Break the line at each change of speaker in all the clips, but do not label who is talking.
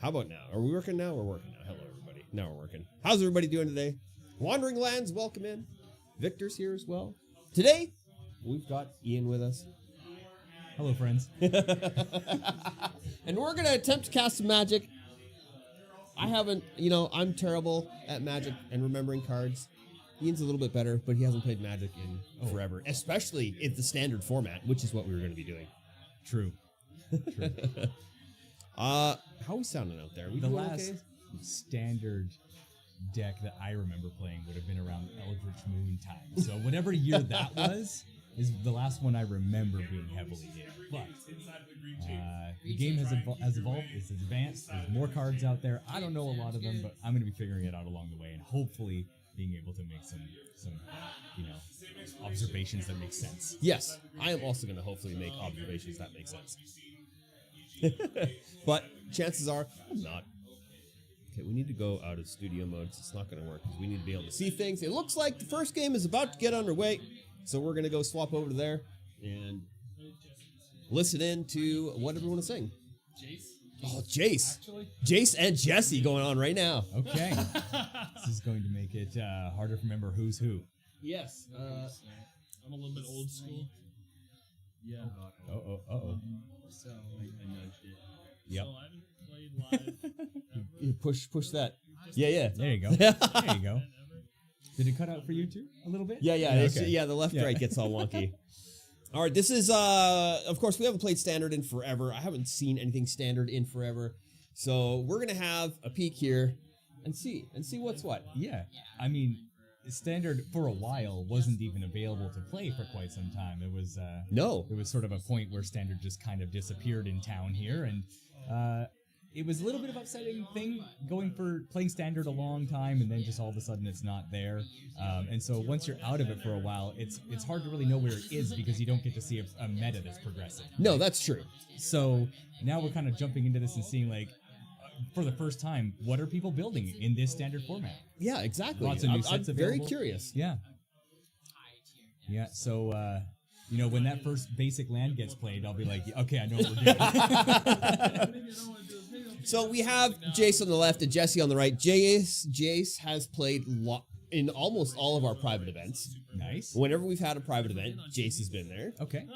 How about now? Are we working now? We're working now. Hello, everybody. Now we're working. How's everybody doing today? Wandering Lands, welcome in. Victor's here as well. Today, we've got Ian with us.
Hello, friends.
And we're going to attempt to cast some magic. I haven't, I'm terrible at magic and remembering cards. Ian's a little bit better, but he hasn't played Magic in forever, especially in the standard format, which is what we were going to be doing.
True.
How are we sounding out there?
The last standard deck that I remember playing would have been around Eldritch Moon time. So whatever year that was is the last one I remember being heavily in. But the game has evolved, it's advanced, there's more cards out there. I don't know a lot of them, but I'm going to be figuring it out along the way and hopefully being able to make some observations that make sense.
Yes, I am also going to hopefully make observations that make sense. But chances are, I'm not. Okay, we need to go out of studio mode. It's not going to work because we need to be able to see things. It looks like the first game is about to get underway, so we're going to go swap over to there and listen in to what everyone is saying.
Jace?
Oh, Jace.
Actually?
Jace and Jesse going on right now.
Okay. This is going to make it harder to remember who's who.
Yes. I'm a little bit old school. Yeah.
Uh-oh.
So I nudged it.
Yep.
So I haven't played live.
You push that. Yeah.
There you go. There you go. Did it cut out for you too a little bit?
Yeah.
Okay.
The left-right gets all wonky. All right, this is, of course, we haven't played Standard in forever. I haven't seen anything Standard in forever. So we're going to have a peek here and see what's what.
Yeah. I mean, Standard for a while wasn't even available to play for quite some time. It was
No.
It was sort of a point where Standard just kind of disappeared in town here, and it was a little bit of an upsetting thing playing Standard a long time, and then just all of a sudden it's not there. And so once you're out of it for a while, it's hard to really know where it is because you don't get to see a meta that's progressing.
No, that's true.
So now we're kind of jumping into this and seeing, like, for the first time, what are people building in this Standard format?
Yeah, exactly.
Lots of new sets
I'm very
available.
curious.
Yeah. Yeah, so, when that first basic land gets played, I'll be like, okay, I know what we're doing.
So we have Jace on the left and Jesse on the right. Jace has played in almost all of our private events.
Nice.
Whenever we've had a private event, Jace has been there.
Okay.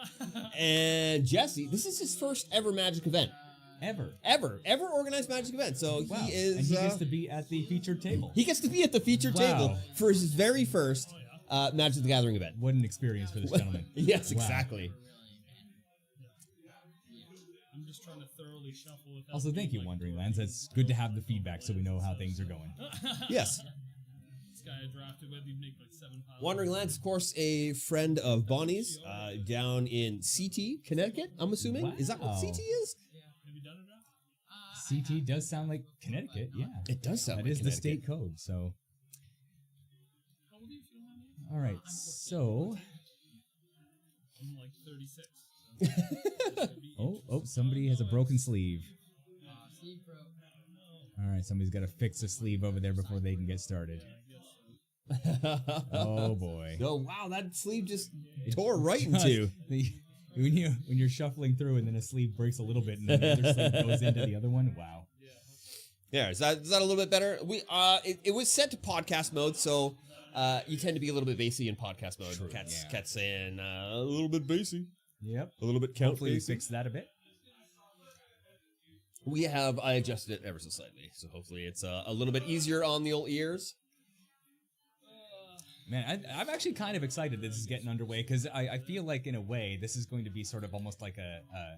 And Jesse, this is his first ever Magic event.
Ever
Organized Magic event. So
wow.
he is...
And he gets to be at the featured table.
He gets to be at the featured table for his very first Magic the Gathering event.
What an experience for this gentleman.
Yes,
Wow.
exactly.
I'm just trying to thoroughly shuffle without
Also, thank you, Wandering Lands. It's good to have the feedback so we know how things are going.
Yes.
This guy I drafted with, he'd make like 7 piles.
Wandering Lands, of course, a friend of Bonnie's down in CT, Connecticut, I'm assuming.
Wow.
Is that what CT is?
Have you done a draft?
CT does sound like Connecticut, yeah.
It does sound
That
like
is the
Connecticut.
state code, so...
How old are you, if you don't mind me?
All right, so...
I'm like 36.
Oh, somebody has a broken sleeve.
Sleeve broke.
All right, somebody's got to fix a sleeve over there before they can get started. Oh, boy.
Oh, wow, that sleeve just tore right into.
When you're shuffling through and then a sleeve breaks a little bit and then the other sleeve goes into the other one, wow.
Yeah, is that a little bit better? It was set to podcast mode, so you tend to be a little bit bassy in podcast mode.
True,
Cat's saying a little bit bassy.
Yep.
A little bit count
Hopefully you
bassy.
fix that a bit.
I adjusted it ever so slightly, so hopefully it's a little bit easier on the old ears.
Man, I'm actually kind of excited this is getting underway because I feel like, in a way, this is going to be sort of almost like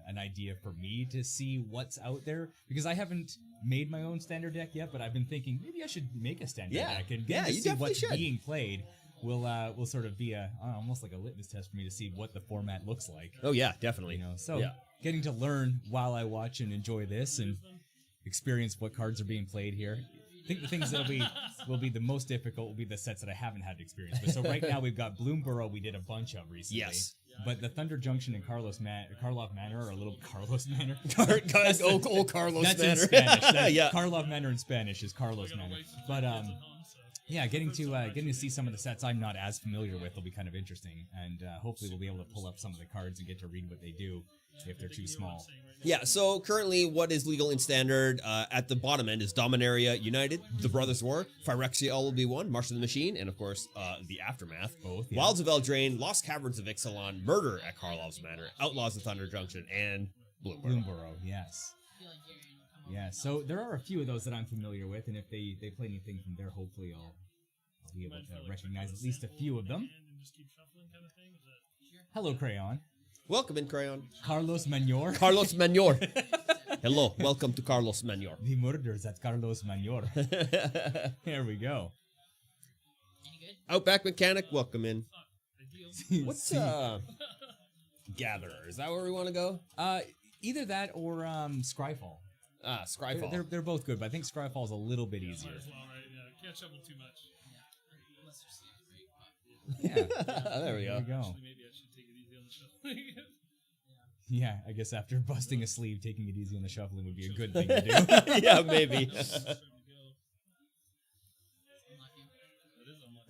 an idea for me to see what's out there, because I haven't made my own standard deck yet, but I've been thinking maybe I should make a standard deck and get to
you
see
definitely
what's
should.
being played. Will sort of be almost like a litmus test for me to see what the format looks like.
Oh yeah, definitely.
Getting to learn while I watch and enjoy this and experience what cards are being played here. I think the things that will be the most difficult will be the sets that I haven't had experience with. So right now we've got Bloomburrow we did a bunch of recently.
Yes.
But the Thunder Junction and Karloff Manor, or a little Carlos Manor.
Old Carlos
That's
Manor.
in Spanish.
Yeah.
Karloff Manor in Spanish is Carlos Manor. But yeah, getting to see some of the sets I'm not as familiar with will be kind of interesting, and hopefully we'll be able to pull up some of the cards and get to read what they do. if they're too small.
Yeah, so currently what is legal in Standard at the bottom end is Dominaria United, The Brothers War, Phyrexia LB1, March of the Machine, and of course, The Aftermath.
Both, yeah.
Wilds of Eldraine, Lost Caverns of Ixalan, Murder at Karlov's Manor, Outlaws of Thunder Junction, and Bloomburrow.
Bloomburrow, yes. Yeah, so there are a few of those that I'm familiar with, and if they play anything from there, hopefully I'll be able to recognize at least a few of them. Hello, Crayon.
Welcome in, Crayon.
Carlos Manor.
Carlos Manor. Hello, welcome to Carlos Manor.
The murders at Carlos Manor. There we go.
Outback Mechanic, welcome in. What's Gatherer? Is that where we want to go?
Either that or Scryfall.
Scryfall.
They're both good, but I think Scryfall is a little bit easier.
Might as well, right? Yeah, can't shovel too much.
Yeah.
There we go.
There we go.
Actually, maybe I should take it easy on the shuffling.
Yeah, I guess after busting a sleeve, taking it easy on the shuffling would be a good thing to do.
Yeah, maybe.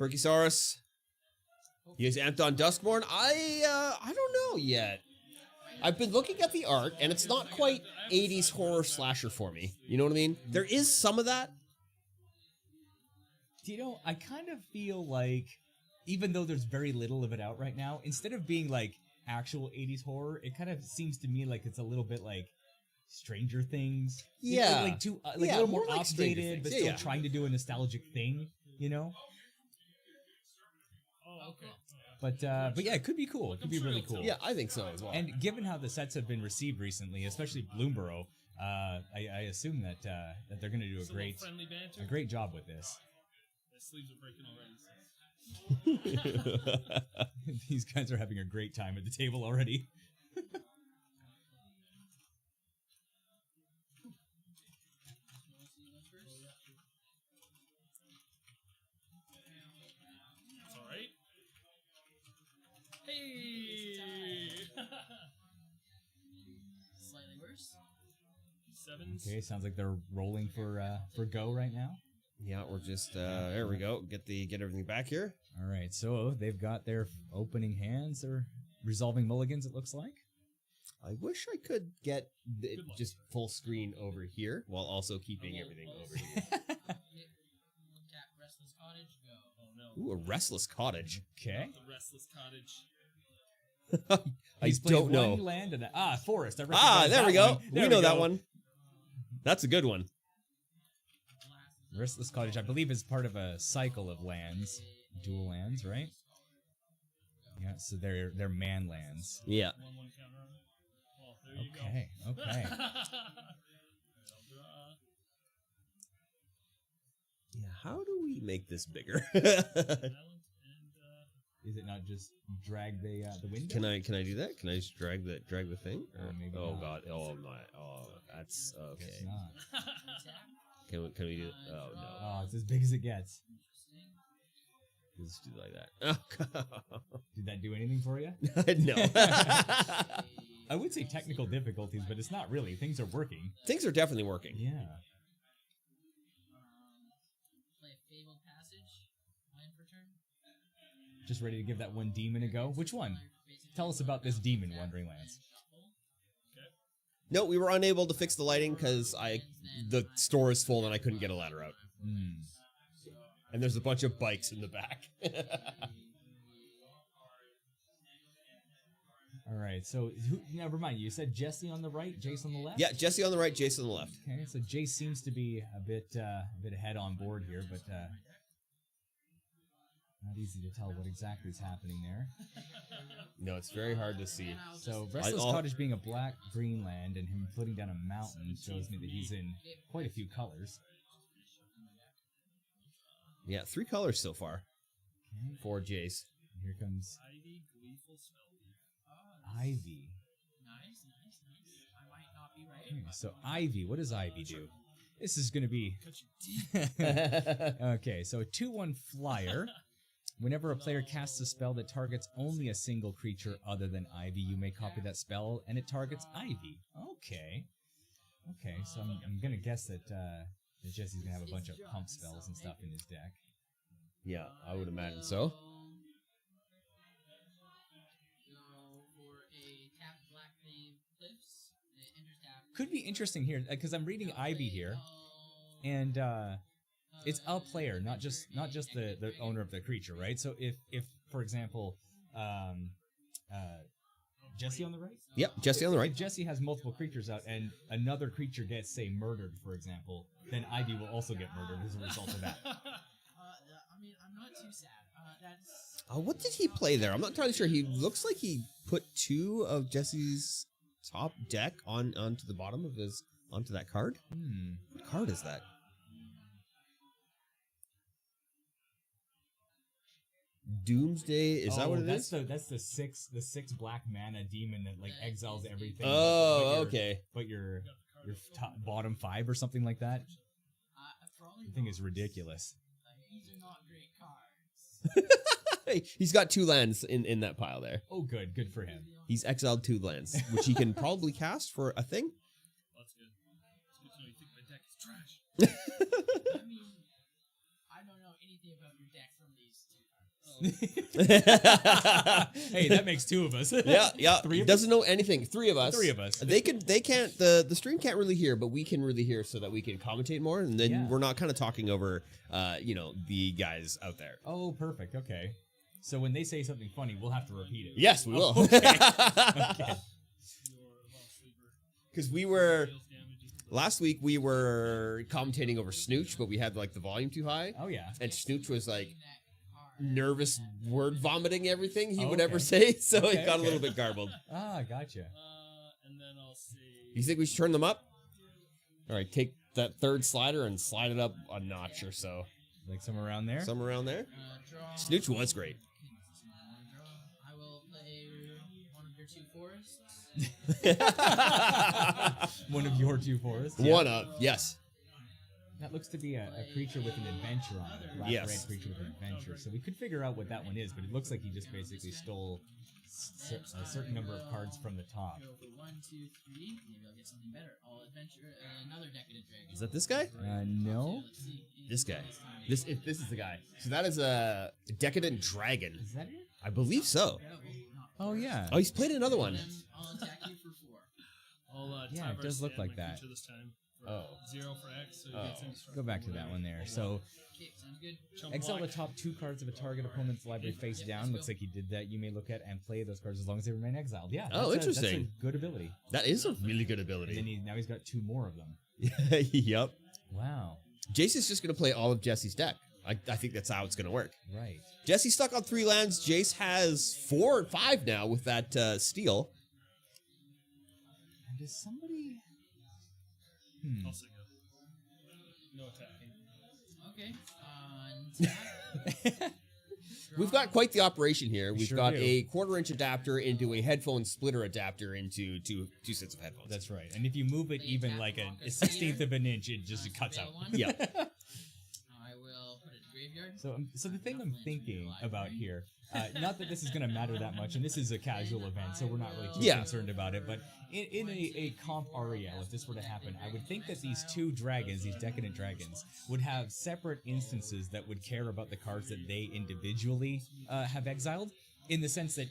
Perkysaurus. He is amped on Duskborn. I don't know yet. I've been looking at the art, and it's not quite 80s horror slasher for me. You know what I mean? There is some of that.
You know, I kind of feel like, even though there's very little of it out right now, instead of being like actual 80s horror, it kind of seems to me like it's a little bit like Stranger Things.
Yeah.
Like a
Yeah,
little more
more like Stranger
updated,
Things.
but
Yeah,
still
yeah.
trying to do a nostalgic thing, you know?
Oh, okay.
But yeah, it could be cool. It could be really cool.
Yeah, I think so as well.
And given how the sets have been received recently, especially Bloomburrow, I assume that they're going to do
Just a little friendly banter.
a great job with this.
My sleeves are breaking already.
These guys are having a great time at the table already.
That's all right. Hey.
Slightly worse.
Sevens.
Okay, sounds like they're rolling for go right now.
Yeah, we're just there we go. Get everything back here.
All right, so they've got their opening hands. They're resolving mulligans, it looks like.
I wish I could get it
Good luck.
just full screen over here while also keeping everything over here.
Tap Restless Cottage, go.
Oh no.
Ooh, a restless cottage.
Okay.
The Restless Cottage.
I
He's played
don't know.
one land and forest. I
Ah,
recognize
there
that
we go.
one. There
We know
go.
that one. That's a good one.
Restless Cottage, I believe, is part of a cycle of lands, dual lands, right? Yeah, so they're man lands.
Yeah.
1/1 counter on it. Well, there you go.
Okay.
Yeah. How do we make this bigger?
Is it not just drag the window?
Can I do that? Can I just drag the thing?
Maybe
Oh
not.
god. Oh my. Oh, that's okay.
Guess not.
Can we do? Oh no.
Oh, it's as big as it gets.
Let's do it like that.
Did that do anything for you?
No.
I would say technical difficulties, but it's not really. Things are working.
Things are definitely working.
Yeah.
Play a Fabled Passage. Land for turn.
Just ready to give that one demon a go. Which one? Tell us about this demon, Wandering Lands.
No, we were unable to fix the lighting because the store is full and I couldn't get a ladder out. And there's a bunch of bikes in the back.
All right, so never mind. You said Jesse on the right, Jace on the left.
Yeah, Jesse on the right, Jason on the left.
Okay, so Jace seems to be a bit ahead on board here, but not easy to tell what exactly is happening there.
No, it's very hard to see.
So Restless Cottage being a black-green land and him putting down a mountain shows me that he's in quite a few colors.
Yeah, 3 colors so far
Okay,
for Jace.
here comes
Ivy, Gleeful Spell.
Ivy.
Nice. I might not be right.
Okay, so Ivy, what does Ivy do? This is going to be...
Cut you.
Okay, so a 2/1 flyer. Whenever a player casts a spell that targets only a single creature other than Ivy, you may copy that spell, and it targets Ivy. Okay. Okay, so I'm going to guess that Jesse's going to have a bunch of pump spells and stuff in his deck.
Yeah, I would imagine so.
Go for a tap black thing.
could be interesting here because I'm reading Ivy here, and it's a player, not just the owner of the creature, right? So if for example, Jesse on the right.
Yep, Jesse on the right.
If Jesse has multiple creatures out and another creature gets, say, murdered, for example, then Ivy will also get murdered as a result of that.
I mean, I'm not too sad. That's.
What did he play there? I'm not entirely sure. He looks like he put 2 of Jesse's top deck onto the bottom of onto that card. What card is that? Doomsday, is that what it is?
That's the six black mana demon that like exiles everything.
Oh, okay.
But your bottom 5 or something like that. The thing is ridiculous.
These are not great cards.
He's got 2 lands in that pile there.
Oh, good for him.
He's exiled 2 lands, which he can probably cast for a thing.
That's good. It's good to know you think my deck is trash.
I mean, I don't know anything about your deck from these 2 cards.
Hey, that makes 2 of us.
Yeah.
3
He
of
doesn't know anything. 3 of us.
3 of us.
They can't. The stream can't really hear, but we can really hear, so that we can commentate more, and then we're not kind of talking over, the guys out there.
Oh, perfect. Okay. So when they say something funny, we'll have to repeat it.
Yes, we will.
Okay. Okay.
Because last week we were commentating over Snooch, but we had like the volume too high.
Oh yeah.
And Snooch was like nervous word vomiting everything he would
okay.
ever say, so
Okay,
it got a
okay.
little bit garbled.
Ah, gotcha.
And then I'll say.
You think we should turn them up? All right, take that 3rd slider and slide it up a notch or so.
Like somewhere around there?
Somewhere around there.
Draw.
Snooch was great.
I will play one of your 2 forests.
One of your 2 forests?
One up, yes.
That looks to be a creature with an adventure on it. Black
Yes.
red creature with an adventure. So we could figure out what that one is, but it looks like he just basically stole a certain number of cards from the top.
Go for 1, 2, 3. Maybe I'll get something better. All adventure. Another decadent dragon.
Is that this guy?
No.
Let's see.
This guy. This is the guy. So that is a decadent dragon.
Is that it?
I believe so.
Oh, yeah.
Oh, he's played another one.
Then I'll attack you for 4.
I'll
Yeah,
time
it
our
does look
stand
like
my
that.
creature This time for
Oh.
0 for X. So he
Oh.
gets indestructible.
Go back to that one there. So
Okay, sounds good.
Chump
exile the
block.
top 2 cards of a target opponent's library face down. Looks like he did that. You may look at and play those cards as long as they remain exiled. Yeah.
Oh,
that's
interesting.
That's a good ability.
That is a really good
And
ability.
then now he's got 2 more of them.
Yep.
Wow.
Jason's just going to play all of Jesse's deck. I think that's how it's going to work.
Right.
Jesse's stuck on 3 lands. Jace has 4 or 5 now with that steal.
And does somebody...
I'll say go. No attacking.
Okay.
We've got quite the operation here. We've
Sure
got
do.
a 1/4-inch adapter into a headphone splitter adapter into two sets of headphones.
That's right. And if you move it even like a 16th of an inch, it just cuts out.
Yeah.
I will put it in graveyard.
So the thing I'm thinking about here, not that this is going to matter that much, and this is a casual event, so we're not really too concerned about it, but in a comp Ariel, if this were to happen, I would think that these 2 dragons, these decadent dragons, would have separate instances that would care about the cards that they individually have exiled, in the sense that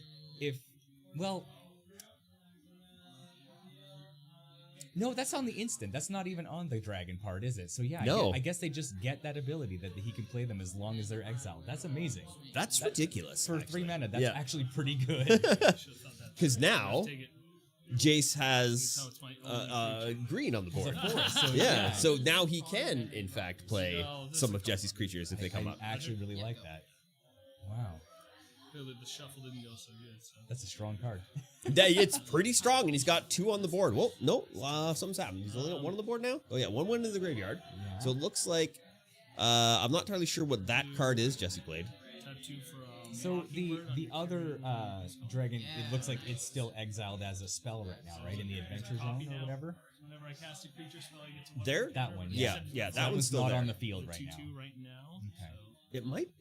no, that's on the instant. That's not even on the dragon part, is it? So yeah,
No.
I guess they just get that ability that he can play them as long as they're exiled. That's amazing.
That's ridiculous.
For 3 mana, that's
Yeah.
actually pretty good.
Should have thought that.
Because now
Take it.
Jace has
That's how it's my only
green on the board.
So,
Yeah, so now he can, in fact, play
Oh, this
some
is
of Jesse's creatures if they come
I
up.
actually really like that. Wow,
Clearly the shuffle didn't go so good. So.
that's a strong card.
It's pretty strong, and he's got 2 on the board. Well, no, something's happened. He's only got 1 on the board now. Oh yeah, 1 went into the graveyard.
Yeah.
So it looks like I'm not entirely sure what that card is Jesse played.
Type 2 for
So the
Mockingbird.
other dragon, it looks like it's still exiled as a spell right now, right? In the adventure zone or whatever.
Whenever I cast a creature spell, I get to
There?
That one,
Yeah,
yeah.
yeah,
So
that one's still
not
there.
on the field right
2/2
now.
right now.
Okay.
So
It might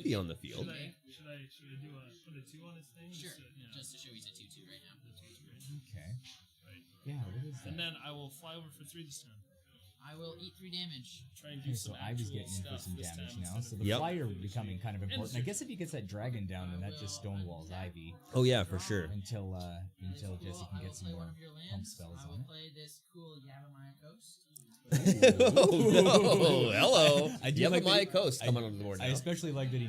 be on the field.
should I do put a 2 on his thing?
Sure.
Yeah.
Just to show he's a 2/2 right now.
Okay.
Right.
Yeah, what is that?
And then I will fly over for 3 this time.
I will eat 3 damage.
Try and do
Okay,
some
so Ivy's
actual
getting in for
stuff
some
this
damage
time
now.
instead
So
of-
the
Yep.
flyer becoming kind of important. I guess if he gets that dragon down, then that just stonewalls Ivy
Oh yeah, for sure.
until
This is
Jesse
cool.
can
I will
get some
play one
more
of your
pump
lands.
spells
I
on
will
it.
play this cool Yavimaya Coast.
Oh no! Hello.
I do
You have
like
a
that
Maya
he-
Coast
I-
coming onto the board now.
I especially like that he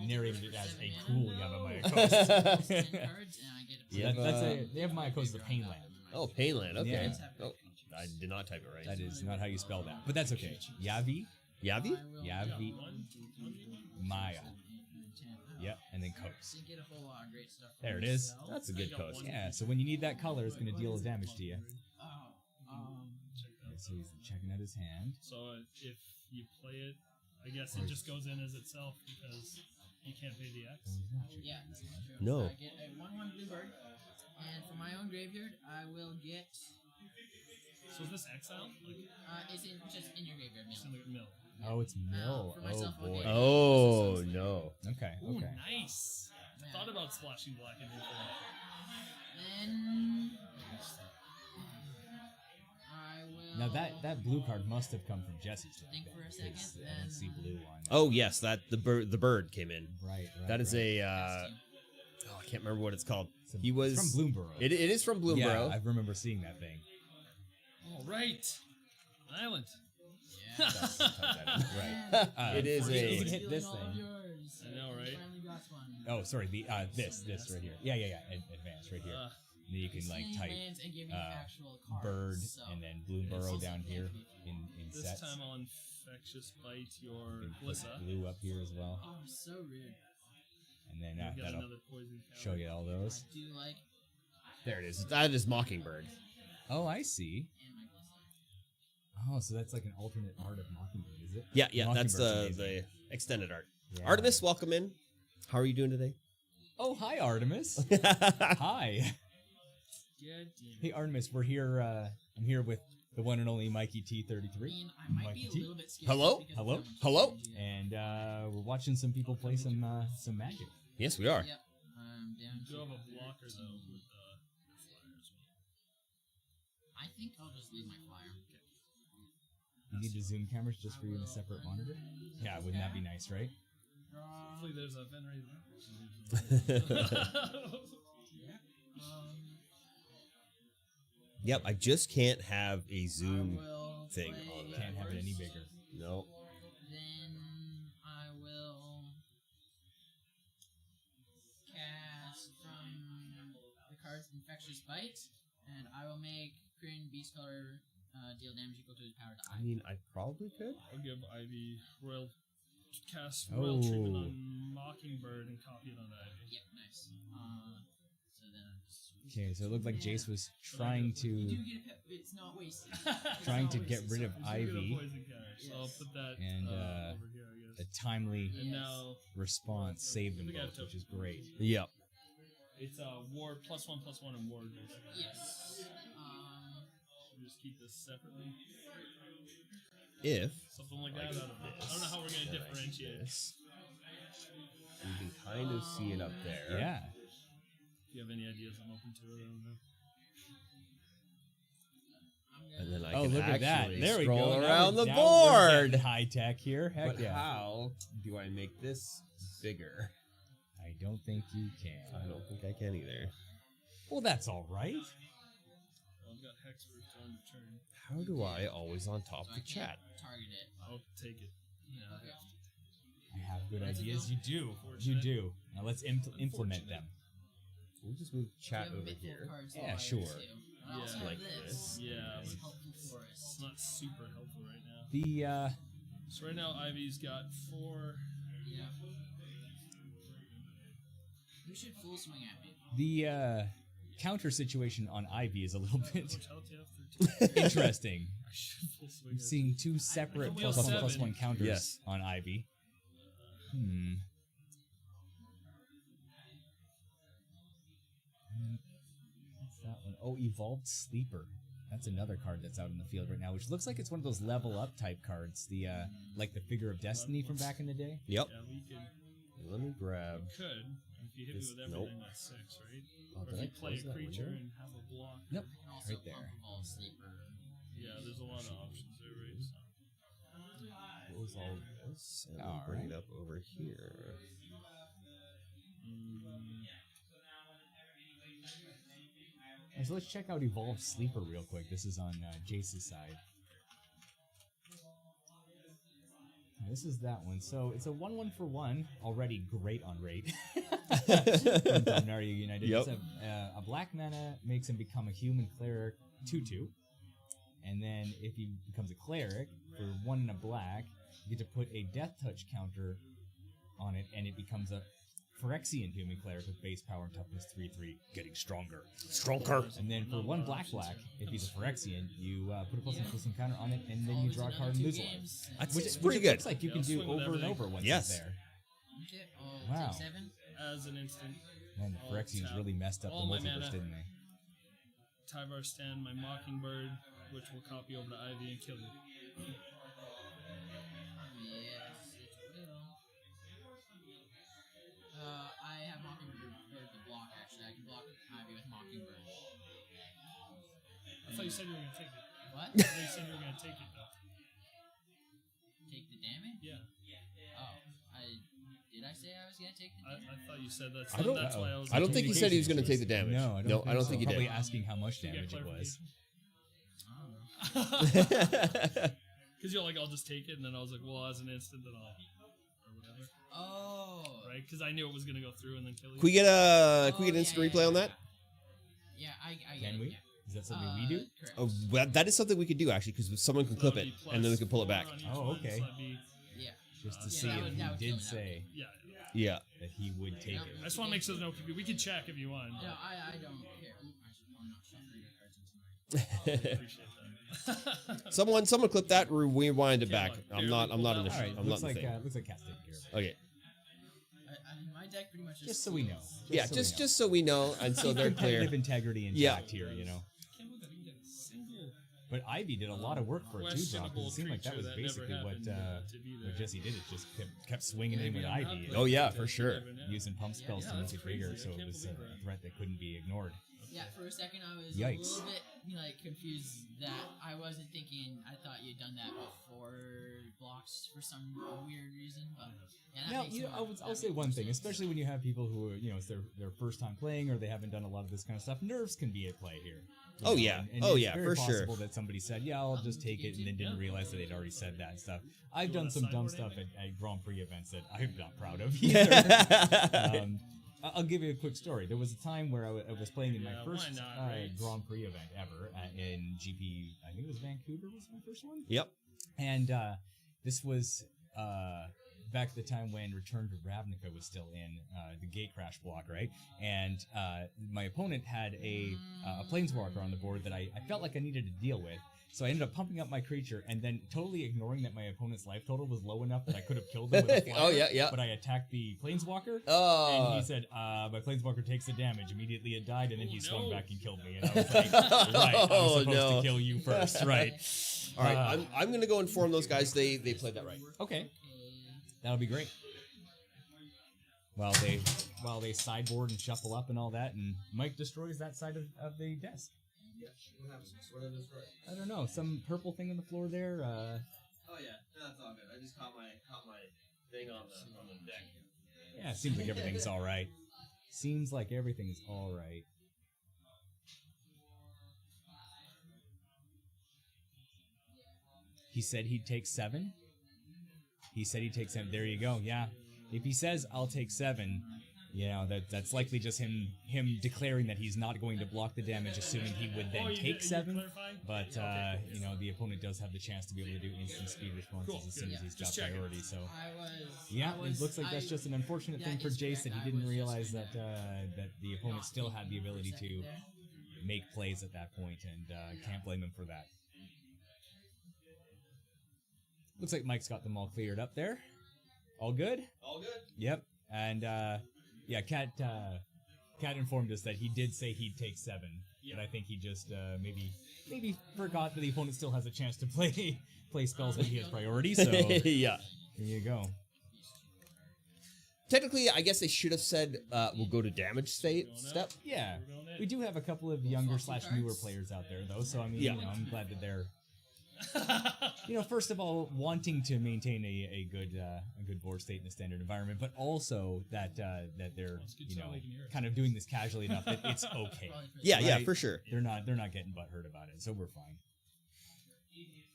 narrated it as a cool Yavimaya
10
Coast.
cards, and I get a
Yeah.
Yavimaya Coast is a pain land.
Oh, Painland. Okay.
Yeah.
Oh, I did not type it right.
That is not how you spell that, but that's okay. Yavi,
Yavi?
Yavi, Maya. Yep, and then Coast.
So you get a whole lot of great stuff.
There it is.
That's a good coast.
Yeah, so when you need that color, it's going to deal damage to you.
Oh,
So he's checking out his hand.
So if you play it, I guess it just goes in as itself because you can't pay the X.
yeah. That's true.
No.
I get a 1/1 Bluebird, and for my own graveyard, I will get.
So is this exile? Like,
It's just in your graveyard
it's
mill.
in the mill.
Oh, it's Mill.
for
Oh
myself, I'll
boy.
get-
Oh no.
Okay,
Ooh,
okay.
nice.
Yeah.
Thought about splashing black in here for that.
Then I will.
Now that blue card must have come from Jesse's deck.
Think for a second,
because I
then-
don't see blue on.
Oh yes, that the bird came in.
Right.
That is
right.
a
Yes,
oh, I can't remember what it's called.
It's a-
He was
it's from Bloomburrow.
It is from
Yeah,
Bloomburrow.
I remember seeing that thing.
All right. Island.
Yeah.
Right.
It is
you
a-
can hit this
All of
thing.
yours.
I know, right?
Finally got one.
Oh, sorry. The this right here. Yeah. Advance right here. And then you can like
Sling
type
lands and give me actual cards,
bird
so.
and then Bloomburrow down here in
This
sets.
time I'll infectious bite your
You can put
Glissa.
blue up here as well,
Oh, so rude.
and then
You've got
that'll
another poison counter.
show you all those.
I do like
There it is. That is Mockingbird.
Oh, I see.
and my Glissa.
Oh, so that's like an alternate art of Mockingbird, is it?
Yeah, that's
Mockingbird's
the
amazing.
extended art.
Yeah.
Artemis, welcome in. How are you doing today?
Oh, hi, Artemis. Hi.
Good damn.
Hey, Artemis, we're here. I'm here with the one and only Mikey T33.
I mean, I might be a
Mikey T.
little bit scared.
Hello?
because
Hello?
of how much
Hello?
damage you do.
And we're watching some people play some magic.
Yes, we are.
Yep. I'm down
You do
to.
have a blocker though with flyer as well.
I think I'll just leave my flyer.
You need the zoom cameras just for you in a separate monitor? Yeah, wouldn't that be nice, right?
Draw.
Hopefully there's a Venerated.
Yep, I just can't have a
I
Zoom
will
thing
play
on that.
Can't have it any
first.
bigger.
No.
Then I will cast from the cards Infectious Bite, and I will make Kryn Beast Color deal damage equal to his power to
I mean, I probably could.
I'll give Ivy royal cast royal treatment
Oh.
on Mockingbird and copy it on Ivy.
Yep, nice. So then I just
Okay, so it looked like Jace was trying
you do
to
get a pet, it's not wasted.
trying
It's
to
not
get
wasted,
rid of
so-
I should get a
Ivy.
poison counter, so I'll put that
And,
over here, I
a
guess.
timely
And now
response saved them
We got
both,
to-
which is great.
Yep.
it's ward +1/+1 and ward. Basically.
Yes.
We just keep this separately.
If
Something like
like
that. I don't know how we're gonna
then I do
differentiate.
this, you can kind of see it up there.
Yeah.
If you have any ideas, I'm open to it. I don't know.
And then I
Oh,
can
look at that.
actually
There we
scroll
go.
around the
Now we're
board.
getting high tech here. Heck
But
yeah.
how do I make this bigger?
I don't think you
I
can.
don't think I can either.
Well, that's all right.
I've got Hexproof on your turn.
How do I always on top
So
of
I
the chat?
can't target it.
I'll take it. Yeah.
Okay.
I have good
That's a
ideas.
go.
You do. You do. Now let's implement them.
We'll just move chat
Do you have a
over
bit full
here.
cards
Yeah,
while I
sure.
too. I also
Yeah.
have
Like
this.
this.
Yeah,
This
but
helpful forest.
it's not super helpful right now.
The
So right now, Ivy's got 4.
Yeah. You should full swing at me.
counter situation on Ivy is a little
How
bit
much health do you have? 13.
interesting.
I should full swing.
I'm
at
seeing two separate
wheel
plus one plus
7.
one counters
Yes.
on Ivy. What's that one? Oh, Evolved Sleeper. That's another card that's out in the field right now, which looks like it's one of those level up type cards. The like the Figure of Destiny from back in the day.
Yep.
Yeah, we could.
Let me grab.
Could. If you hit
This-
me with everything, that's 6, right?
Oh,
Or
did
if
I
you play
close
a
that
creature
window?
and have a block.
Nope.
I can also
Right there.
pump Evolve Sleeper.
Yeah, there's a lot of options there, right? So.
Close all this and
All
bring
right.
it up over here.
And so let's check out Evolved Sleeper real quick. This is on Jace's side. This is that one. So it's a 1-1 for 1, already great on rate. From Dominaria United.
Yep.
It's a black mana makes him become a human cleric 2/2. And then if he becomes a cleric, for 1 and a black, you get to put a death touch counter on it, and it becomes a Phyrexian human cleric with base power and toughness 3/3, getting stronger.
Stronger.
And then for 1 black, if he's a Phyrexian, you put a +1/+1 counter on it, and then you draw a card and lose a life.
That's
Which
pretty
it
good.
looks like you can do
swing with
over and
everything.
over once
Yes.
it's there.
Okay,
Wow.
take 7.
As an instant,
Man, the
I'll
Phyrexians
tap
really messed up the
all my
multiverse,
mana.
didn't they?
Tyvar stand my Mockingbird, which will copy over to Ivy and kill you.
Yes, it will. I have Mockingbird to block, actually. I can block Ivy with Mockingbird.
I thought you said you were going to take it.
What?
I thought you said you were going to take it, though.
Take the damage?
Yeah.
Oh, did I say I was gonna take the
I
damage?
thought you said that.
I don't-
That's why I was
I don't think he said he was going to take the damage.
No, I don't think,
think he
Probably
did.
asking how much
Did you get
damage it was.
Because you're like, I'll just take it, and then I was like, well, as an instant, then I'll or whatever,
Oh.
right? Because I knew it was gonna go through and then kill you.
Can we get an instant replay on that?
Yeah, I get
Can
it,
we?
yeah.
Is that something we do?
Correct.
Oh, well, that is something we could do actually, because someone can
So
clip
that'd
it
be
and then we
plus
can pull it back.
4 on each
Oh,
one,
okay.
So that'd be,
Yeah.
Just to
Yeah,
see
that
if
would-
he
that would kill
did
me,
say
yeah.
Yeah.
that he would take
Yeah.
it.
I just want to make sure there's no confusion. We can check if you want.
No,
but
I don't care. Ooh, I should probably not shuffle your cards into my.
I appreciate that.
Someone clip that. Rewind it
Yeah,
back.
like,
I'm
here,
not.
we
I'm not
pull
in the.
that
All right,
I'm not
looks
in the
like
thing.
looks like Cat's taking care of it.
Okay.
My deck pretty much
Just so we know.
Yeah.
so we
Just
know.
so we know, and so they're clear.
Competitive integrity
Yeah.
intact here, you know.
Can't believe I didn't get a single
But Ivy did a lot of work for a 2-drop, because
questionable
it seemed like that was
creature that
basically
never
what
happened to be there.
Jesse did. It just kept swinging in with
Maybe I'm not
Ivy.
playing
Oh, yeah,
that,
for
you
sure.
never know.
Using pump spells
Yeah,
to make
that's
it bigger,
crazy.
so
I
it
can't
was
believe
a
that.
threat that couldn't be ignored.
Yeah, for a second I was
Yikes.
a little bit confused that I wasn't thinking. I thought you'd done that before blocks for some weird reason, but yeah, that
Now,
makes
you know,
more-
I'll
that
say
makes
one
more
thing,
sense.
especially when you have people who are, it's their first time playing or they haven't done a lot of this kind of stuff. Nerves can be at play here. You
Oh,
know,
yeah.
and
Oh,
it's
yeah,
very
for sure.
possible that somebody said, "Yeah, I'll just take it," and then didn't realize that they'd already said that and stuff. I've done some dumb stuff at Grand Prix events that I'm not proud of either. I'll give you a quick story. There was a time where I was playing in my
Yeah,
first
why not, right?
Grand Prix event ever in GP. I think it was Vancouver was my first one.
Yep.
And this was back at the time when Return to Ravnica was still in the gate crash block, right? And my opponent had a planeswalker on the board that I felt like I needed to deal with. So I ended up pumping up my creature and then totally ignoring that my opponent's life total was low enough that I could have killed him with a flyer.
Oh, yeah, yeah.
But I attacked the planeswalker.
Oh.
And he said, my planeswalker takes the damage. Immediately it died, and then he swung
no.
back and killed me. And I was like, right, I was supposed
no.
to kill you first, right?
All right. I'm gonna go inform those guys. They played that right.
Okay. That'll be great. While they sideboard and shuffle up and all that, and Mike destroys that side of the desk.
Yeah, what happens? What did I destroy?
I don't know, some purple thing on the floor there.
Oh yeah, that's all good. I just caught my thing on the deck.
Yeah, seems like everything's all right. Seems like everything's all right. He said he'd take 7. He said he'd take 7. There you go. Yeah. If he says I'll take 7, that's likely just him declaring that he's not going to block the damage, assuming he would then
Oh, you
take
did-
7.
you clarifying?
But
Okay.
the opponent does have the chance to be able to do instant speed responses
Cool,
as soon
good.
as he's got
Just checking.
priority. So.
I
Yeah, it looks like that's just an unfortunate thing for
is
Jace
correct.
that he
I
didn't
was
realize
just
that that the opponent still had the ability to
there.
make plays at that point, and can't blame him for that. Looks like Mike's got them all cleared up there. All good?
All good.
Yep. And Kat informed us that he did say he'd take 7, but I think he just maybe forgot that the opponent still has a chance to play spells when he has priority. So there
Yeah.
you go.
Technically, I guess they should have said we'll go to damage step.
Yeah,
We're going in.
we do have a couple of younger / newer
cards.
players out there though, so I mean,
Yeah.
I'm glad that they're First of all, wanting to maintain a good board state in a standard environment, but also that they're kind of doing this casually enough that it's okay.
Yeah,
Right?
for sure.
They're not getting butthurt about it, so we're fine.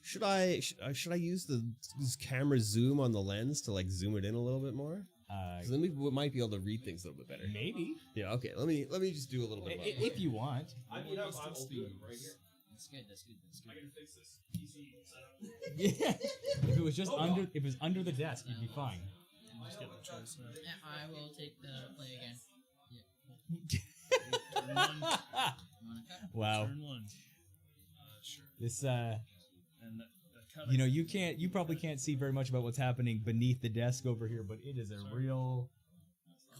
Should I use this camera zoom on the lens to like zoom it in a little bit more? 'Cause then we might be able to read things a little bit better.
Maybe
Yeah. Okay. Let me just do a little bit.
if you want.
I mean, I'm open right here.
That's good. That's good. That's good.
I can fix this PC setup.
Yeah. If it was just under the desk, you'd be fine.
Just get the choice now.
Yeah, I will take the play again.
Turn one.
You wanna cut?
Wow.
Turn one. Sure.
This
And that cut.
you probably can't see very much about what's happening beneath the desk over here, but it is a real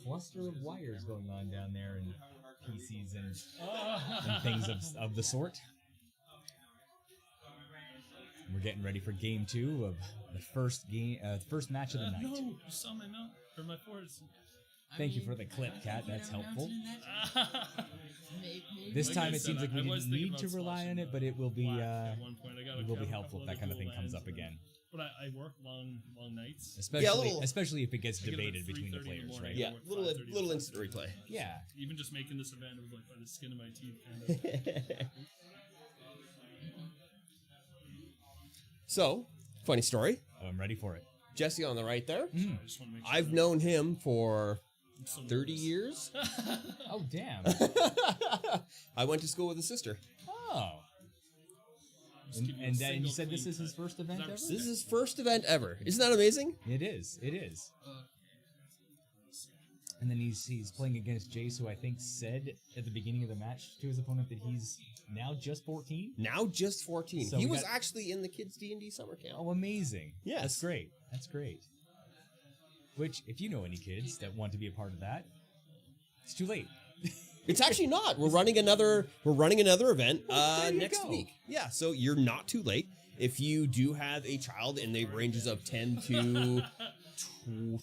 cluster of wires going on down there and PCs and things of the sort. We're getting ready for game 2 of the first match of the night.
No, you saw my mouth or my forehead.
Thank you for the clip, Kat. That's helpful.
Maybe.
This
Like
time
I
it
said,
seems like we
I was
didn't
thinking
need to
about
rely on
swashing
it, but it will be
At one point, I got
it will be helpful if that kind of thing comes up again.
But I work long nights.
Especially if it gets
I get up at
debated between the
3:30 in the
players,
morning.
right?
Yeah.
work
Little
5:30 to
instant replay.
Yeah.
Even just making this event was like by the skin of my teeth. Kind of.
So, funny story.
Oh, I'm ready for it.
Jesse on the right there.
Mm.
I just want to make sure
I've known him for
I'm so
30
nervous.
years.
Oh, damn.
I went to school with his sister.
Oh.
Just give me a
And then you
single
said this
clean
is his
cut.
first event
That
ever?
was-
This is his first event ever. Isn't that amazing?
It is. It is.
Okay.
And then he's playing against Jace, who I think said at the beginning of the match to his opponent that he's now just 14.
Now just 14.
So
he
we
was
got-
actually in the kids D&D summer camp.
Oh, amazing.
Yes.
That's great. That's great. Which, if you know any kids that want to be a part of that, it's too late.
It's actually not. We're running another event
there you
next
go.
week. Yeah, so you're not too late. If you do have a child in the ranges of 10 to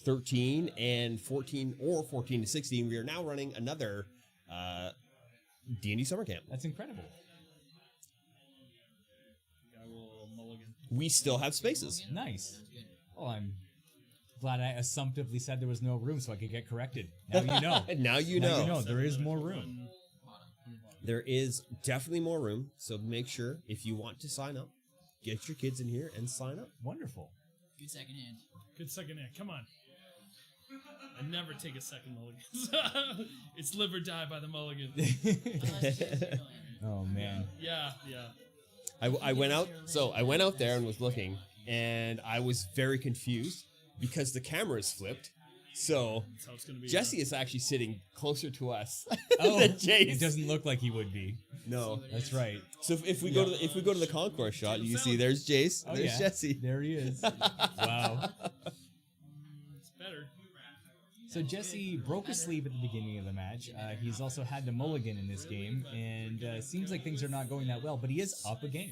13 and 14 or 14 to 16, we are now running another D&D summer camp.
That's incredible.
I will mulligan.
We still have spaces.
Nice. Oh, I'm glad I assumptively said there was no room so I could get corrected. Now you know.
Now you
Now
know.
you know there is more room.
There is definitely more room, so make sure if you want to sign up, get your kids in here and sign up.
Wonderful.
Good second hand.
Good second hand. Come on. I never take a second mulligan. It's live or die by the mulligan.
Unless it's a single hand.
Oh man.
Yeah.
I went out there and was looking, and I was very confused because the camera is flipped. So
That's how it's gonna be.
Jesse is actually sitting closer to us
Oh,
than Jace.
it doesn't look like he would be.
No.
That's right.
So if we go to the concourse shot, you see there's Jace,
Oh,
there's
yeah.
Jesse.
There he is. Wow.
It's better.
So Jesse broke a sleeve at the beginning of the match. He's also had to mulligan in this game, and seems like things are not going that well. But he is up a game.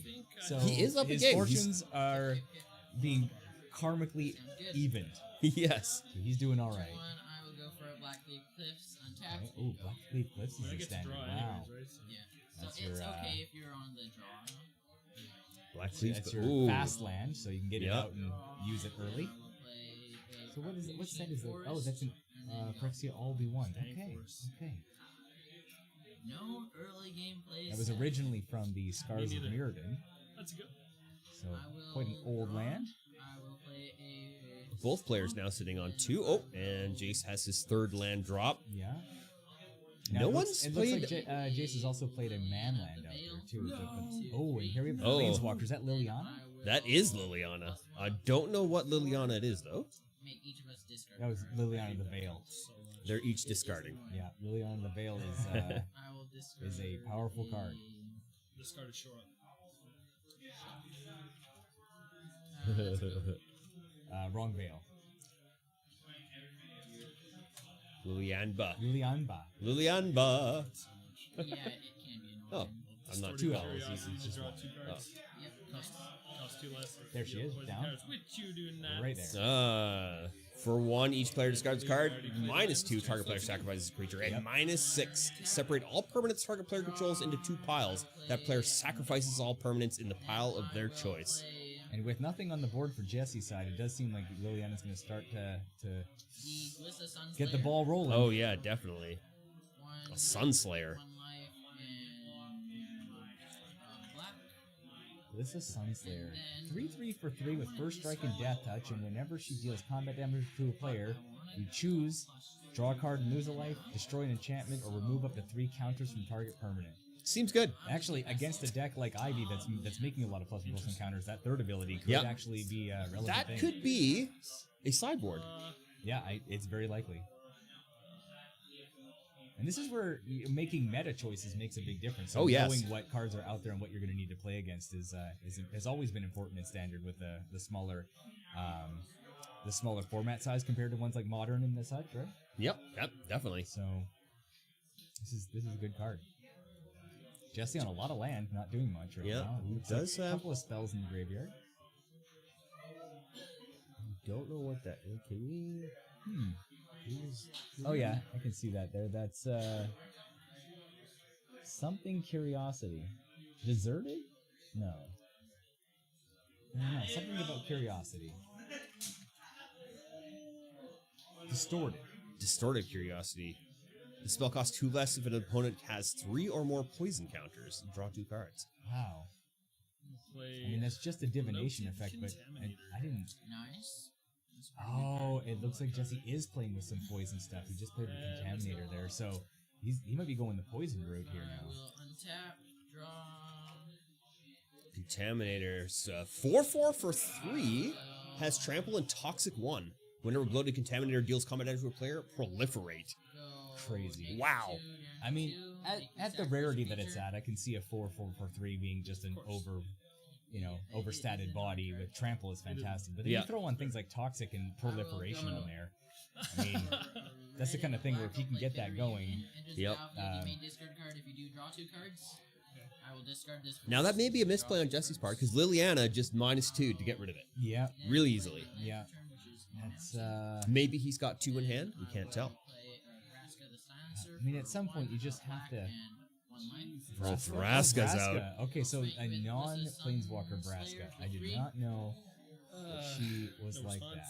So
He is up a
his
game.
fortunes are being karmically evened.
Yes.
So he's doing all right.
One, I will go for a Black Leaf Cliffs untapped.
Oh, Black Leaf Cliffs
I
is a
get to
standard.
draw
Wow.
anyways, right? So.
Yeah. So
That's
it's
your,
okay if you're on the draw.
Black
That's your
Ooh.
fast land, so you can get it
Yep.
out and use it early.
Play a
So what is it? What set is it?
Forest,
Oh, that's an
and then go.
Phyrexia all be one.
Dang
Okay,
forest.
okay.
No early game plays.
That was originally from the Scars of
neither.
Mirrodin,
That's good.
so
I will
quite an old
draw.
land.
I will play a.
Both players now sitting on 2. Oh, and Jace has his third land drop.
Yeah.
No
it
one's
looks
played-
like Jace has also played a manland out there too.
No.
Oh, and here we have the
Oh.
Planeswalker. Is that Liliana?
I will
That is Liliana. I don't know what Liliana it is though.
make each of us discard.
That was Liliana the Veil.
They're each discarding.
Yeah, Liliana the Veil
I will discard.
is a powerful card.
Discard a short.
Wrong Veil.
Lilianba.
Lilianba.
Lilianba.
Yeah, it can be annoying.
Oh, I'm not
Distorted
too
Curiosity
well.
to draw 2 cards.
Yep.
Cost cost 2 less.
There she is, down.
What you doing that?
Right there.
For 1, each player discards a card. -2, target player sacrifices a creature. And -6, separate all permanents target player controls into 2 piles. That player sacrifices all permanents in the pile of their choice.
And with nothing on the board for Jesse's side, it does seem like Liliana's going to start to get the ball rolling.
Oh, yeah, definitely. A Sunslayer.
1 life and black.
This is Sunslayer. 3/3 for 3 with first strike and death touch, and whenever she deals combat damage to a player, you choose, draw a card and lose a life, destroy an enchantment, or remove up to 3 counters from target permanent.
Seems good.
Actually, against a deck like Ivy that's making a lot of plus and plus encounters, that third ability could actually be a relevant
That
thing.
could be a sideboard.
Yeah, it's very likely. And this is where making meta choices makes a big difference. So knowing what cards are out there and what you're going to need to play against has always been important in Standard with the smaller format size compared to ones like Modern and such, right?
Yep, definitely.
So this is a good card. Jesse on a lot of land, not doing much right now.
It does
a
have
couple of spells in the graveyard.
Don't know what that is. Can we?
Oh yeah, I can see that there. That's something curiosity. Deserted? No. No, something about curiosity.
Distorted curiosity. The spell costs 2 less if an opponent has 3 or more poison counters. Draw 2 cards.
Wow.
Play
I mean, that's just a divination effect, but I didn't.
Nice.
Oh, it looks like Jesse is playing with some poison stuff. He just played with Contaminator there, so he might be going the poison route here
I
now.
will untap, draw.
Contaminator's 4/4 for 3 has Trample and Toxic 1. Whenever Bloated Contaminator deals combat damage to a player, proliferate.
Crazy.
Wow.
I mean, at the rarity that it's at, I can see a 4/4 for 3 being just an overstated body with Trample is fantastic. But then you throw on things like Toxic and Proliferation on there. I mean, that's the kind of thing where if you can get that going.
Yep.
You may discard card if you do draw 2 cards. I will discard this.
Now that may be a misplay on Jesse's part, because Liliana just -2 to get rid of it.
Yeah.
Really easily.
Yeah. That's
Maybe he's got 2 in hand. We can't tell.
I mean, at some point you just have to.
Oh, Vraska's out.
Okay, so a non-planeswalker Vraska. I did not know that she was like that.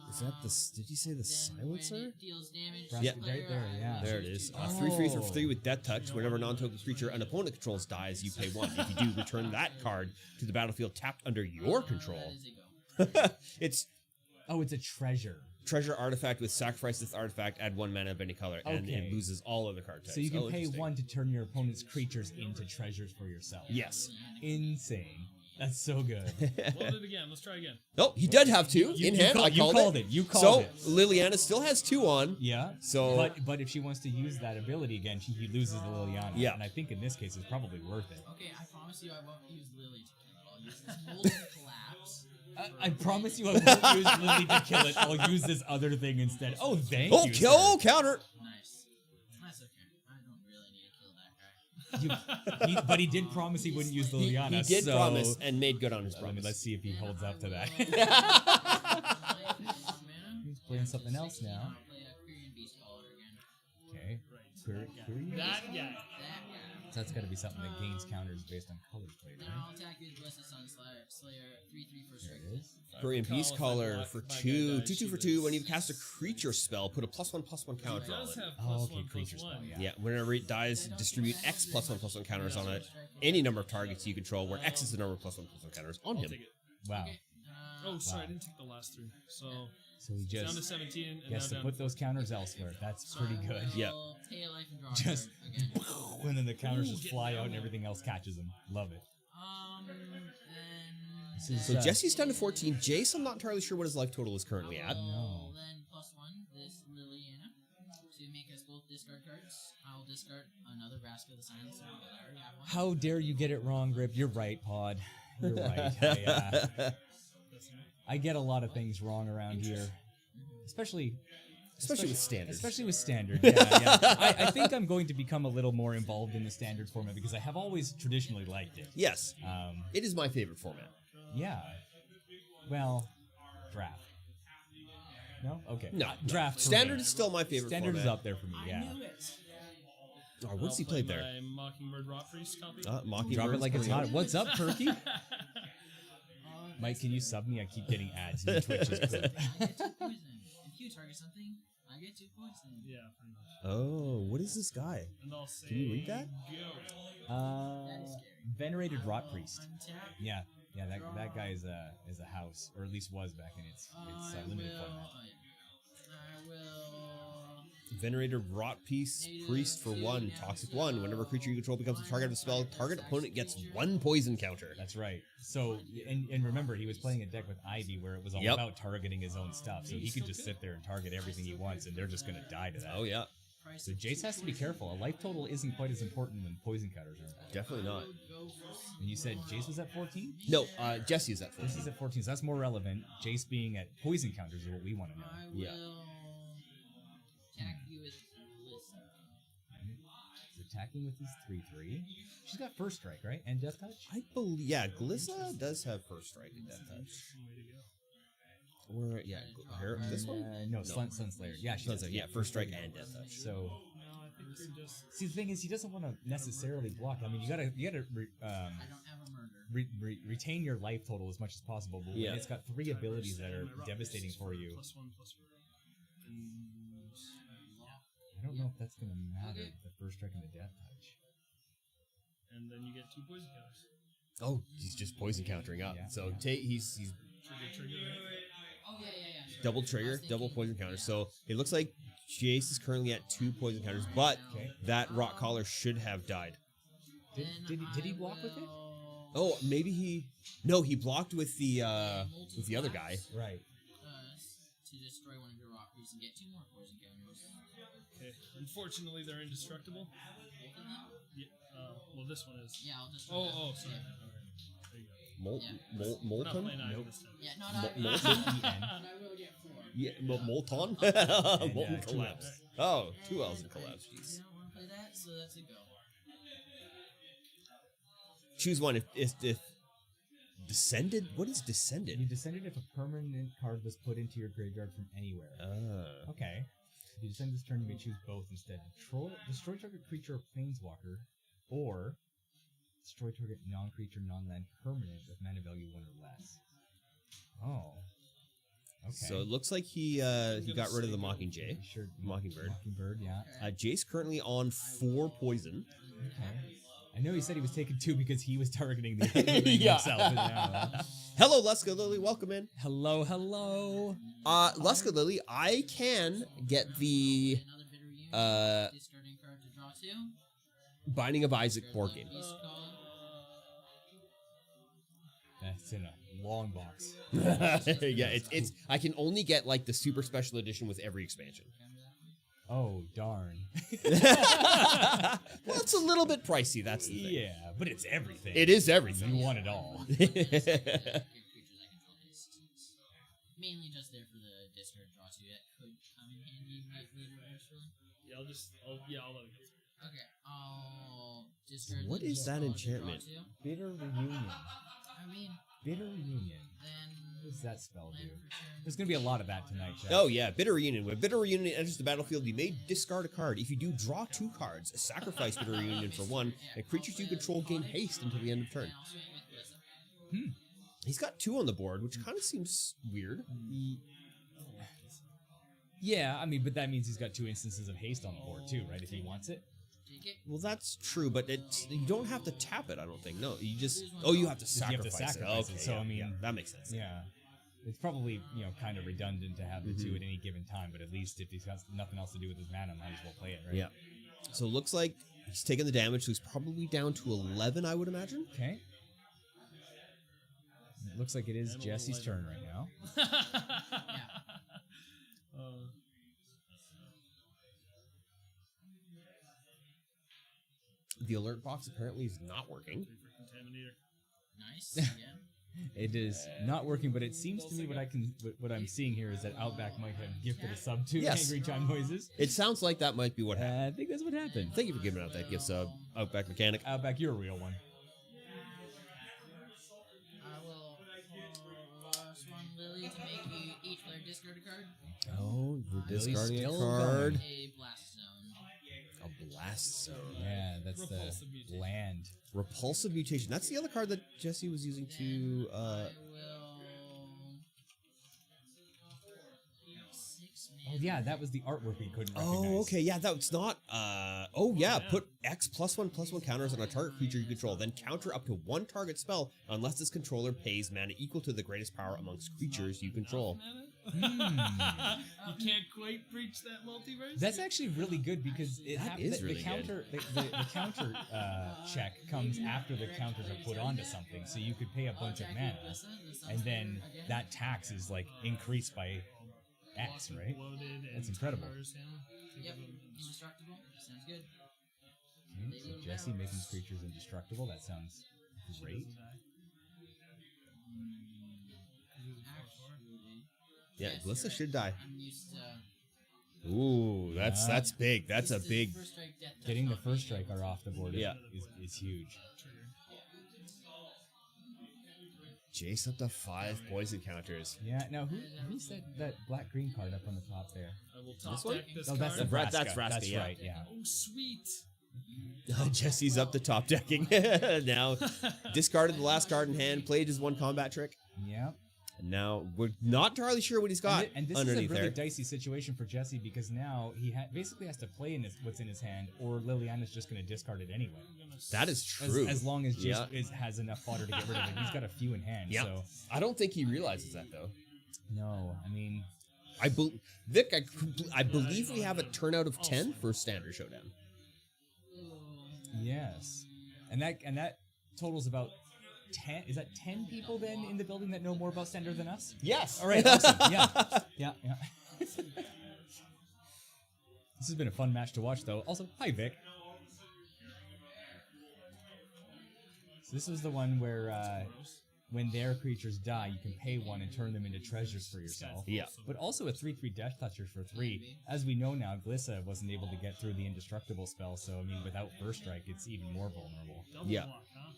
Is that the? Did you say the Silencer?
Vraska,
Yeah.
right there. Yeah.
There it is. 3/3 for 3 with Death Touch. Whenever a non-token creature an opponent controls dies, you pay 1. If you do, return that card to the battlefield tapped under your control. It's
it's a treasure.
treasure artifact with sacrifice this artifact, add 1 mana of any color, and it loses all other card types.
So you can pay
interesting.
1 to turn your opponent's creatures into treasures for yourself.
Yes.
Insane. That's so good.
Roll it again. Let's try again.
Oh, he did have 2 in hand. I called it.
You called it.
So Liliana still has 2 on.
Yeah.
So,
but if she wants to use that ability again, he loses the Liliana.
Yeah.
And I think in this case it's probably worth it.
Okay, I promise you I won't use Lily to kill it. I'll use this Molten Collapse.
I promise you I won't use Lily to kill it. I'll use this other thing instead. Oh, thank you.
kill counter.
Nice. That's okay. I don't really need to kill that guy.
But he did promise he wouldn't use Liliana.
He did
so
promise and made good on his
I mean,
promise.
let's see if he holds up to that. He's playing something else now.
I'll play a Korean Beast Caller again.
Okay. Query?
That guy.
That guy.
So that's got to be something that gains counters based on colors played,
Then
right?
I'll attack you with Blessed Sunslayer, 3/3 for strike.
There it is.
Korean
Call
Beast
if
Caller
I block
for
my guy
2,
dies,
2/2
she
for 2.
loses.
When you cast a creature spell, put a +1/+1
It
counter on
does
it.
have
Oh,
+1/+1.
okay, creature spell, yeah.
Yeah, whenever it dies, distribute X +1/+1 counters on it. Any number of targets you control, where X is the number of +1/+1 counters on
I'll
him.
take it.
Wow.
Oh, sorry,
Wow.
I didn't take the last 3. So
So he
down to
just
17 and
gets
now
to
down
put
to
those counters elsewhere. That's pretty good.
Yeah.
Tail life and draw a
Just
card again.
and then the counters
Ooh,
just
get
fly
down
out and
there.
everything else catches them. Love it. This is,
So Jesse's down to 14. Jace, I'm not entirely sure what his life total is currently at.
No.
Then +1, this Liliana, to make us both discard cards. I'll discard another Vraska the Silencer because I already have one.
How dare you get it wrong, Grip? You're right, Pod. You're right. I get a lot of things wrong around here, especially
Especially with standard.
Especially with standard, yeah. I think I'm going to become a little more involved in the standard format because I have always traditionally liked it.
Yes. It is my favorite format.
Yeah. Well, draft. No? Okay.
No.
Draft. for
Standard
me.
is still my favorite
Standard
format.
is up there for me, yeah.
I knew it.
Oh, what's he
I'll play
played there?
my Mockingbird Rot Priest copy.
Mockingbird.
Drop it like it's hot. What's up, Perky?
Oh,
Mike, can you sub me? I keep getting ads. Your Twitch is poop.
I get 2 poison. If you target something, I get 2 poison.
Yeah, pretty much.
Oh, what is this guy?
And I'll say,
Can you read that?
Go.
That is scary.
Venerated Rot Priest.
Untap.
Yeah, that guy is a house, or at least was back in its limited format.
I will.
Venerated Rot Priest for 1. Toxic 1. Whenever a creature you control becomes the target of a spell, target opponent gets 1 poison counter.
That's right. So, and remember, he was playing a deck with Ivy where it was all
Yep.
about targeting his own stuff. So he could just sit there and target everything he wants, and they're just going to die to that.
Oh, yeah.
So Jace has to be careful. A life total isn't quite as important when poison counters are.
Definitely not.
And you said Jace was at 14?
No, Jesse is at
This
14.
is at 14, so that's more relevant. Jace being at poison counters is what we want to know.
I
Yeah.
will attack you with Lissa.
He's attacking with his 3/3. She's got first strike, right? And death touch?
I believe, yeah, Glissa does have first strike and death touch.
Way to go.
Or, yeah, this one?
No, Sunslayer. Yeah, she
Sounds
does.
like, yeah, first strike and death touch.
So,
No, I think you're just.
see, the thing is, he doesn't want to necessarily block. I mean, you gotta
I don't have a murder.
retain your life total as much as possible. But
Yeah.
when it's got 3 abilities that are
My Rot
devastating
Priest is
for you,
+1/+1. And
I don't know if that's gonna matter.
Okay.
The first strike and the death touch.
and then you get 2 poison counters.
Oh, he's just poison countering up.
Yeah.
So he's
Trigger, right?
Oh, yeah. Sorry.
double
I was
trigger,
thinking-
double poison counter.
yeah.
So it looks like Jace is currently at 2 poison counters, but
Okay.
that rock collar should have died.
Did he block with it?
Oh, maybe he blocked with the other guy.
Right.
To destroy one of your rock priests and get 2 more poison counters.
Okay. Unfortunately, they're indestructible.
Both of them?
Yeah. Well, this one is.
Yeah, I'll just.
Oh, sorry.
Yeah.
Okay. There you go.
Molten,
Yeah.
We're not
molten,
playing Ivy
nope.
this time.
Yeah, not
Mo-
I.
molten?
But I will get 4.
Yeah, molten,
And,
molten
2
collapse.
L's.
Oh, 2 L's in collapse.
I
Jeez.
don't want to play that, so that's a go.
Choose one. If descended, what is descended?
You descended if a permanent card was put into your graveyard from anywhere. Okay. If you descend this turn, you may choose both instead. Destroy target creature or planeswalker, or destroy target non-creature, non-land permanent with mana value 1 or less. Oh. Okay.
So it looks like he got rid of the Mockingjay.
Sure.
Mockingbird.
Mockingbird, yeah.
Jace currently on 4 poison.
Okay. I know he said he was taking 2 because he was targeting the other thing
Yeah.
himself. but yeah.
Hello, Luska Lily. Welcome in.
Hello, hello.
Luska Lily, I can get the
Another bitter union. Discarding card to draw 2.
Binding of Isaac board game.
Beast Call.
That's in a long box.
Yeah, it's. I can only get like the super special edition with every expansion.
Oh, darn.
Well, it's a little bit pricey. That's the thing.
Yeah, but it's everything.
It is everything.
You want it all.
Creatures I control haste. Mainly just there for the discard draw 2. That could come in handy later eventually.
Yeah, I'll let it go.
Okay, I'll discard.
What
the
is
beast
that
call to draw
enchantment?
2.
Bitter Reunion.
I mean,
Bitter Reunion.
then.
What does that spell do?
land for turn.
There's going to be a lot of that tonight, Chad.
Oh yeah, Bitter Reunion. When Bitter Reunion enters the battlefield, you may discard a card. If you do, draw 2 cards. Sacrifice Bitter Reunion for 1, and creatures you control gain haste until the end of turn.
And I'll swing with Blissa.
He's got 2 on the board, which kind of seems weird.
Yeah, I mean, but that means he's got 2 instances of haste on the board, too, right? If he wants it.
Take it.
Well, that's true, but you don't have to tap it. I don't think. No, you just. Oh, you have to
You have to
sacrifice,
sacrifice
it.
it,
Okay,
so,
yeah,
I mean-
yeah, that makes sense.
Yeah. It's probably, kind of redundant to have the 2 at any given time, but at least if he's got nothing else to do with his mana, might as well play it, right?
Yeah. So it looks like he's taking the damage, so he's probably down to 11, I would imagine.
Okay. It looks like it is
And
Jesse's
11.
turn right now.
Yeah.
The alert box apparently is not working.
Wait for Contaminator.
Nice. Yeah.
It is not working, but it seems to me what I'm seeing here is that Outback might have gifted a sub to
Yes.
Angry Chime Noises.
It sounds like that might be what happened.
I think that's what happened.
Thank you for giving out that gift sub, Outback Mechanic.
Outback, you're a real one.
I will swung Lily to make you each player discard a card.
Oh, we're
Lily's
discarding a
still
card.
A blast zone.
A blast zone.
Yeah, that's
Repulsive
the
mutation.
land.
Repulsive mutation. That's the other card that Jesse was using to.
I will 6 mana.
Oh yeah, that was the artwork we couldn't recognize.
Oh, okay. Yeah, that's not. Oh, yeah. Put X +1/+1 counters on a target creature you control. Then counter up to one target spell unless its controller pays mana equal to the greatest power amongst creatures you control.
You can't quite breach that multiverse.
That's actually really good because it
That is really
the counter the counter check comes after the counters are put onto something, so you could pay a bunch of mana, and then that tax is like increased by X, right? That's incredible.
Yep, indestructible. Sounds good.
Okay, so Jesse making creatures indestructible. That sounds great.
Yeah, Glissa should die.
I'm used to
Ooh, that's big. That's a big.
first strike death touch
Getting the
on
first
me.
striker off the board
Yeah.
is huge.
Jace up to 5 poison counters.
Yeah. Now who said that black green card up on the top there?
I will
This
top
one?
deck this
Oh, that's
card.
Nebraska.
Nebraska.
That's Vraska,
That's
yeah.
right. Yeah.
Oh, sweet.
Jesse's up to top decking now. Discarded the last card in hand. Played his one combat trick.
Yeah.
And now we're not entirely sure what he's got
And this is a
underneath
really
there.
dicey situation for Jesse because now he basically has to play in what's in his hand, or Liliana's just going to discard it anyway.
That is true.
As long as
Yeah.
Jace has enough fodder to get rid of it. He's got a few in hand.
Yeah.
So
I don't think he realizes that though.
no, I mean,
Vic, I believe we have a turnout of 10 for standard showdown.
yes, and that totals about 10. Is that 10 people then in the building that know more about standard than us?
Yes.
All right, awesome. Yeah. This has been a fun match to watch, though. Also, hi, Vic. So this was the one where when their creatures die, you can pay 1 and turn them into treasures for yourself.
Yeah.
But also a 3/3 Death Toucher for 3. As we know now, Glissa wasn't able to get through the indestructible spell, so I mean, without First Strike, it's even more vulnerable.
Double
Yeah.
block, huh?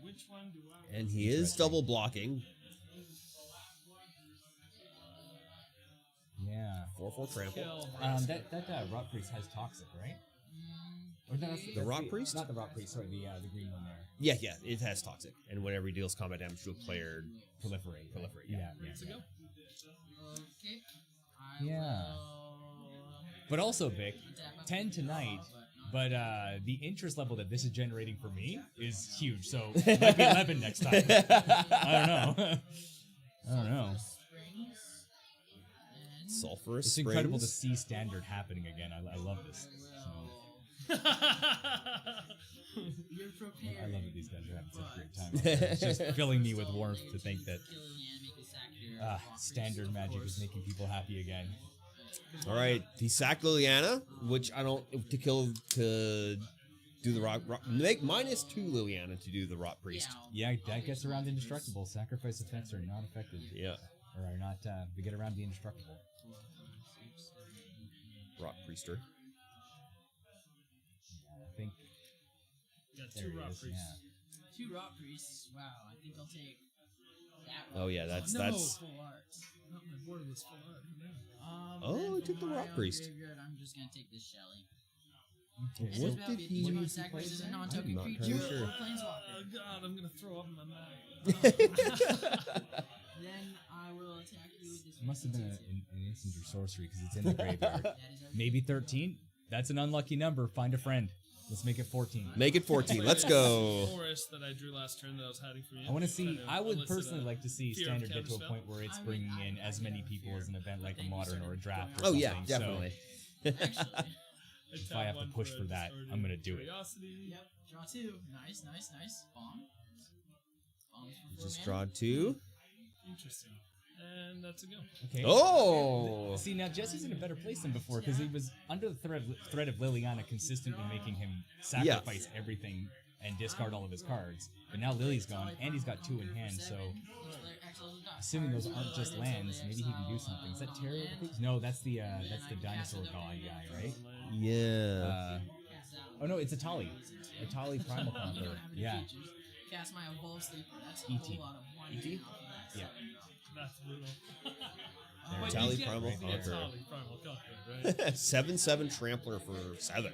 Which one do I
And he is double blocking.
Yeah.
4/4 trample.
kill?
That Rock Priest has Toxic, right? Or no, that's
Rock Priest?
Not the Rock Priest, sorry, the green one there.
Yeah, it has toxic. And whenever he deals combat damage to a player,
Proliferate.
yeah.
To go.
Okay.
Yeah. But also, Vic, 10 tonight, but the interest level that this is generating for me is huge. So it might be 11 next time. I don't know.
Sulfurous
It's
Springs.
incredible to see standard happening again. I love this. So,
You're prepared.
I love that these guys are having such a great time. out there. It's just filling me with warmth to think that standard magic is making people happy again.
All right, he sacked Liliana, which I don't to do the rock make -2 Liliana to do the Rot Priest.
Yeah, that gets around indestructible. Sacrifice effects are not effective.
Yeah,
Or are not, we get around the indestructible.
Rot Priester.
I think
Got
there
two
it
rock
is,
priests.
yeah.
2 Rot Priests. Wow, I think I'll take that
Oh
one.
yeah, that's
No.
that's
Full art.
Not my board was full art.
Oh,
then
he took
from
the
my
Rock
own
Priest.
graveyard, I'm just gonna take this Shelly.
What
It's about
did
each
he?
one sacrifices a non-token
I'm not
creature
entirely sure.
or planeswalker.
Oh god, I'm gonna throw up in my mouth.
Then I will attack you with this.
It must have been an instant or sorcery because it's in the graveyard.
That is our
Maybe 13? That's an unlucky number. Find a friend. Let's make it 14.
Make it 14. Let's go.
Forest that I drew last turn that I was hiding from you.
I want to see.
Kind of
I would
elicited
personally
a
like to see
fear of
standard get to a
counterspell.
point where it's bringing in as many people as an event like a modern or a draft. Or
Oh
something.
yeah,
So
definitely.
Actually.
if I have to push for that, I'm gonna do it.
Curiosity.
Yep. Draw 2. Nice. Bomb. Bombs for 4
Just
mana.
draw 2.
Interesting. And that's a go.
Okay.
Oh,
See, now Jesse's in a better place than before because he was under the threat of Liliana consistently making him sacrifice everything and discard all of his cards. But now Lily's gone, and he's got 2 in hand, so assuming those aren't just lands, maybe he can do something. Is that Terry? No, that's the dinosaur guy, right?
Yeah.
Oh no, it's Atali. Atali Primal Conqueror. Yeah.
Cast my Evolve Sleeper. That's a
E.T.
whole lot of one.
E.T.? Yeah.
That's brutal.
There,
But
Tally
you get
Primal
the
Conqueror.
Tally Primal Conqueror, right?
7/7 Trampler for 7.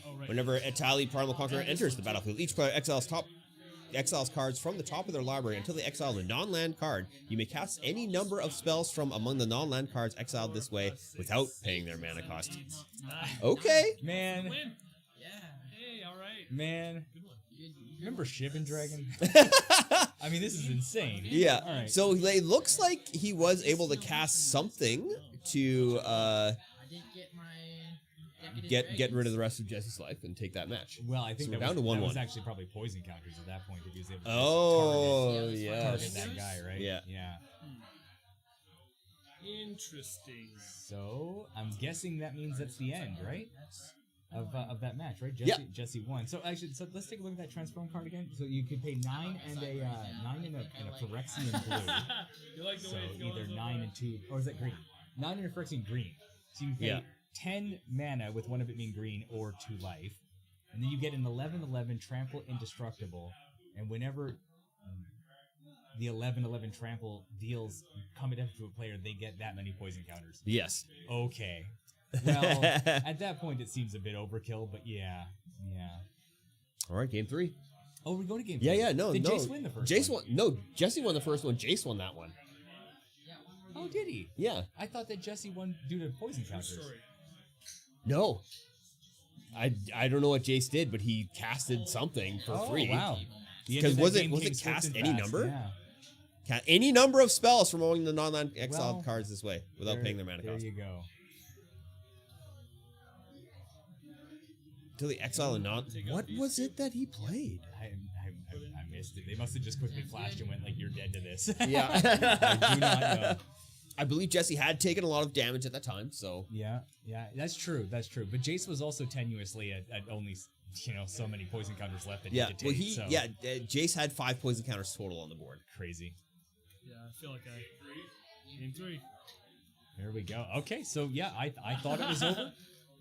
Oh, right.
Whenever a Tally Primal Conqueror enters the battlefield, each player exiles cards from the top of their library until they exile a non-land card. You may cast any number of spells from among the non-land cards exiled this way without paying their mana cost.
Nice.
Okay.
Man,
Win.
Yeah.
Hey, all right.
man.
Good one.
Remember Shivan Dragon? I mean, this is insane.
Yeah.
All right.
So it looks like he was able to cast something to
I didn't get my Decadent
get rid of the rest of Jesse's life and take that match.
Well, I think
So
that,
we're down
was,
to 1-1.
that was actually probably poison counters at that point if he was able to
Oh,
target
yes.
that guy, right?
Yeah.
Yeah.
Interesting.
So I'm guessing that means that's the end, right? Of that match, right?
Yeah.
Jesse won. So actually, so let's take a look at that transform card again. So you could pay 9 and a 9 and a Phyrexian blue.
You like the
So
way it's going
either
so
9
far?
and 2, or is that green? 9 and a Phyrexian green. So you pay
Yeah.
10 mana with one of it being green or 2 life, and then you get an 11/11 trample indestructible, and whenever the 11/11 trample deals combat damage to a player, they get that many poison counters.
Yes.
Okay. Well, at that point it seems a bit overkill, but yeah.
All right, game 3.
Oh, we go to game.
Yeah,
3.
yeah, no,
Did
no.
Jace win the first
Jace
one?
won. No, Jesse won the first one. Jace won that one.
Oh, did he?
Yeah.
I thought that Jesse won due to poison counters.
Story.
No. I don't know what Jace did, but he casted something for free.
Oh, wow. The end
Because
of that
was it
game came swift
cast
and
any
fast,
number?
Yeah.
Any number of spells from among the non-land exiled
Well,
cards this way without paying their mana
There
cost.
you go.
Until the exile and non. What was it that he played?
I missed it. They must have just quickly flashed and went like, "You're dead to this."
Yeah.
I do not know.
I believe Jesse had taken a lot of damage at that time, so.
Yeah, that's true. That's true. But Jace was also tenuously at only so many poison counters left that
Yeah,
he could take.
well, Jace had 5 poison counters total on the board.
Crazy.
Yeah, I feel like game 3.
There we go. Okay, so yeah, I thought it was over.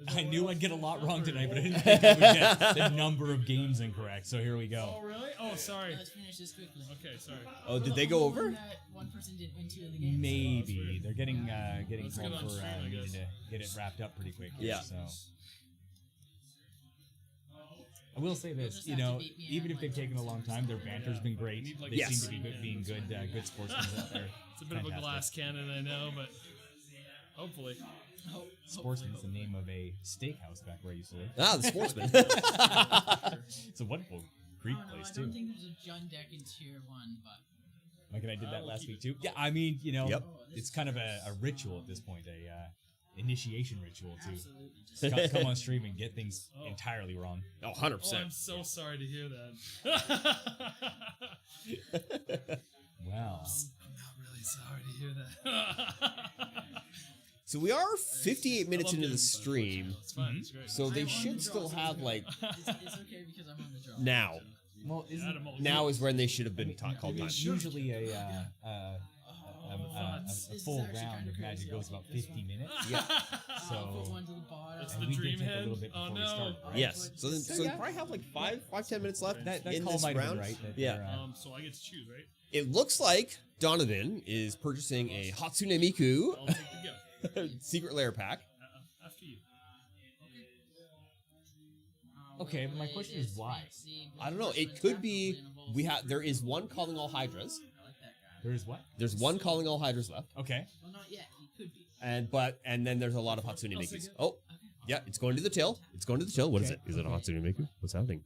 I knew I'd get a lot wrong tonight, but I didn't think I would get the number of games incorrect. So here we go.
Oh, really? Oh, sorry.
Let's finish this quickly.
Okay, sorry.
Oh, did they go over?
One person didn't win 2 of the games.
Maybe they're getting
Let's
called
get on
for
stream, I
needing
guess.
to get it wrapped up pretty quick. Here,
Yeah.
So I will say this, even if they've taken a long time, their banter's been great.
Need, like,
They
Yes.
seem to be being good sportsmen out there.
It's a bit of a
Fantastic.
glass cannon, I know, but hopefully.
Sportsman's the name of a steakhouse back where I used to live.
Ah, the sportsman.
It's a wonderful Greek place
I
too.
don't think there's a Jun deck in tier 1, but
Like, and I did that last week too. Yeah, I mean,
Yep.
it's kind of a ritual at this point, a initiation ritual too.
absolutely just
Come on stream and get things entirely wrong.
Oh, 100%.
Oh, I'm so sorry to hear that.
Wow.
I'm not really sorry to hear that.
So we are 58 minutes
I love
into the
getting
stream,
It's fine. It's great.
so they
I'm on the
should
draw,
still
so
have,
it's
like,
it's okay because I'm on the draw.
now.
Well,
Adam,
Now is when they should have been called time.
usually a
This
full
is actually
round
kinda
of Magic
crazy.
goes about 50 minutes.
Yeah.
I'll put
So
one to the bottom.
It's
and
the
we
dream
did take a
head?
little bit
Oh,
before we
no.
started. Right?
Yes. So then, so they
yeah.
probably have like 5-10 minutes left
That
in
call
this
might have been
round.
right. That
Yeah.
they're,
So I get to choose, right?
It looks like Donovan is purchasing a Hatsune Miku
I'll take the go.
secret lair pack.
After you.
Okay, but my question is why?
I don't know. It could be there is one calling all hydras.
There's what?
There's one calling all hydras left,
Okay.
Well, not yet. He could be.
and then there's a lot of Hatsune Mikus. Oh, yeah, it's going to the till. It's going to the till. What is
Okay.
it? Is it a Hatsune Miku? What's happening?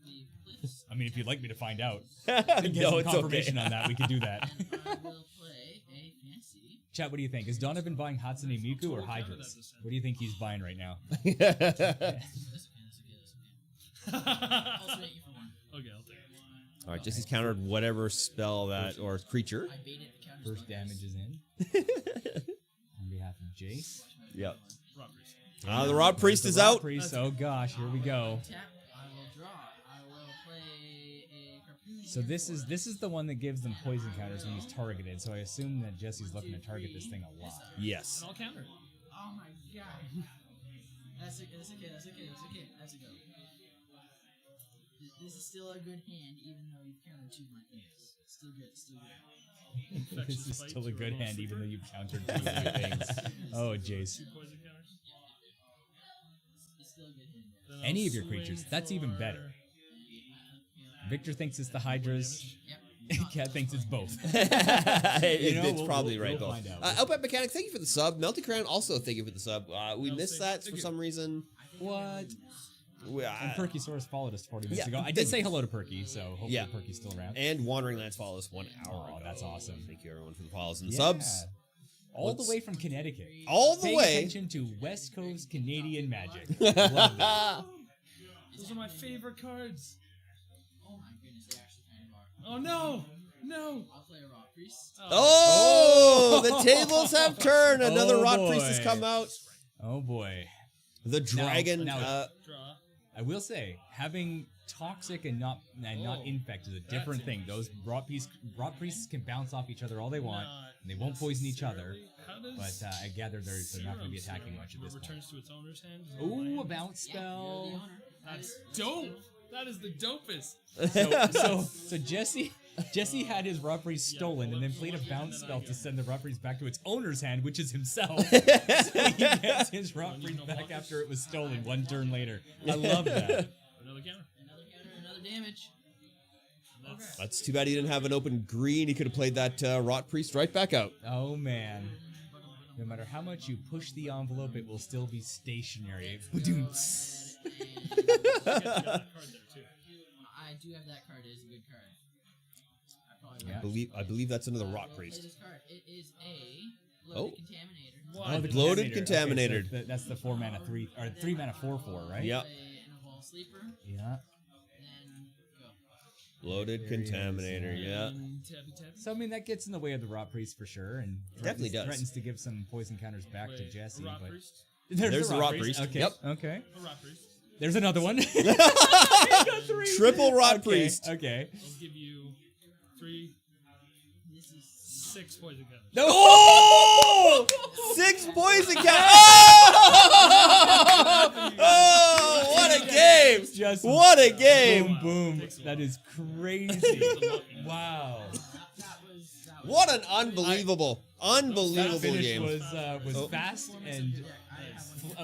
I mean, if you'd like me to find out,
No,
get some
it's
confirmation
okay.
on that, we could do that.
And I will play a fancy.
Chat, what do you think? Is Donovan buying Hatsune Miku or Hydras? What do you think he's buying right now?
That's okay. That's okay. That's okay. I'll swing you for one.
Okay, I'll take it.
All right, Jesse's countered whatever spell that or creature.
I baited the counter.
First damage is in. On behalf of Jace.
Yep.
Rob Reese.
The Rod Priest
The
is
Rock
out.
Priest. Oh gosh, here we go.
Tap. I will draw. I will play
So this is the one that gives them poison counters when he's targeted. So I assume that Jesse's looking to target this thing a lot.
Yes.
And I'll counter it.
Oh my god. That's okay. That's a go. This is still a good hand, even though you've countered 2 of my things. Still good.
This is still a good hand, even though you've countered 2 of your things. Oh, Jace.
2 poison counters.
It's still a good hand.
Then
Any
I'll
of your
swing
creatures, that's even
for-
better. Victor thinks it's the Hydras.
Yep.
Cat thinks it's both.
It's probably right,
we'll
both.
find out.
Outback Mechanic, thank you for the sub. Melty Crown, also thank you for the sub. We
No,
missed
same.
that for
Thank you.
some reason.
What?
We,
And Perkysaurus followed us 40 minutes
Yeah,
ago. I did say hello to Perky, so hopefully
Yeah.
Perky's still around.
and Wandering Lands followed us 1 hour
Oh,
ago.
that's awesome.
Thank you, everyone, for the follows and the
Yeah.
subs.
All the
Let's-
way from Connecticut.
All the
Paying
way.
attention to West Coast Canadian magic. Love it.
Those are my favorite cards.
Oh my goodness, they actually kind of are.
Oh no! No!
I'll play a Rock Priest.
Oh, the tables have turned. Another
Oh,
Rot Priest has
boy.
come out.
Oh boy.
The dragon.
now-
Draw.
I will say, having toxic and not infect is a different thing. Those rot priests can bounce off each other all they want, and they won't poison each other.
How does
But I gather they're not going to be
Serum
attacking much at this point.
returns to its owner's hand? Is it in my
Ooh, a
hand?
bounce
Yeah, you're the
spell.
owner.
That's dope. That is the dopest.
So Jesse had his rot priest stolen and then played a bounce spell to send the rot priest back to its owner's hand, which is himself. So he gets his rot priest back after it was stolen 1 turn later. I love that.
Another counter.
Another counter, another damage.
That's
That's too bad he didn't have an open green. He could have played that Rot Priest right back out.
Oh man. No matter how much you push the envelope, it will still be stationary. Ba-doom-ts.
you got that card there too.
I do have that card. It is a good card. I probably
Yeah.
will.
I believe that's another Rot
Play
Priest.
this card. It is a
Oh.
loaded contaminator.
What?
Oh, the
Loaded
Contaminator.
Contaminator.
Okay, so that's the 4 mana 3 or 3 mana 4/4, right?
Yep.
Play an Evolved Sleeper.
Yeah.
Then go.
Loaded
There he is,
Contaminator, yeah.
And tappy tappy.
So I mean that gets in the way of the rot priest for sure, and
Definitely does.
threatens to give some poison counters back to
Play
Jesse.
a Rot
But
Priest.
There's the Rot Priest.
Okay.
Yep.
Okay.
A Rot Priest.
There's another one. He got 3.
Triple Rot
Okay,
Priest.
Okay.
I'll give you 3,
This is
6 poison counters.
No.
Oh! 6 poison count. Oh, what a game!
Just
What a game!
boom, boom. That is crazy. Wow.
that was
What an unbelievable
That finish
game!
was
Oh.
fast and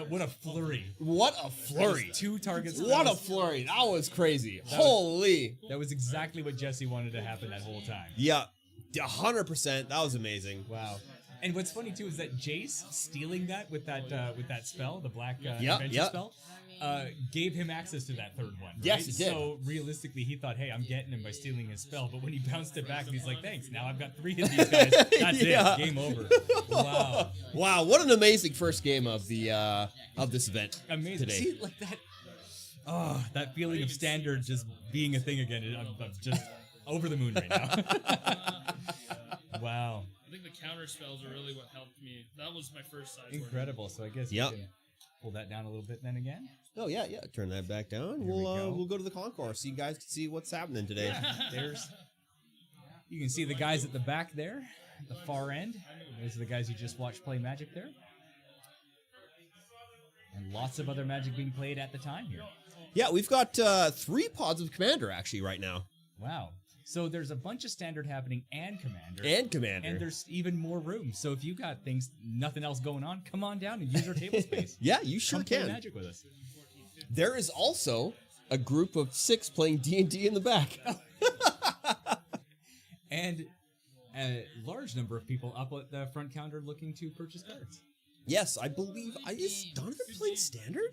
what a flurry.
What a flurry!
2 targets.
What a flurry! That was crazy. Holy!
That was exactly what Jesse wanted to happen that whole time.
Yeah, 100%. That was amazing.
Wow. And what's funny too is that Jace stealing that with that spell, the black
Yep,
adventure
yep.
spell, gave him access to that 3rd one.
Yes,
right?
it did.
So realistically, he thought, "Hey, I'm getting him by stealing his spell." But when he bounced it back, he's like, "Thanks. Now I've got 3 of these guys. That's
Yeah.
it. Game over." Wow.
Wow, what an amazing first game of the of this event
Amazing.
today.
See, like that. Oh, that feeling of standard just being a thing again. I'm just over the moon right now. Wow.
I think the counter spells are really what helped me. That was my first sideboard.
Incredible. So I guess
Yep.
you can pull that down a little bit then again.
Oh yeah, yeah. Turn that back down.
Here we go.
We'll go to the concourse. So you guys can see what's happening today.
You can see the guys at the back there, at the far end. Those are the guys you just watched play Magic there. And lots of other Magic being played at the time here.
Yeah, we've got 3 pods of Commander actually right now,
Wow. So there's a bunch of Standard happening and Commander.
and Commander.
And there's even more room. So if you got nothing else going on, come on down and use our table space.
Yeah, you sure
Come play
can.
Magic with us.
There is also a group of 6 playing D&D in the back.
And a large number of people up at the front counter looking to purchase cards.
Yes, I believe. Is Donovan playing Standard?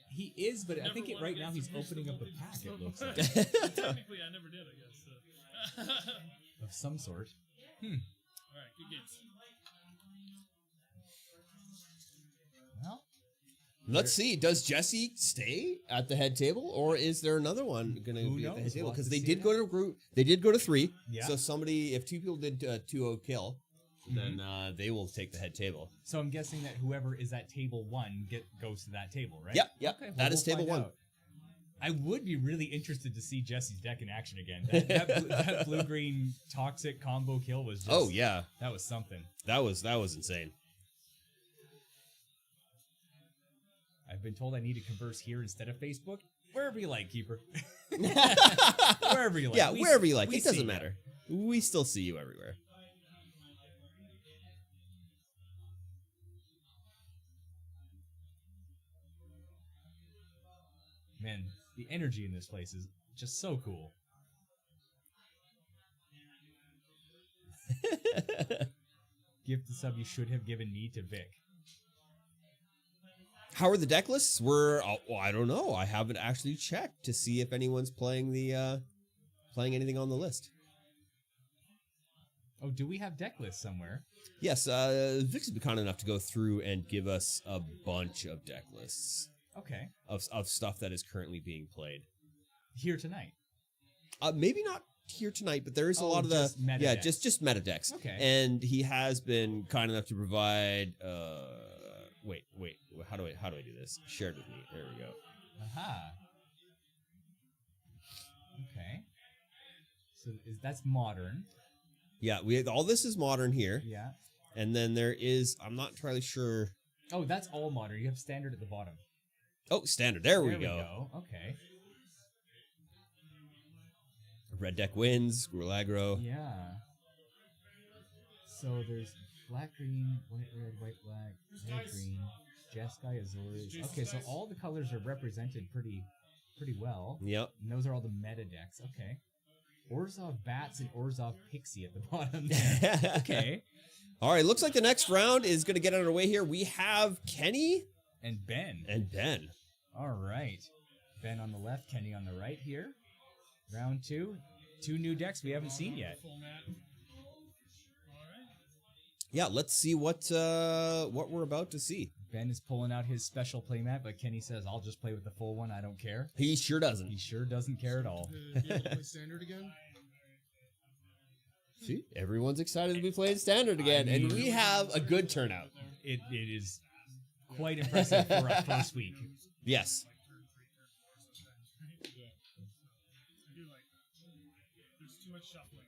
He is, but I think
Never won
right
a
now
game
he's
for
opening up a
First
pack,
Golden
it looks like.
Technically, I never did, I guess. So.
Of some sort.
All right, good games.
Well,
Let's see. Does Jesse stay at the head table, or is there another one going to
Who
be at the head
knows?
table?
We'll have
Because
to
they
see
did
it
go to group. They did go to 3.
Yeah.
So if 2 people did 2-0 kill, then they will take the head table.
so I'm guessing that whoever is at table 1 goes to that table, right?
Yep, yep.
Okay, well,
That is
we'll
table
find
1.
out. I would be really interested to see Jesse's deck in action again. That blue-green toxic combo kill was just...
Oh, yeah.
That was something.
That was insane.
I've been told I need to converse here instead of Facebook. Wherever you like, Keeper. Wherever you like.
Yeah, wherever you like.
we
It
see
doesn't
ya.
matter. We still see you everywhere.
Man, the energy in this place is just so cool. Give the sub you should have given me to Vic.
How are the deck lists? I don't know. I haven't actually checked to see if anyone's playing playing anything on the list.
Oh, do we have deck lists somewhere?
Yes, Vic's been kind enough to go through and give us a bunch of deck lists
Okay.
of stuff that is currently being played.
Here tonight.
Maybe not here tonight, but there is a
Oh,
lot of the
just meta
yeah,
decks.
just meta decks.
Okay.
And he has been kind enough to provide. Wait, how do I do this? Shared with me. There we go.
Aha. Okay. So that's modern.
Yeah, all this is modern here,
Yeah.
and then there is. I'm not entirely sure.
Oh, that's all modern. You have standard at the bottom.
Oh, standard. There we go.
Okay.
Red deck wins. Gruel aggro.
Yeah. So there's black, green, white, red, white, black, red, green, Jeskai, Azores. Okay, so all the colors are represented pretty well.
Yep.
And those are all the meta decks. Okay. Orzhov Bats and Orzhov Pixie at the bottom there. Okay.
All right. Looks like the next round is going to get underway here. We have Kenny
And Ben.
and Ben.
All right. Ben on the left, Kenny on the right here. Round 2. 2 new decks we haven't seen yet.
Full mat. Alright.
Yeah. Let's see what we're about to see.
Ben is pulling out his special playmat, but Kenny says, I'll just play with the full one. I don't care.
He sure doesn't.
He sure doesn't care at all.
Be able to play standard again?
See, everyone's excited to be playing standard again, and we have a good turnout.
It is quite impressive for a first week.
Yes.
I do like that. There's too much shuffling.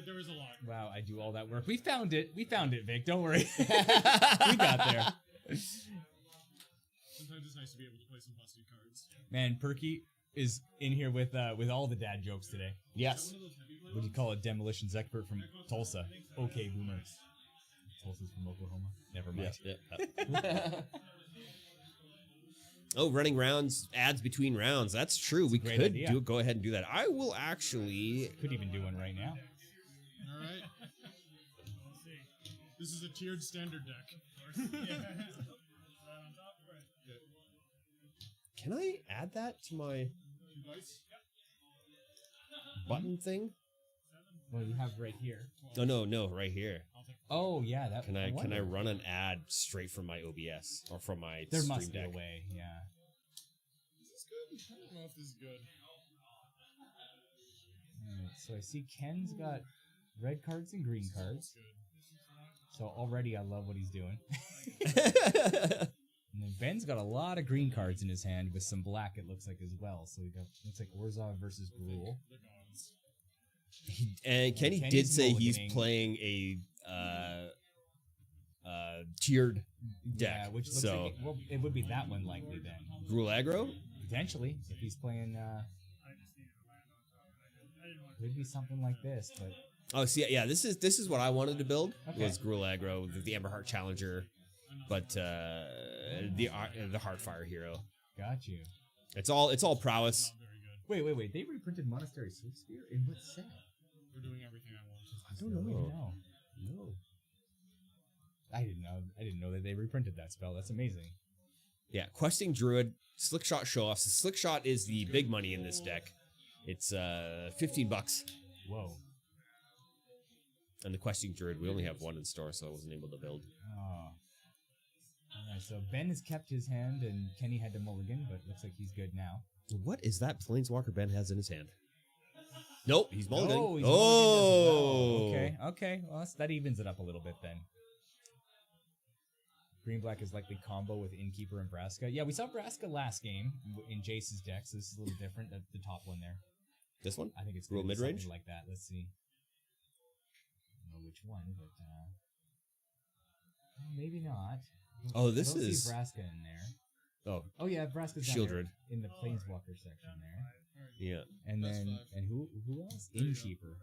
There was a lot.
Wow, I do all that work. We found it, Vic. Don't worry. We got there.
Sometimes it's nice to be able to play some busted cards.
Man, Perky is in here with all the dad jokes today.
Yes.
What do you call a demolitions expert from Tulsa? Okay, boomer. Tulsa's from Oklahoma. Never mind.
Yeah. Oh, running rounds, ads between rounds. That's true. We
great
could
idea.
go ahead and do that. I will actually.
Could even do one right now.
All right. This is a tiered standard deck.
Can I add that to my
Dice?
button thing?
Well, you have right here.
Oh no, right here.
Oh yeah, that.
Can I
wonder.
run an ad straight from my OBS or from my
There
Stream
must be
Deck?
a way. Yeah.
Is this good? I don't know if this is good.
Alright, so I see Ken's got red cards and green cards. So already I love what he's doing. And then Ben's got a lot of green cards in his hand with some black, it looks like, as well. So we got, looks like Orzhov versus Gruel.
And Kenny did
Kenny's
say he's
mulliganing.
playing a tiered deck.
Yeah, which looks
so
like it would be that one likely then.
Gruel aggro.
Potentially, if he's playing, could be something like this, but
Oh, see, yeah, this is what I wanted to build.
Okay.
Was Gruel aggro, the Emberheart Challenger, but the Heartfire hero.
got you.
It's all prowess.
Wait. They reprinted Monastery Swift Spear in what set?
We're doing everything I want.
I don't
No.
know. No.
I didn't know that they reprinted that spell. That's amazing.
Yeah, Questing Druid, Slickshot Show-Offs. The Slickshot is the big money in this deck. It's $15.
Whoa.
And the Questing Druid, we only have one in store, so I wasn't able to build.
Oh. Alright, so Ben has kept his hand and Kenny had to mulligan, but looks like he's good now.
What is that Planeswalker Ben has in his hand? Nope, he's mulliganing.
Oh, he's
Oh!
mulliganed as well. Okay. Well, that evens it up a little bit then. Green black is likely combo with Innkeeper and Vraska. Yeah, we saw Vraska last game in Jace's deck, so this is a little different. The top one there.
This one?
I think it's
Real
gonna be
mid-range?
something like that. Let's see. I don't know which one, but maybe not.
Oh, this
I don't
is-
see Vraska in there.
Oh,
Oh yeah, Vraska's down
Shieldred.
there in the Planeswalker section there.
yeah.
And
That's
then
five.
and who else? Innkeeper.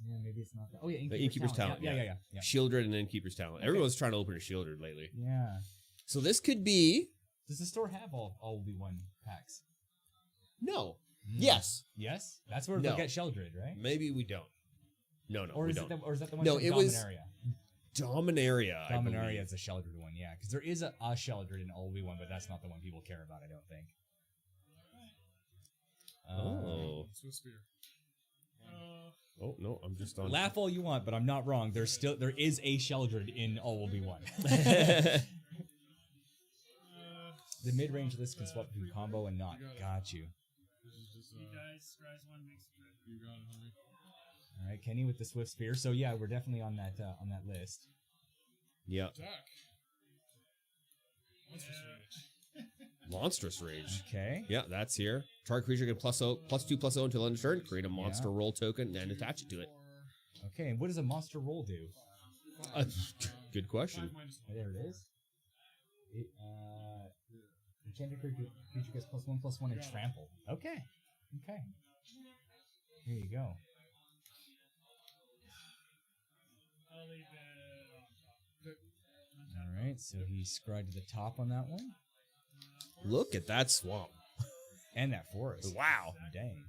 Yeah, maybe it's not that. Oh yeah,
The Innkeeper's Talent.
Yeah.
Shieldred and Innkeeper's Talent.
Okay.
Everyone's trying to open a Shieldred lately.
Yeah.
So this could be...
Does the store have all V1 packs?
No.
Mm.
Yes.
Yes? That's where
No.
they'll get Sheldred, right?
Maybe we don't. No,
Or
we
is
don't.
or is that the one
No,
from
it was-
Dominaria?
Dominaria, I
Dominaria
believe.
is a Sheldred one, yeah. Because there is a Sheldred in all V1, but that's not the one people care about, I don't think.
Oh.
Swift Spear.
Oh, no, I'm just on...
Laugh all you want, but I'm not wrong. There is a Sheldred in all V1. The mid-range list can swap between combo and not. Got you.
This is just,
He dies, scries one, makes a trade.
you got it, homie.
All right, Kenny with the Swift Spear. So yeah, we're definitely on that list.
Yeah.
Attack. Monstrous Rage.
Monstrous Rage.
Okay.
Yeah, that's here. Target creature can +2/+0 until end of turn. Create a monster roll token and attach it to it.
Okay, and what does a monster roll do?
Good question.
There it is. Enchanted creature gets +1/+1 and trample. Okay. Okay. Here you go.
I'll leave it on top.
All right, so he scryed to the top on that one.
Look at that swamp.
And that forest.
Wow.
Dang.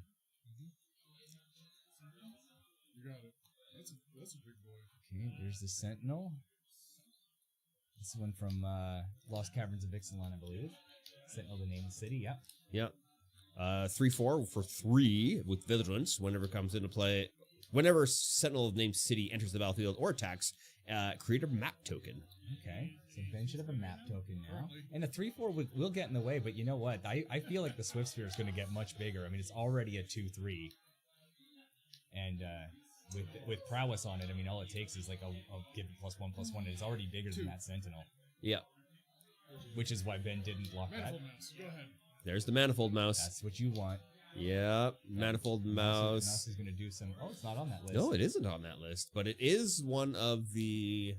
You got it. That's a big boy.
Okay, there's the Sentinel. This one from Lost Caverns of Ixalan, I believe. Sentinel to name the city, yep.
Yeah. 3/4 for 3 with Vigilance. Whenever it comes into play, whenever Sentinel of Named City enters the battlefield or attacks, create a map token.
Okay, so Ben should have a map token now. And a 3/4 will get in the way, but you know what? I feel like the Swift Sphere is going to get much bigger. I mean, it's already a 2/3. And with Prowess on it, I mean, all it takes is like I'll give it +1/+1. And it's already bigger than that Sentinel.
Yeah.
Which is why Ben didn't block that.
Manifold Mouse. Go ahead.
There's the Manifold Mouse.
That's what you want.
Yep. Manifold
Mouse
Mouse.
is going to do some... Oh, it's not on that list.
No, it isn't on that list, but it is one of the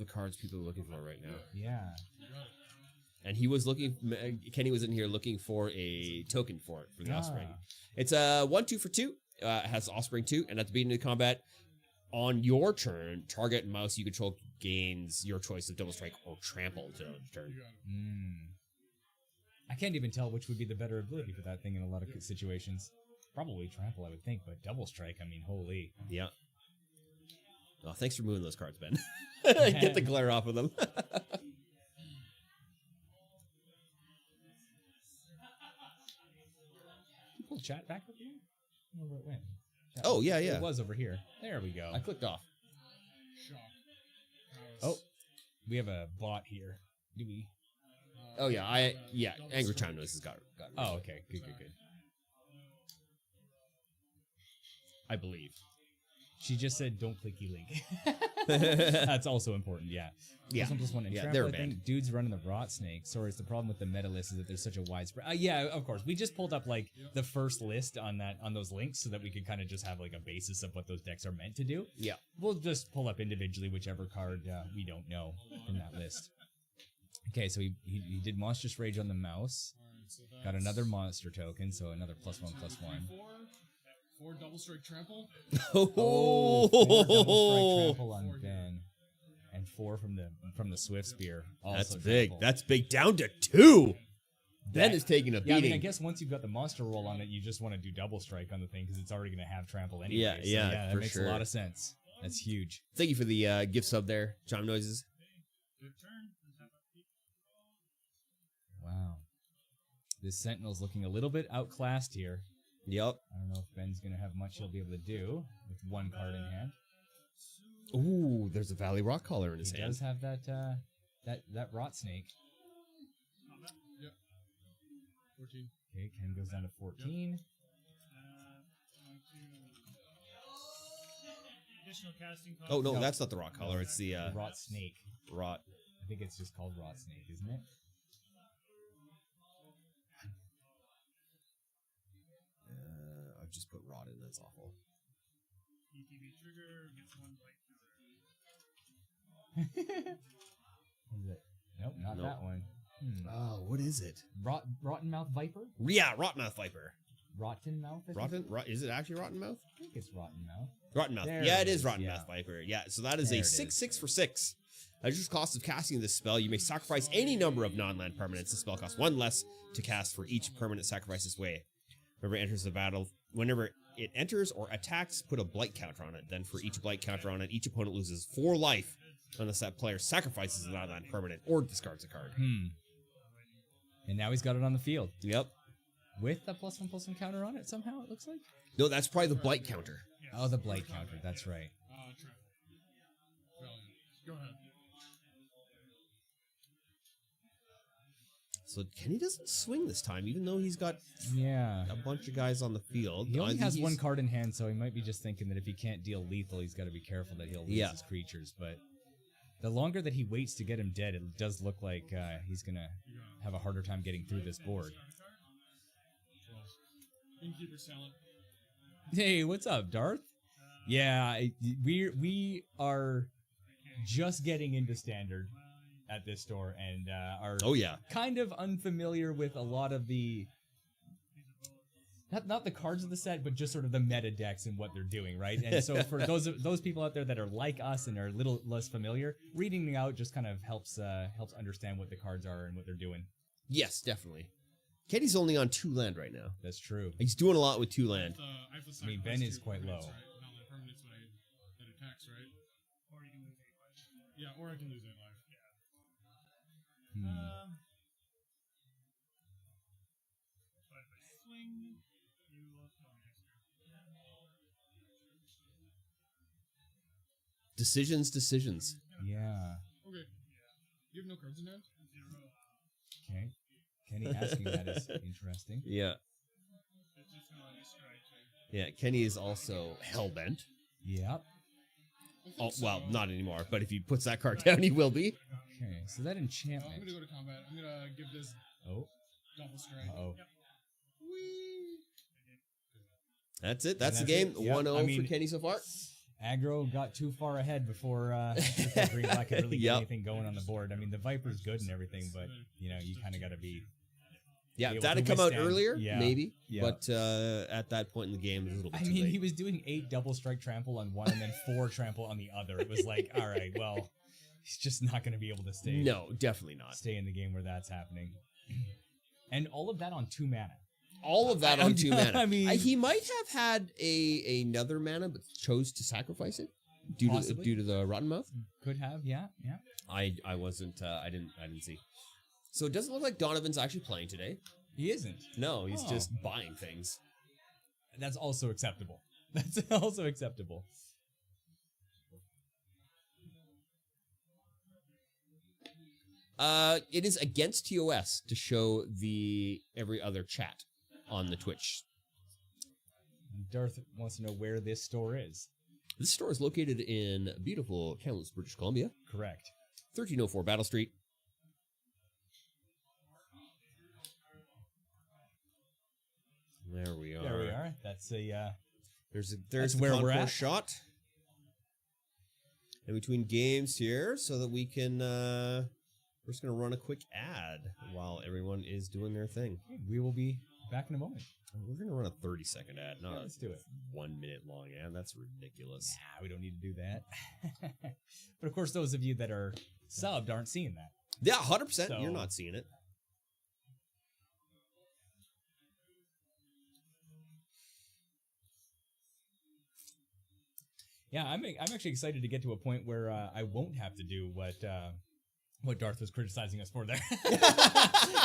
cards people are looking for right now.
Yeah.
And he was looking. Kenny was in here looking for a token for it for the Offspring.
Ah.
It's a 1/2 for 2. It has Offspring 2, and at the beginning of combat, on your turn, target mouse you control gains your choice of Double Strike or Trample until end of turn.
You got it.
I can't even tell which would be the better ability for that thing in a lot of situations. Probably Trample, I would think, but Double Strike, I mean, holy.
Yeah. Oh, thanks for moving those cards, Ben. Get the glare off of them.
Pull chat back up here? I don't know where it went. Chat
Oh, yeah, yeah.
It was over here. There we go.
I clicked off.
Shock.
Oh, we have a bot here. Do we?
Oh yeah, Angry Chime Noise has got it.
Oh, okay. Good.
I believe.
She just said, "Don't click e-link." That's also important. Yeah.
Yeah.
+1/+1 and
Yeah,
trample.
they're
I
banned.
think dudes running the Rot Snake. Sorry, it's the problem with the meta list is that there's such a widespread. Yeah, of course. We just pulled up like the first list on those links so that we could kind of just have like a basis of what those decks are meant to do.
Yeah.
We'll just pull up individually whichever card we don't know from that list. Okay, so he did Monstrous Rage on the mouse.
Alright, so
Got
that's
another monster token, so another +1/+1.
4 Double Strike Trample.
Oh, 4 double strike trample on Ben, and 4 from the Swift Spear. Also
That's big.
trample.
That's big. Down to 2. Ben is taking a
Yeah, I
beating.
mean, I guess once you've got the monster roll on it, you just want to do double strike on the thing because it's already going to have trample anyway.
Yeah,
So,
yeah,
that
for
makes
sure.
a lot of sense. That's huge.
Thank you for the gift sub there, Chime Noises.
Good turn.
Wow. This Sentinel's looking a little bit outclassed here.
Yep.
I don't know if Ben's going to have much he'll be able to do with one card in hand.
Ooh, there's a Valley Rock Collar in his
He
hand.
does have that Rot Snake.
Yep. 14.
Okay, Ken goes down to 14.
Additional casting cost.
Oh no,
No.
that's not the Rock Collar. It's the
Rot Snake.
Rot.
I think it's just called Rot Snake, isn't it?
I've just put rot in. That's awful.
ETB trigger gets 1 bite.
Is it? Nope, not
Nope.
that one.
Oh, what is it?
Rotten Mouth Viper?
Yeah, Rottenmouth Viper.
Rotten Mouth? I think?
Is it actually Rotten Mouth?
I think it's Rotten Mouth.
Rotten Mouth.
There
Yeah,
it
it is
is,
Rotten
yeah.
Mouth Viper. Yeah, so that is
There
a
it is.
6/6 for 6. At your cost of casting this spell, you may sacrifice any number of non-land permanents. The spell costs 1 less to cast for each permanent sacrifice this way. Whenever it enters or attacks, put a blight counter on it. Then for each blight counter on it, each opponent loses 4 life unless that player sacrifices a non-land permanent or discards a card.
And now he's got it on the field.
Yep.
With a +1/+1 counter on it somehow, it looks like?
No, that's probably the blight counter.
Oh, the Blight counter, that's right.
Trap. Valiant. Go ahead.
So Kenny doesn't swing this time, even though he's got
Yeah.
a bunch of guys on the field.
He only
I
has
think
1
he's-
card in hand, so he might be just thinking that if he can't deal lethal, he's got to be careful that he'll lose
Yeah.
his creatures. But the longer that he waits to get him dead, it does look like he's going to have a harder time getting through this board.
Innkeeper Salad.
Hey, what's up, Darth? Yeah, we are just getting into Standard at this store and are
Oh, yeah.
kind of unfamiliar with a lot of the not the cards of the set, but just sort of the meta decks and what they're doing, right? And so for those people out there that are like us and are a little less familiar, reading them out just kind of helps understand what the cards are and what they're doing.
Yes, definitely. Kenny's only on 2 land right now.
That's true.
He's doing a lot with 2 land.
I have to
I mean,
sacrifice
Ben is
2
quite
permanents,
low.
Right? Not permanents that attacks, right?
Or you can lose 8 life.
Yeah, or I can lose 8 life.
But if I swing, you will kill me next turn.
Decisions.
Yeah.
Okay. You have no cards in hand?
0.
Okay. Kenny asking that is interesting.
Yeah.
It's just going to destroy too.
Yeah, Kenny is also hellbent.
Yep.
Oh, well, not anymore, but if he puts that card down, he will be.
Okay, so that
I'm
enchantment.
gonna go to combat. I'm gonna give this
Oh,
double strike.
oh.
Whee!
That's it. That's the
that's
game.
it. Yep.
1-0
I mean-
for Kenny so far.
Aggro got too far ahead before Green Black could really get
Yep.
anything going on the board. I mean, the Viper's good and everything, but you know, you kind of got to be.
Yeah,
able
if that
to
had come out
withstand-
earlier,
yeah,
maybe.
yeah.
But at that point in the game, it was a little bit
I
too
mean,
late.
he was doing 8 double strike trample on one and then 4 trample on the other. It was like, all right, well, he's just not going to be able to stay.
No, definitely not.
Stay in the game where that's happening. And all of that on 2 mana.
All of that on 2 mana.
I mean-
he might have had another mana, but chose to sacrifice it due
Possibly.
to the Rotten Mouth.
Could have, yeah.
I wasn't. I didn't see. So it doesn't look like Donovan's actually playing today.
He isn't.
No, he's
Oh.
just buying things.
That's also acceptable. That's also acceptable.
It is against TOS to show the every other chat on the Twitch.
Darth wants to know where this store is.
This store is located in beautiful Kamloops, British Columbia,
Correct.
1304 Battle Street. There we are.
There we are. That's a
There's
That's
the
where we're
concourse
at.
shot. In between games here, so that we can. We're just gonna run a quick ad while everyone is doing their thing.
we will be back in a moment.
We're gonna run a 30-second ad, not
Yeah,
a
let's do it.
1 minute long ad. That's ridiculous.
Nah, we don't need to do that. But of course, those of you that are subbed aren't seeing that.
Yeah, 100%.
So-
You're not seeing it.
Yeah, I'm actually excited to get to a point where I won't have to do what Darth was criticizing us for there.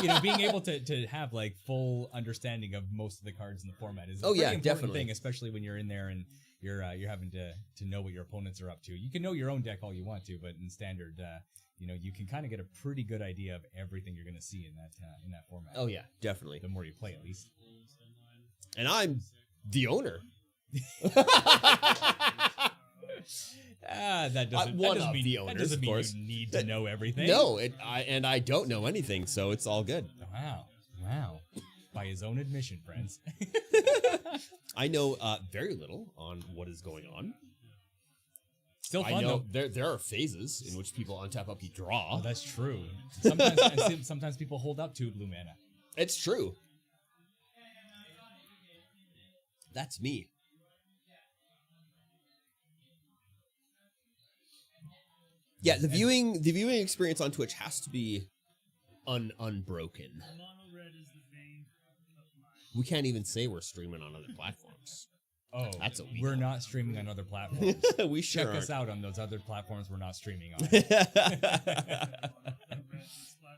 You know, being able to have like full understanding of most of the cards in the format is a
Oh,
pretty
yeah,
important
definitely.
thing, especially when you're in there and you're having to know what your opponents are up to. You can know your own deck all you want to, but in Standard, you know, you can kind of get a pretty good idea of everything you're going to see in that format.
Oh yeah, definitely.
The more you play, at least.
And I'm the owner.
That doesn't,
one
that doesn't
of
mean,
the
that
owners,
doesn't
of
mean
course.
you need to know everything.
No, I don't know anything, so it's all good.
Wow. By his own admission, friends.
I know very little on what is going on.
Still fun,
I know
though.
there are phases in which people untap up, you draw.
Oh, that's true. Sometimes people hold up to blue mana.
It's true. That's me. Yeah, the viewing experience on Twitch has to be unbroken.
Mono red is the vein of my.
We can't even say we're streaming on other platforms.
Oh,
That's illegal.
we're not streaming on other platforms.
We sure
Check us
aren't.
out on those other platforms we're not streaming on.
Red splash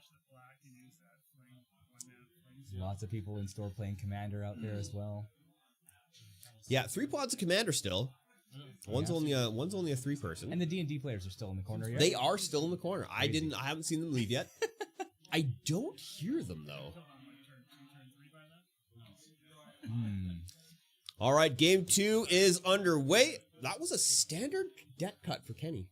the black and use that flame. One mana flame.
Lots of people in store playing Commander out there as well.
Yeah, 3 pods of Commander still. One's
Yeah.
only a 3-person.
And the D&D players are still in the corner here.
They are still in the corner. I
Crazy.
haven't seen them leave yet. I don't hear them though.
Killed on like turn 2, turn 3 by then.
All right, game 2 is underway. That was a standard deck cut for Kenny.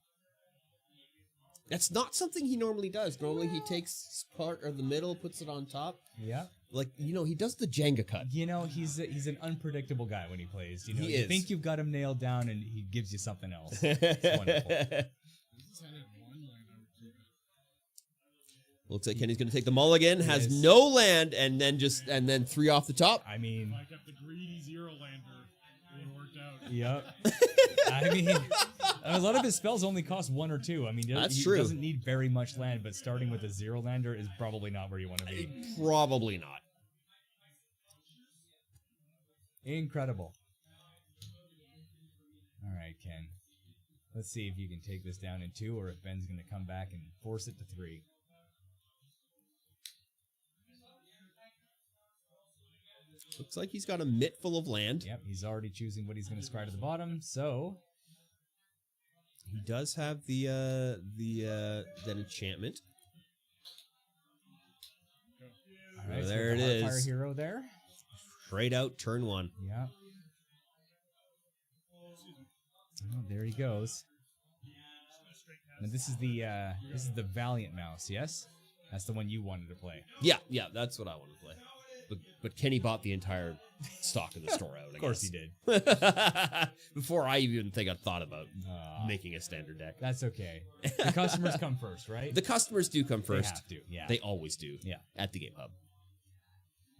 That's not something he normally does. Normally he takes part of the middle, puts it on top.
Yeah.
Like, he does the Jenga cut.
He's an unpredictable guy when he plays. You
He is.
think you've got him nailed down, and he gives you something else. It's wonderful.
He's handed one land on the
Looks like Kenny's going to take the mulligan, has
Yes.
no land, and then 3 off the top.
I mean,
If I kept the greedy zero lander, it would have worked out.
yep. I mean, a lot of his spells only cost 1 or 2. I mean,
That's
he
true.
doesn't need very much land, but starting with a 0 lander is probably not where you want to be.
Probably not.
Incredible. All right, Ken. Let's see if you can take this down in 2, or if Ben's going to come back and force it to 3.
Looks like he's got a mitt full of land.
Yep, he's already choosing what he's going to scry to the bottom, so
He does have the that enchantment.
all right, so
there
the
it
Heartfire
is.
hero there.
Straight out turn 1.
Yeah. Oh, there he goes. Now this is the Valiant Mouse, yes? That's the one you wanted to play.
Yeah, that's what I want to play. But Kenny bought the entire stock of the store out.
Of course he did.
Before I even think I thought about
Aw.
making a standard deck.
That's okay. The customers come first, right?
The customers do come
They
first.
have to, yeah.
They always do.
Yeah.
At the game hub.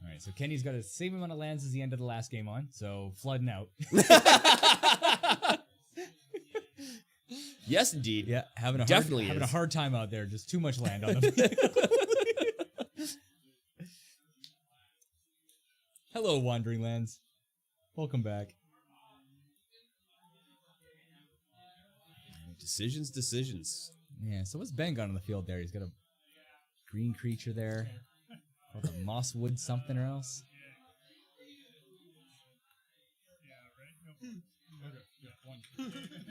All right, so Kenny's got the same amount of lands as the end of the last game on, so flooding out.
Yes, indeed.
Yeah, having a
Definitely
having a
is.
hard time out there. Just too much land on them. Hello, Wandering Lands. Welcome back.
Decisions.
Yeah, so what's Ben got on the field there? He's got a green creature there. Called a Mosswood something or else.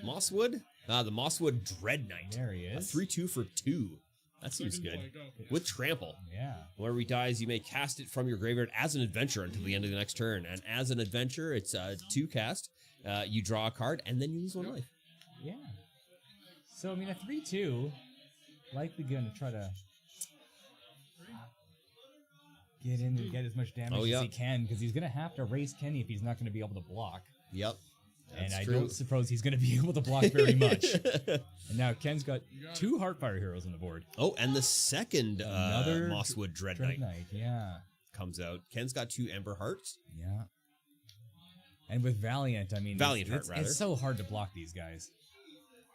Mosswood? The Mosswood Dread Knight.
There he
A
is.
3/2 for 2. That seems good. With trample.
Yeah.
Whenever he dies, you may cast it from your graveyard as an adventure until the end of the next turn. And as an adventure, it's 2 cast. You draw a card, and then you lose 1 life.
Yeah. So, I mean, a 3/2, likely going to try to get in and get as much damage
Oh, yeah.
as he can, because he's going to have to raise Kenny if he's not going to be able to block.
Yep.
And
That's
I
true.
don't suppose he's going to be able to block very much. And now Ken's got 2 Heartfire heroes on the board.
Oh, and the second
Another
Mosswood Dread
Dread
Knight
Knight, yeah.
comes out. Ken's got 2 Ember Hearts.
Yeah. And with Valiant, I mean,
Valiant Heart, rather.
it's so hard to block these guys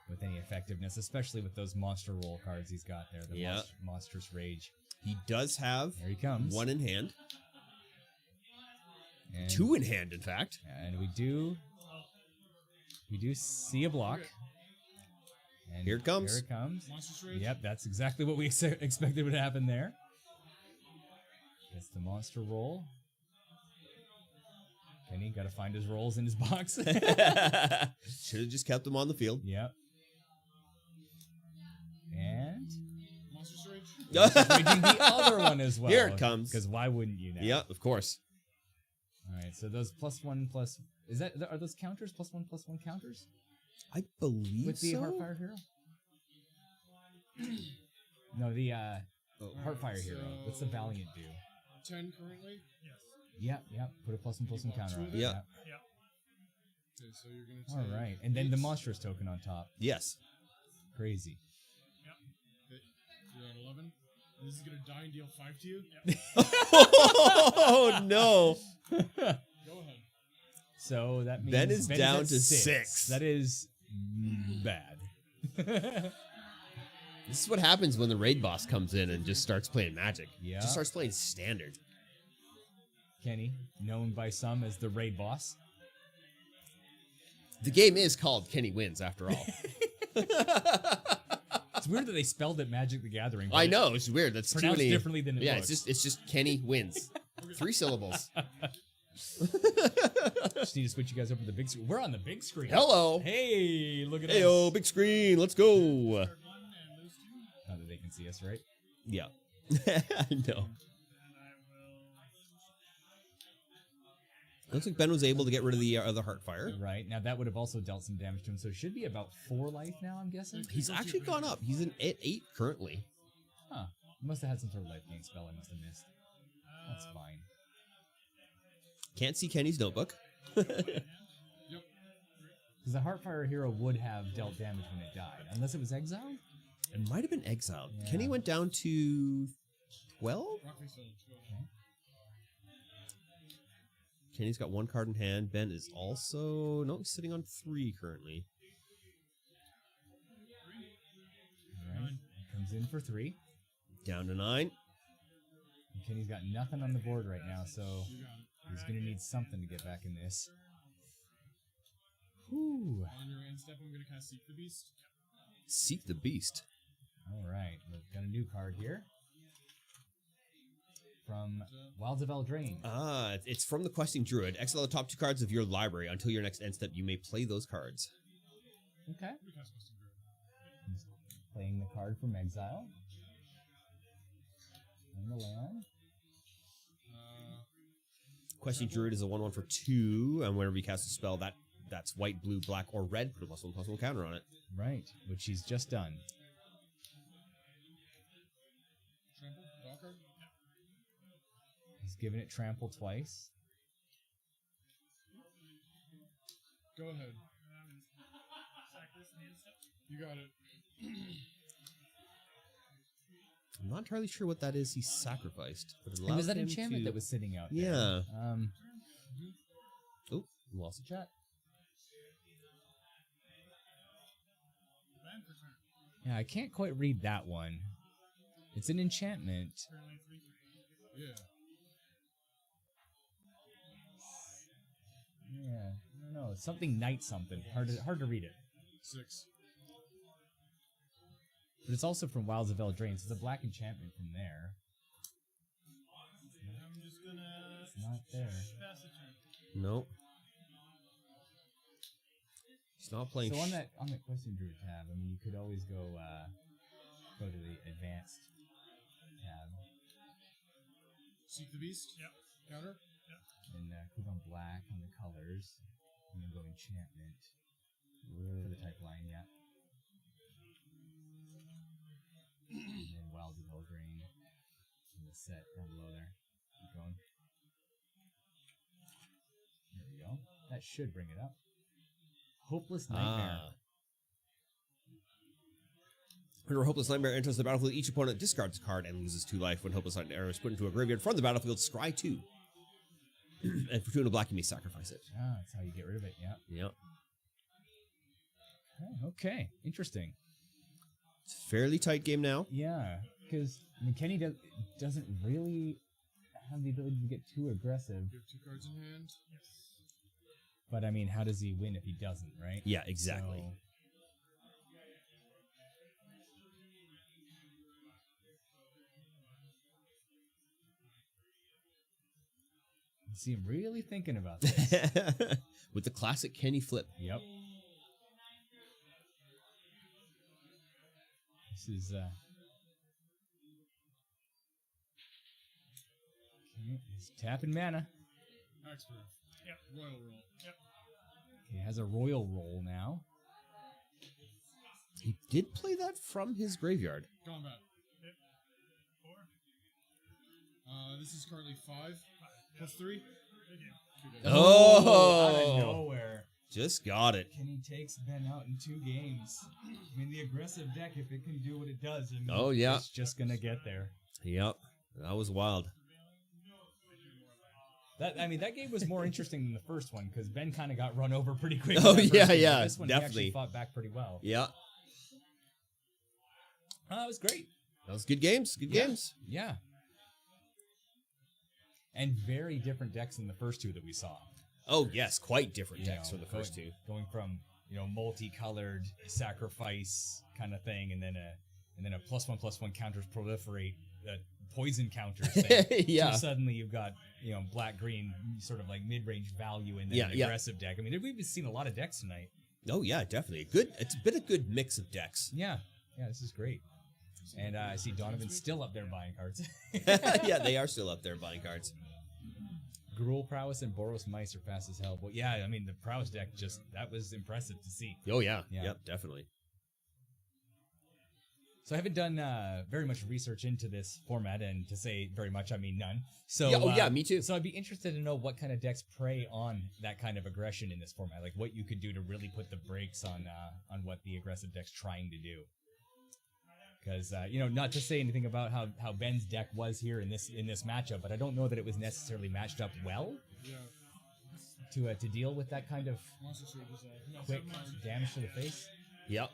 with any effectiveness, especially with those monster roll cards he's got there. The
Yeah.
Monstrous Rage.
He does have
There he comes.
1 in hand.
And,
2 in hand, in fact.
And we do see a block. And
Here it comes.
Here it comes.
Monstrous Rage?
Yep, that's exactly what we expected would happen there. Gets the monster roll. Kenny got to find his rolls in his box.
Should have just kept him on the field.
Yep. And
Monstrous Rage?
raging the other one as well.
Here it comes.
Because why wouldn't you now?
Yeah, of course.
All right, so those +1 plus are those counters? +1/+1 counters?
I believe
with the
so.
Heartfire Hero? No, the Heartfire
so-
Hero. What's the Valiant do?
10 currently.
Yes.
Yep. Put a plus one counter on it.
Yep.
Yeah.
Okay, so you're gonna take.
All right, and then the
8.
monstrous token on top.
Yes.
Crazy.
Okay, you're at 11. And this is gonna die and deal 5 to you.
Oh no!
Go ahead.
So that means
Ben is down
at
to 6.
That is bad.
This is what happens when the raid boss comes in and just starts playing Magic.
Yeah.
Just starts playing Standard.
Kenny, known by some as the raid boss.
The game is called Kenny Wins, after all.
It's weird that they spelled it Magic the Gathering. but
I know, it's weird. That's too
Pronounced
many.
differently than it
Yeah,
looks.
it's just Kenny Wins. 3 syllables.
Just need to switch you guys over to the big screen. We're on the big screen.
Hello.
Hey, look at
Heyo,
us.
big screen. Let's go.
Start 1 and lose 2.
Now that they can see us, right?
Yeah. I know.
And I will.
Looks like Ben was able to get rid of the Heartfire.
Right. Now that would have also dealt some damage to him, so it should be about 4 life now, I'm guessing.
He's actually gone up. He's at 8 currently.
Huh. Must have had some sort of life gain spell I must have missed. That's fine.
Can't see Kenny's notebook.
Because the Heartfire Hero would have dealt damage when it died, unless it was exiled?
It might have been exiled.
Yeah.
Kenny went down to 12?
Rock, face, stone.
Okay.
Kenny's got 1 card in hand. Ben is also... No, he's sitting on 3 currently.
Alright. Comes in for 3.
Down to 9.
And Kenny's got nothing on the board right now, so
You got it.
he's going to need something to get back in this. Whew.
On your end step, I'm gonna cast Seek the Beast.
Seek the Beast.
Alright, we've got a new card here. From Wilds of Eldraine.
Ah, it's from the Questing Druid. Exile the top 2 cards of your library. Until your next end step, you may play those cards.
Okay.
We cast Wisdom Druid.
He's playing the card from exile. And the land.
Questing Druid is a 1/1 for 2, and whenever you cast a spell, that's white, blue, black, or red. Put a +1/+1 counter on it.
Right, which he's just done.
Trample. Draw card.
He's given it trample twice.
Go ahead.
Sack this and hand step.
You got it.
I'm not entirely sure what that is he sacrificed. But it
And was
allows
that
him
enchantment
to-
that was sitting out there?
Yeah. Oh, lost it.
Chat.
Land for turn.
Yeah, I can't quite read that one. It's an enchantment.
Currently 3/3.
Yeah.
Yeah, I don't know. It's something knight something. Hard to read it.
6.
But it's also from Wilds of Eldraine, so it's a black enchantment from there.
I'm just gonna
It's not there.
pass the turn.
Nope. He's not playing.
So on that Question Druid tab, I mean, you could always go to the advanced tab
Seek the Beast.
Yep.
Counter.
and click on black on the colors, and then go enchantment for the type line. Yeah. And then Wilds of Eldraine in the set down below there. Keep going. There we go. That should bring it up. Hopeless Nightmare.
Whenever Hopeless Nightmare enters the battlefield, each opponent discards a card and loses 2 life. When Hopeless Nightmare is put into a graveyard from the battlefield, scry 2. And for 2 and a black, you may sacrifice it.
Ah, that's how you get rid of it. Yeah.
Yep.
Okay. Interesting.
It's a fairly tight game now.
Yeah, because Kenny doesn't really have the ability to get too aggressive.
You have 2 cards in hand.
But I mean, how does he win if he doesn't, right?
Yeah, exactly.
So, I see him really thinking about this.
With the classic Kenny flip.
Yep. This is okay, he's tapping mana.
Hexproof.
Yep.
Royal Roll.
Yep.
He has a royal roll now.
He did play that from his graveyard.
Combat.
Hit. 4.
This is currently 5 plus 3.
Good game.
Oh!
Out of nowhere.
Just got it.
Kenny takes Ben out in 2 games. I mean, the aggressive deck, if it can do what it does, I mean,
Oh, yeah.
it's just going to get there.
Yep. That was wild.
That game was more interesting than the first one because Ben kind of got run over pretty quick.
Oh,
in that first
yeah,
game.
yeah,
This one he
definitely.
actually fought back pretty well.
Yeah.
That was great.
That was good games. Good games.
Yeah. And very different decks than the first 2 that we saw.
Oh, yes. Quite different
You
decks
know,
from the first 2.
Going from, multicolored sacrifice kind of thing, and then a +1/+1 counters proliferate poison counters thing.
Yeah.
So suddenly you've got black green sort of like mid-range value in an aggressive deck. I mean, we've seen a lot of decks tonight.
Oh, yeah, definitely. It's been a good mix of decks.
Yeah, this is great. And I see Donovan's still up there buying cards.
Yeah, they are still up there buying cards.
Gruul Prowess and Boros Mice are fast as hell. But yeah, I mean, the Prowess deck that was impressive to see.
Oh, yeah.
Yeah.
Yep, definitely.
So I haven't done very much research into this format, and to say very much, I mean none. So
Yeah, me too.
So I'd be interested to know what kind of decks prey on that kind of aggression in this format, like what you could do to really put the brakes on what the aggressive deck's trying to do. Because not to say anything about how Ben's deck was here in this matchup, but I don't know that it was necessarily matched up well
Yeah.
to deal with that kind of
Monster Surge is
quick damage to the face.
Yep.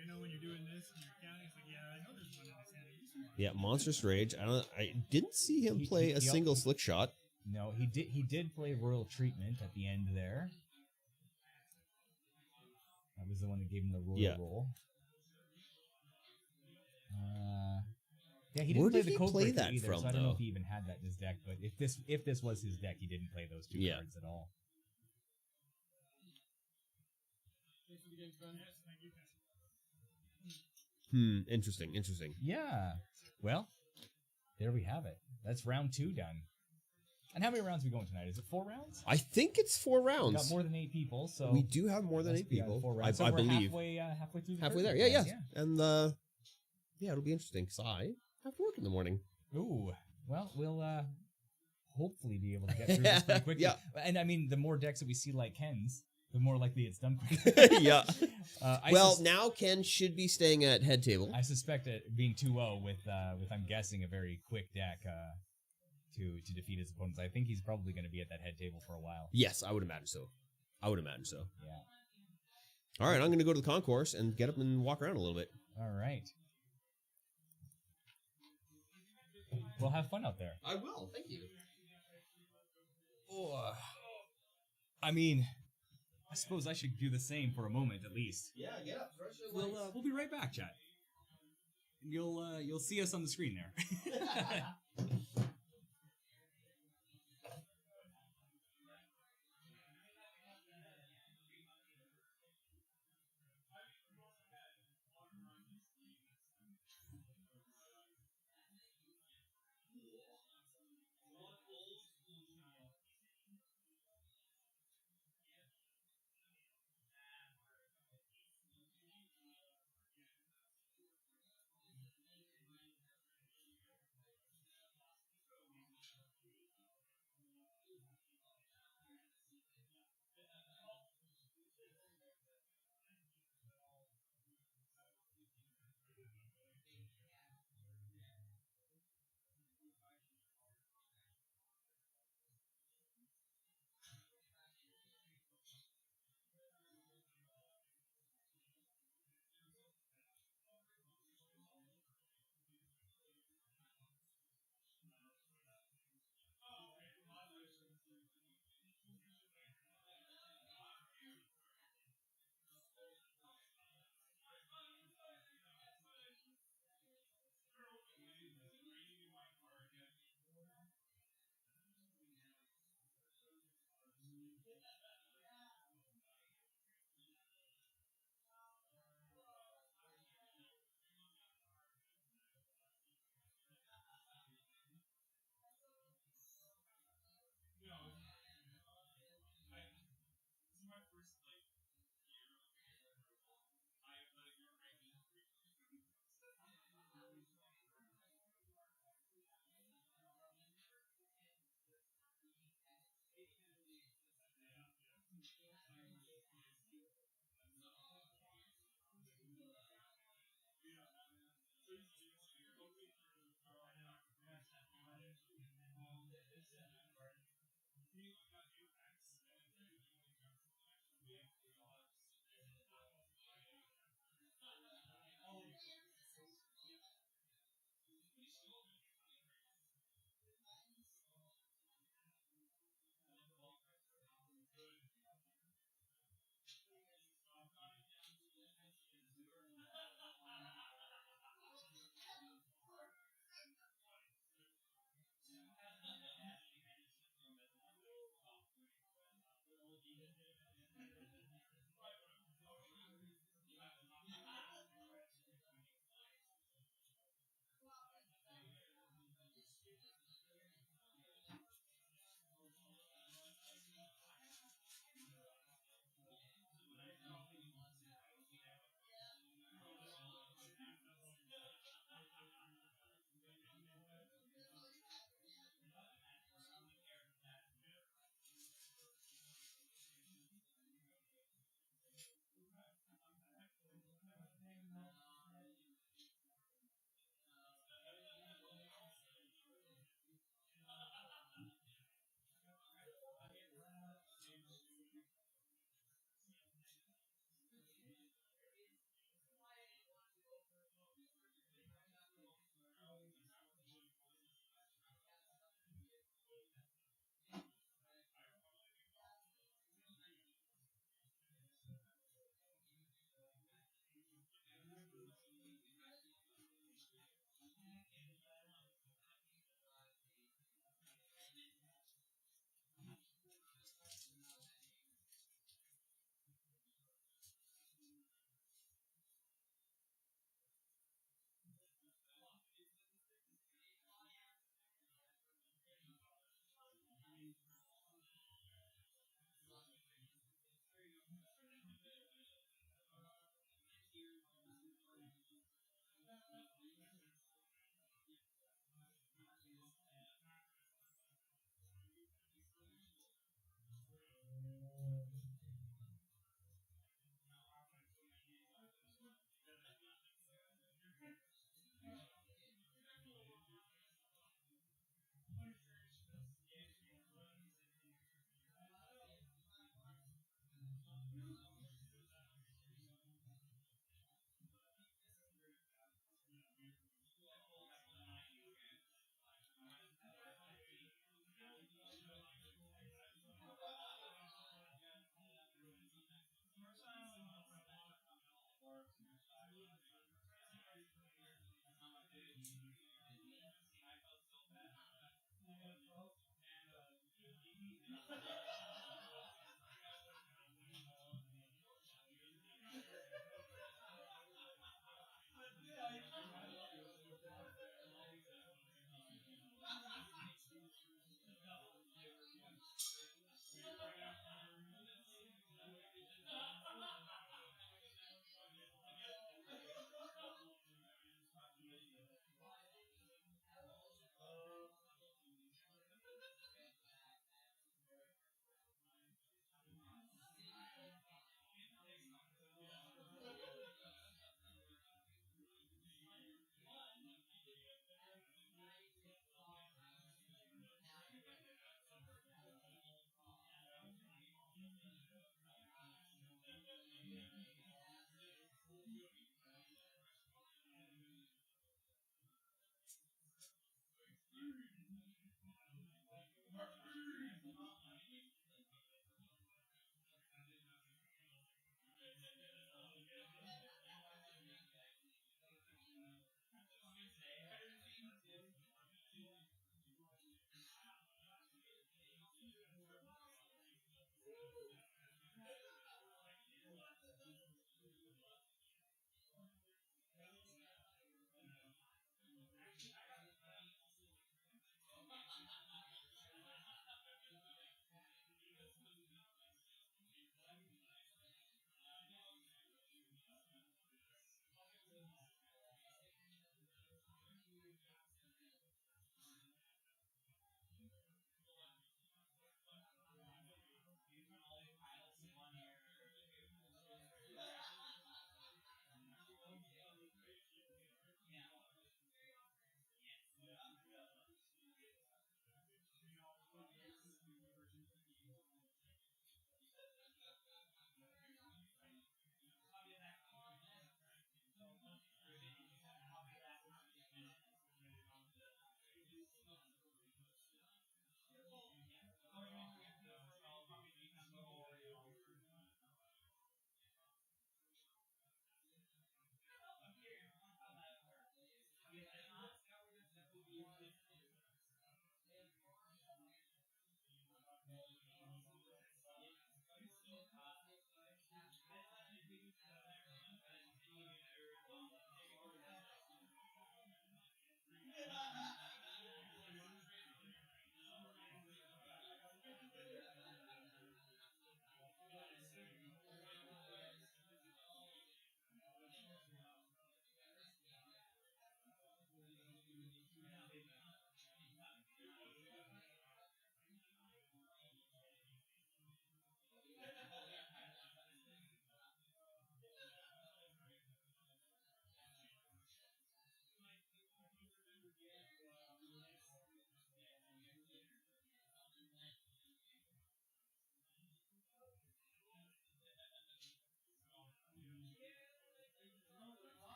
You know when you're doing this and you're counting, it's like, yeah, I know there's one in his hand.
Yeah, Monstrous Rage. I didn't see him
He-
play
he-
a
he-
single slick shot.
No, he did play Royal Treatment at the end there. That was the one that gave him the royal roll. Yeah, he didn't
Where
play
did
the
he
Code
play
Breaker
that
either,
from,
so I don't know
though?
if he even had that in his deck. But if this was his deck, he didn't play those 2
Yeah.
cards at all.
Thanks for the games, Ben.
Interesting.
Yeah. Well, there we have it. That's round 2 done. And how many rounds are we going tonight? Is it 4 rounds?
I think it's 4
We
rounds.
got more than 8 people, so
We do have more than
must
8
be on
people.
4 rounds. So
I
we're
believe.
halfway through the
Halfway there.
first
Yeah.
round,
And yeah, it'll be interesting. So I have to work in the morning.
Ooh. Well, we'll hopefully be able to get through this pretty quickly.
Yeah.
And I mean, the more decks that we see like Ken's, the more likely it's done quickly.
Yeah.
I
Well, now Ken should be staying at head table.
I suspect it being 2-0 with I'm guessing a very quick deck to defeat his opponents. I think he's probably going to be at that head table for a while.
Yes, I would imagine so.
Yeah.
All right, I'm going to go to the concourse and get up and walk around a little bit.
All right. Well, have fun out there.
I will. Thank you.
I mean, I suppose I should do the same for a moment at least.
Yeah, get up. Stretch your legs.
We'll be right back, chat. And you'll see us on the screen there.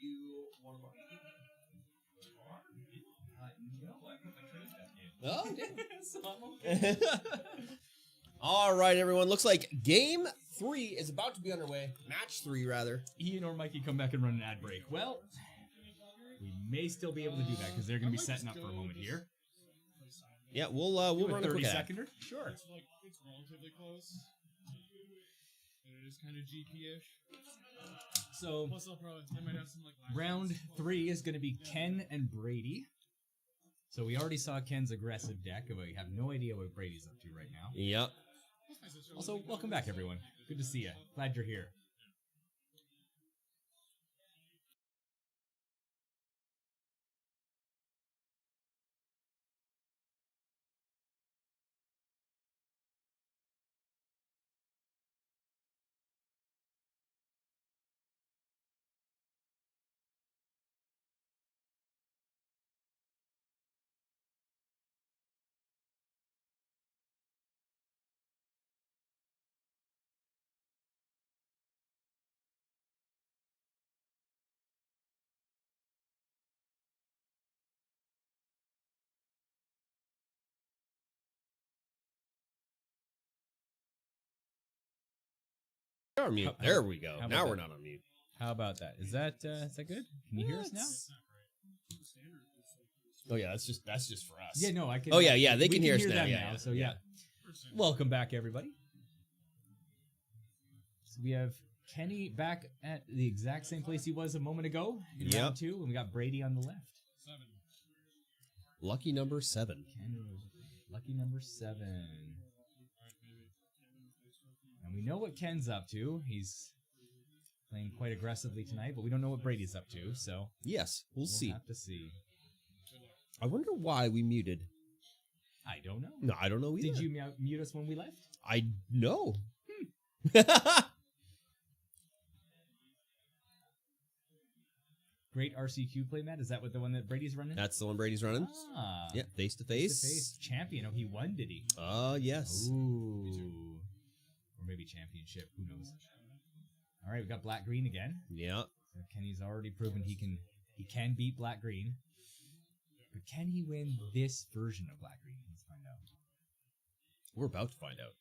You want to
Oh, damn. All right, everyone. Looks like game 3 is about to be underway. Match 3, rather.
Ian or Mikey come back and run an ad break. Well, we may still be able to do that because they're going to be setting up for a moment here.
Yeah, we'll
Do
run
a
a quick
30
ad.
seconder. Sure.
It's like it's relatively close. And it is kind of GP-ish.
So
Plus, they might have some like last
round
ones.
3 is going to be Ken and Brady. So we already saw Ken's aggressive deck, but we have no idea what Brady's up to right now.
Yep.
Also, welcome back, everyone. Good to see you. Glad you're here.
We're on mute. There we go.
How about
Now we're
that?
not on mute.
How about that? Is that good? Can you hear us now?
Oh yeah, that's just for us.
Yeah, no, I can.
Oh, yeah, they
we
can hear us now,
them
yeah, yeah,
So yeah. Welcome back, everybody. So we have Kenny back at the exact same place he was a moment ago in
Yep.
round 2, and we got Brady on the left.
7.
Lucky number 7.
Kenny, lucky number 7. And we know what Ken's up to. He's playing quite aggressively tonight, but we don't know what Brady's up to, so
Yes, we'll see.
have to see.
I wonder why we muted.
I don't know.
No, I don't know either.
Did you mute us when we left?
I know.
Great RCQ play, Matt. Is that what the one that Brady's running?
That's the one Brady's running.
Ah,
Yeah, face to
face to
face.
face champion. Oh, he won, did he?
Yes.
Ooh. Or maybe championship. Who knows? All right, we got black green again.
Yeah.
So Kenny's already proven he can beat black green. But can he win this version of black green? Let's find out.
We're about to find out.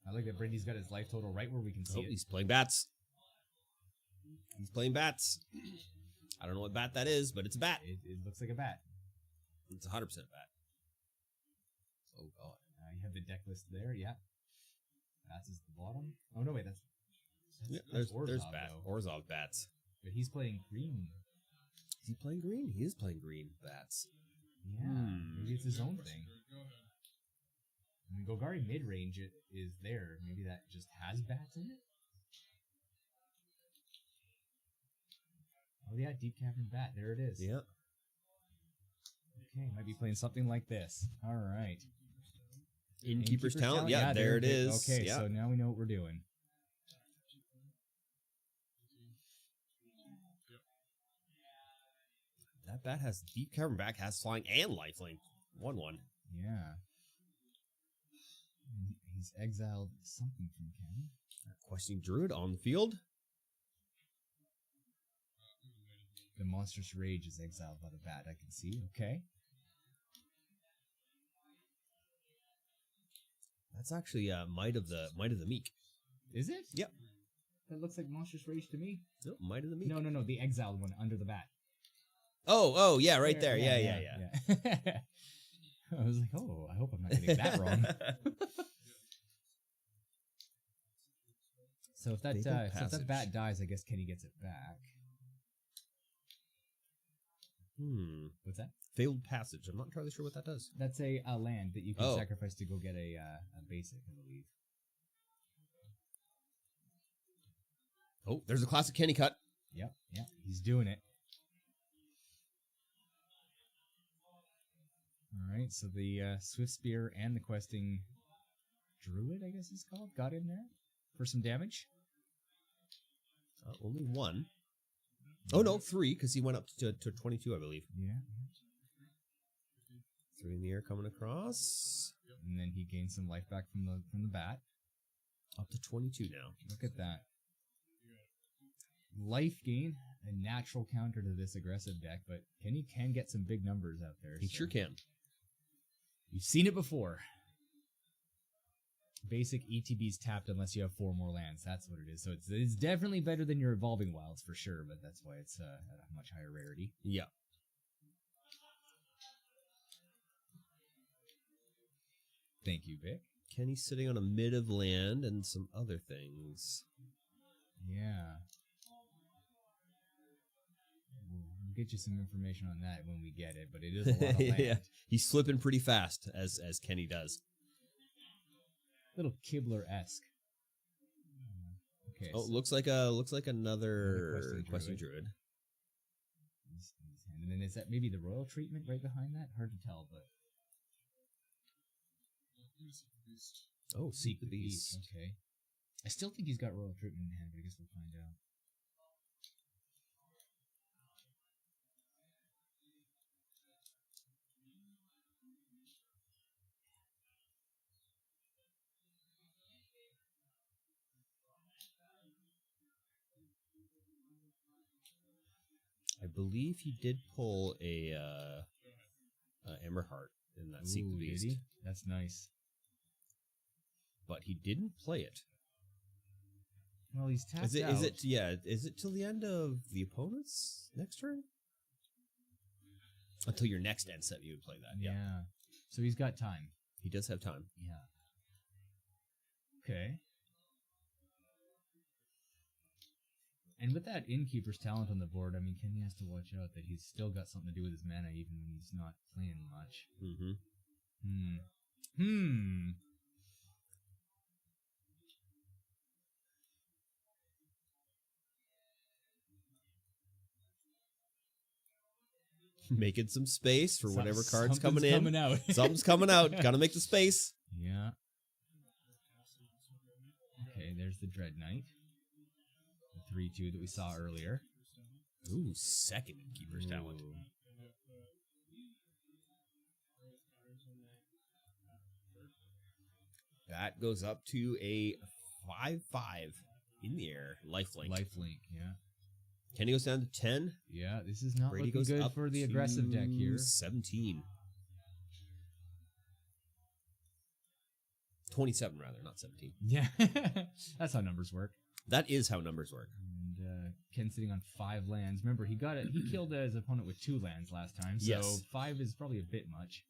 I like that Brady's got his life total right where we can see
Oh,
it.
he's playing bats. He's playing bats. I don't know what bat that is, but it's a bat.
It looks like a bat.
It's 100% a bat. Oh, God.
You have the deck list there, yeah. Bats is the bottom. Oh, no, wait, that's
Yeah,
that's
there's
Orzhov,
bat.
though.
Orzhov bats.
But he's playing green.
Is he playing green? He is playing green bats.
Yeah, maybe it's his own thing. I mean, Golgari mid-range is there. Maybe that just has bats in it? Oh, yeah, Deep Cavern Bat. There it is.
Yeah.
Okay, might be playing something like this. All right.
Innkeeper's Talent. Yeah, there it is.
Okay,
yeah.
so now we know what we're doing.
That bat has Deep Cavern Back, has flying and lifelink. 1-1.
Yeah. He's exiled something from Ken.
Questing Druid on the field.
The Monstrous Rage is exiled by the bat, I can see. Okay.
That's actually Might of the Meek.
Is it?
Yep.
That looks like Monstrous Rage to me.
No, Might of the Meek.
No, the exiled one under the bat.
Oh, yeah, right there. Yeah.
I was like, oh, I hope I'm not getting that wrong. So if that since that bat dies, I guess Kenny gets it back. What's that?
Failed Passage. I'm not entirely sure what that does.
That's a land that you can
Oh.
sacrifice to go get a basic, I believe.
Oh, there's a classic Kenny cut.
Yep, he's doing it. All right, point. So the Swift Spear and the questing Druid, I guess it's called, got in there for some damage.
Only one. Oh, no, 3, because he went up to 22, I believe.
Yeah.
3 in the air coming across.
And then he gained some life back from the bat.
Up to 22 now.
Look at that. Life gain, a natural counter to this aggressive deck, but Kenny can get some big numbers out there.
He sure can.
You've seen it before. Basic ETB's tapped unless you have 4 more lands. That's what it is. So it's definitely better than your Evolving Wilds for sure, but that's why it's at a much higher rarity.
Yeah.
Thank you, Vic.
Kenny's sitting on a mid of land and some other things.
Yeah. We'll get you some information on that when we get it, but it is a lot of land.
Yeah. He's flipping pretty fast, as Kenny does.
Little Kibler-esque. Okay.
Oh, looks like another questing druid.
And then is that maybe the royal treatment right behind that? Hard to tell, but
Oh, Seek the Beast.
Okay. I still think he's got royal treatment in hand, but I guess we'll find out.
I believe he did pull a Emerheart in that Seek the
Ooh,
Beast.
did he? That's nice.
But he didn't play it.
Well, he's tapped
Is it?
out.
Is it? Yeah. Is it till the end of the opponent's next turn? Until your next end step, you would play that.
Yeah. So he's got time.
He does have time.
Yeah. Okay. And with that Innkeeper's talent on the board, I mean, Kenny has to watch out that he's still got something to do with his mana even when he's not playing much.
Making some space for whatever card's coming
Something's
in.
coming out.
Something's coming out. Gotta make the space.
Yeah. Okay, there's the Dread Knight. The 3/2 that we saw earlier.
Ooh, second Keeper's Talent.
Ooh.
That goes up to a 5/5 in the air. Lifelink.
Lifelink, yeah.
Kenny goes down to 10.
Yeah, this is not
Brady
looking
goes
good
up
for the
to
aggressive deck here.
17. 27, rather, not 17.
Yeah, that's how numbers work.
That is how numbers work.
And Ken sitting on 5 lands. Remember, he got it. He killed his opponent with 2 lands last time, so
Yes.
5 is probably a bit much.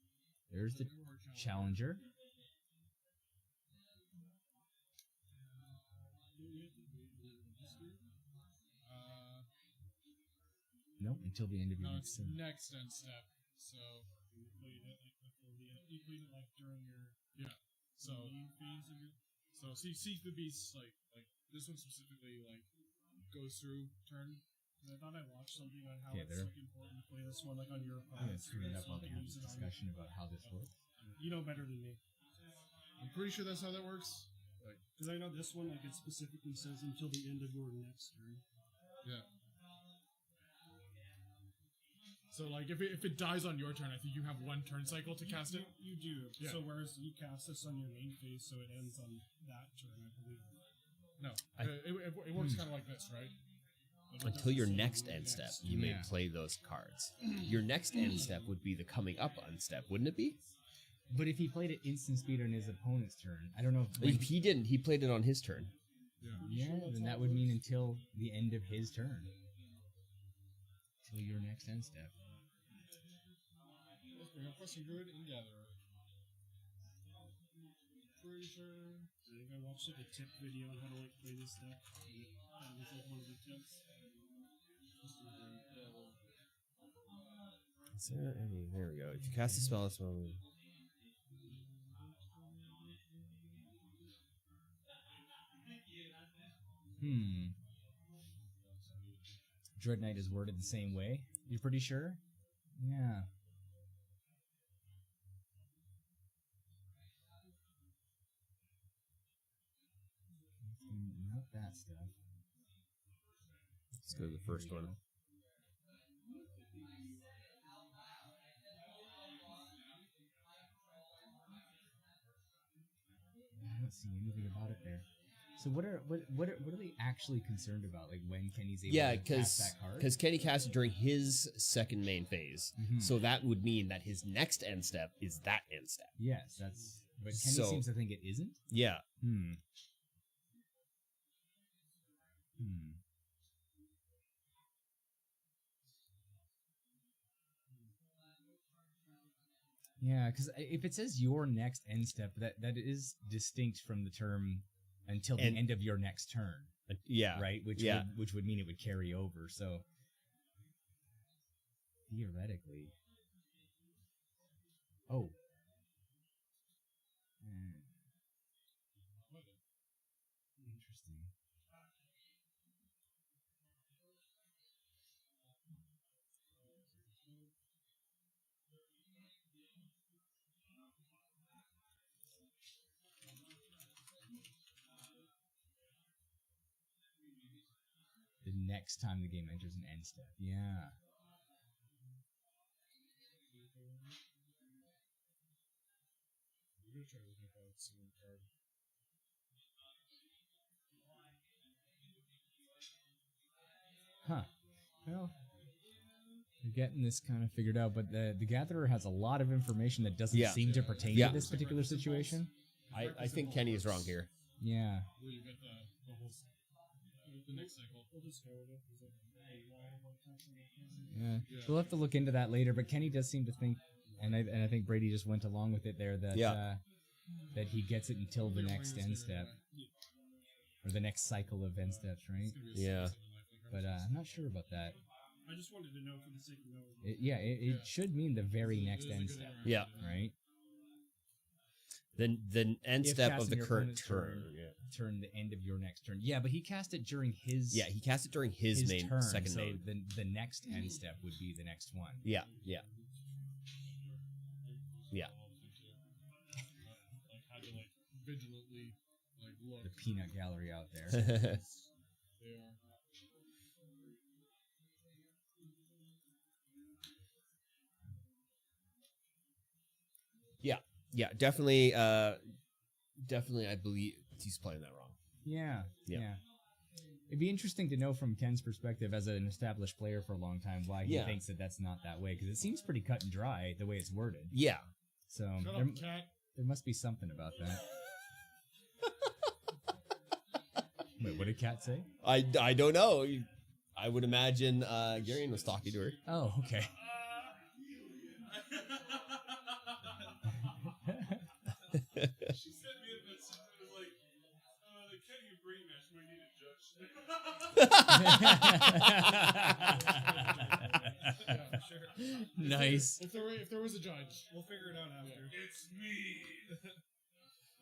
There's the Challenger. Nope, until the end of your
No,
next
it's
turn.
next end step. So you played it like before you played it like during your So main phase of your. So see the beast like this one specifically like goes through turn.
I thought I watched something on how
Okay,
it's
there.
like important to play this one like on your
I'm
opponent.
going to screw it up while they have this discussion about how this works.
You know better than me.
I'm pretty sure that's how that works. Like
Because I know this one, like, it specifically says until the end of your next turn.
yeah. So like if it dies on your turn, I think you have 1 turn cycle to cast it.
You do.
Yeah.
So whereas you cast this on your main phase, so it ends on that turn, I believe.
No, it works kind of like this, right?
But it
Until your
doesn't say
next
your
end step,
next.
you may
Yeah.
play those cards. Your next end step would be the coming up end step, wouldn't it be?
But if he played it instant speed on his opponent's turn, I don't know if
If he didn't, he played it on his turn.
yeah, then that would mean until the end of his turn. Till your next end step.
Let's bring up Question Druid and Gatherer. Pretty sure.
I think I watched like a tip video on how to like play this deck. And that was like one of the tips.
Is there any? There we go. If you cast a spell, this one.
Dread Knight is worded the same way. You're pretty sure? Yeah. Not that stuff.
Let's go to the first one.
I don't see anything about it there. So what are they actually concerned about? Like when Kenny's able
Yeah,
to cast that card?
because Kenny cast it during his second main phase,
Mhm.
so that would mean that his next end step is that end step.
Yes, that's. But Kenny
So-
seems to think it isn't.
Yeah,
Yeah, because if it says your next end step, that is distinct from the term until the
And-
end of your next turn,
yeah,
right? Which would mean it would carry over. So theoretically, oh, interesting. The next time the game enters an end step. Yeah.
I'm gonna try looking for that single card.
Huh. Well, we're getting this kind of figured out, but the Gatherer has a lot of information that doesn't
Yeah.
seem to pertain
Yeah.
to this particular situation.
I think Kenny is wrong here.
Yeah.
Where you get the whole the next cycle.
We'll just go with it. There's a wall of constantly.
Yeah. We'll have to look into that later, but Kenny does seem to think, and I think Brady just went along with it there, that that he gets it until the next end step. Or the next cycle of end steps, right?
Yeah.
But I'm not sure about that.
I just wanted to know for the sake of knowing.
It should mean the very next end step,
Yeah.
right?
Then the end
If
step
casting
of the
your
current
opponent's
turn.
turn.
Yeah.
Turn the end of your next turn. Yeah, but he cast it during his
Yeah, he cast it during his main
turn,
second
so
main.
the next end step would be the next one.
Yeah, yeah. Yeah.
Like had to like vigilantly like look.
The peanut gallery out there.
They are.
Yeah, definitely. Definitely, I believe he's playing that wrong.
Yeah.
Yeah.
It'd be interesting to know from Ken's perspective as an established player for a long time why he
Yeah.
thinks that that's not that way, because it seems pretty cut and dry the way it's worded.
Yeah.
So
Shut
there,
up, cat.
there must be something about that. Wait, what did Kat say?
I don't know. I would imagine Garion was talking to her.
Oh, okay.
She sent me a message that was like, the Kenny and Brady match might need a judge.
Yeah, sure.
Nice.
If there was a judge,
We'll figure it out after.
it's me.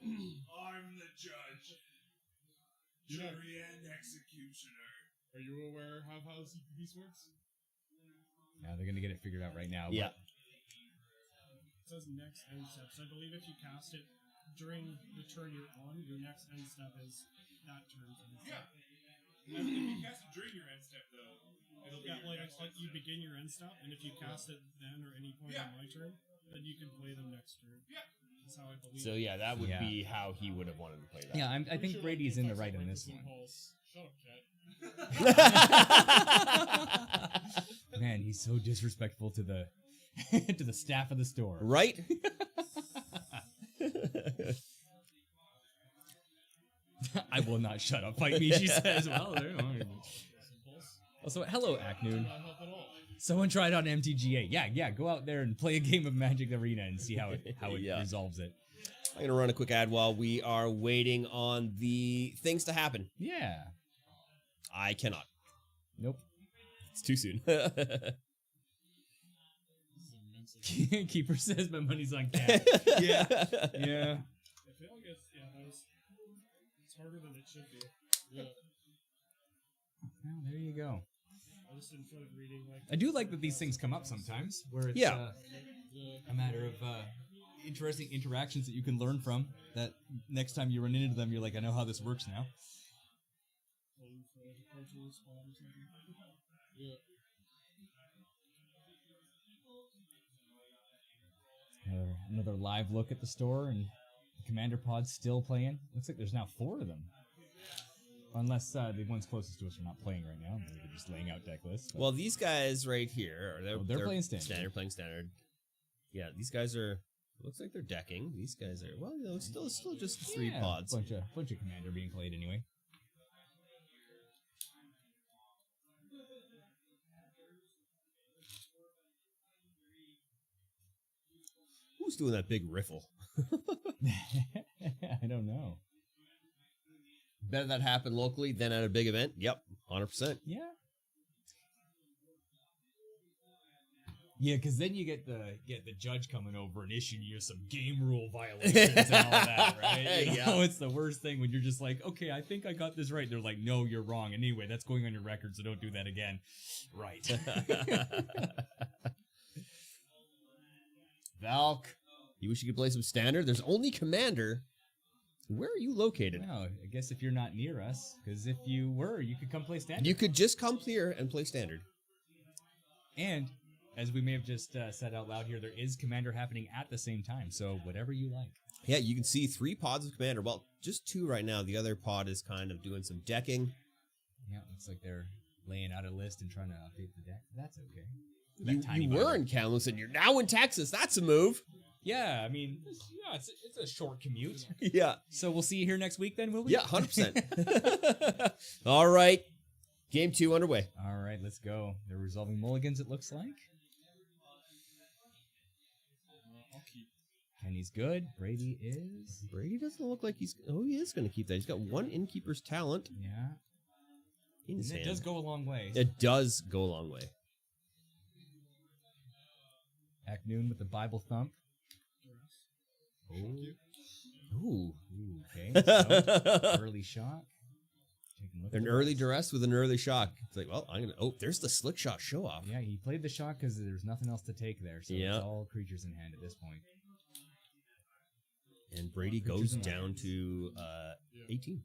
I'm the judge, jury and executioner. Are you aware of how this piece works?
Now they're gonna get it figured out right now.
Yeah.
It says next end step. So I believe if you cast it during the turn you're on, your next end step is that turn's end step.
If you cast it during your end step, though, it'll be
Yeah,
your
like
next
like you begin your end step, and if you cast it then or any point
Yeah.
on my turn, then you can play them next turn.
Yeah.
That's how I believe.
So yeah, that would
Yeah.
be how he would have wanted to play that.
Yeah, I
Pretty
think
sure,
Brady's
like,
in the
if
right
I
on
break
this one.
impulse- Shut up, cat.
Man, he's so disrespectful to the to the staff of the store.
Right?
I will not shut up. Fight me, she says. Well, there. Also, hello, Aknoon.
Not help at all.
Someone tried on MTGA. Yeah. Go out there and play a game of Magic Arena and see how it
Yeah.
resolves it.
I'm going to run a quick ad while we are waiting on the things to happen.
Yeah.
I cannot.
Nope.
It's too soon.
Keeper says my money's on Cat.
yeah.
Yeah.
If it all gets it's harder than it should be.
Yeah.
Well, there you go.
I just enjoyed reading like
I do like that these things come up sometimes, where it's
Yeah.
a matter of interesting interactions that you can learn from. That next time you run into them, you're like, I know how this works now.
spot or something.
Yeah.
Another live look at the store, and the Commander Pod's still playing. Looks like there's now 4 of them. Unless the ones closest to us are not playing right now. Maybe they're just laying out deck lists. But
Well, these guys right here,
they're playing standard.
Playing standard. Yeah, these guys are. Looks like they're decking. These guys are. Well, you know, still just 3 pods.
Bunch of Commander being played anyway.
Who's doing that big riffle?
I don't know.
Better that happen locally than at a big event. Yep, 100%.
Yeah. Yeah, because then you get the judge coming over and issuing you some game rule violations and all that, right? You know, it's the worst thing when you're just like, okay, I think I got this right. They're like, no, you're wrong. Anyway, that's going on your record, so don't do that again. Right.
Valk, you wish you could play some standard? There's only Commander. Where are you located?
Well, I guess if you're not near us, because if you were, you could come play standard.
You could just come here and play standard.
And as we may have just said out loud here, there is Commander happening at the same time, so whatever you like.
Yeah, you can see 3 pods of Commander. Well, just 2 right now. The other pod is kind of doing some decking.
Yeah, looks like they're laying out a list and trying to update the deck. That's okay.
You were in Kamloops and you're now in Texas. That's a move.
Yeah, I mean, it's a short commute.
Yeah.
So we'll see you here next week then, will we?
Yeah, 100%. All right. Game 2 underway.
All right, let's go. They're resolving mulligans, it looks like.
I'll keep.
Kenny's good. Brady is.
Brady doesn't look like he's... Oh, he is going to keep that. He's got 1 Innkeeper's Talent
Yeah.
in his
It
hand.
does go a long way.
It does go a long way.
Noon with the Bible thump.
Ooh.
Okay. So, early shock. Taking a look at
An
the
early
rest.
duress with an early shock. It's like, well, I'm going to... Oh, there's the Slick Shot show off.
Yeah, he played the shock because there's nothing else to take there. So
Yeah.
it's all creatures in hand at this point.
And Brady
Creatures
goes
in
down
hand.
to 18.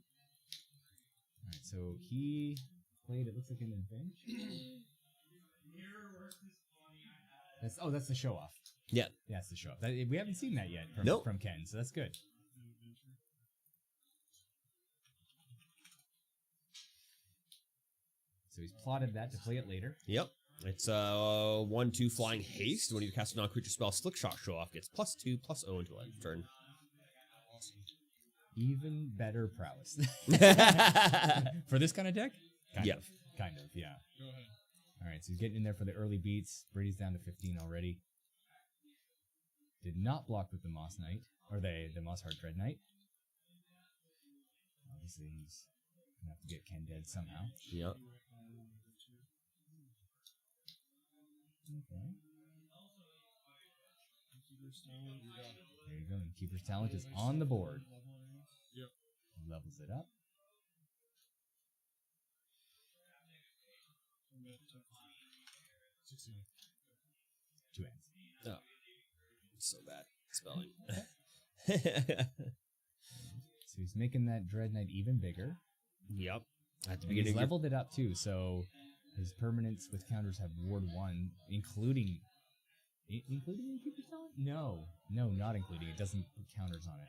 All right, so he played, it looks like an adventure. That's the show off.
Yeah.
Yeah, that's the show off. We haven't seen that yet
Nope.
from Ken, so that's good. So he's plotted that to play it later.
Yep. It's 1/2 flying haste. When you cast a non-creature spell, Slick Shot show off gets +2/+0 until end of turn.
Even better prowess. For this kind of deck? Kind of, yeah.
Go ahead.
All right, so he's getting in there for the early beats. Brady's down to 15 already. Did not block with the Moss Knight, or the Moss Heart Dread Knight. Obviously, he's going to have to get Ken dead somehow.
Yep.
Okay. There you go. And Keeper's Talent is on the board.
Yep.
Levels it up. Two ends.
Oh. So bad spelling.
So he's making that Dread Knight even bigger.
Yep. At the
And
beginning,
he's leveled it up too, so his permanents with counters have Ward 1, including Keeper's Talent? No, not including. It doesn't put counters on it.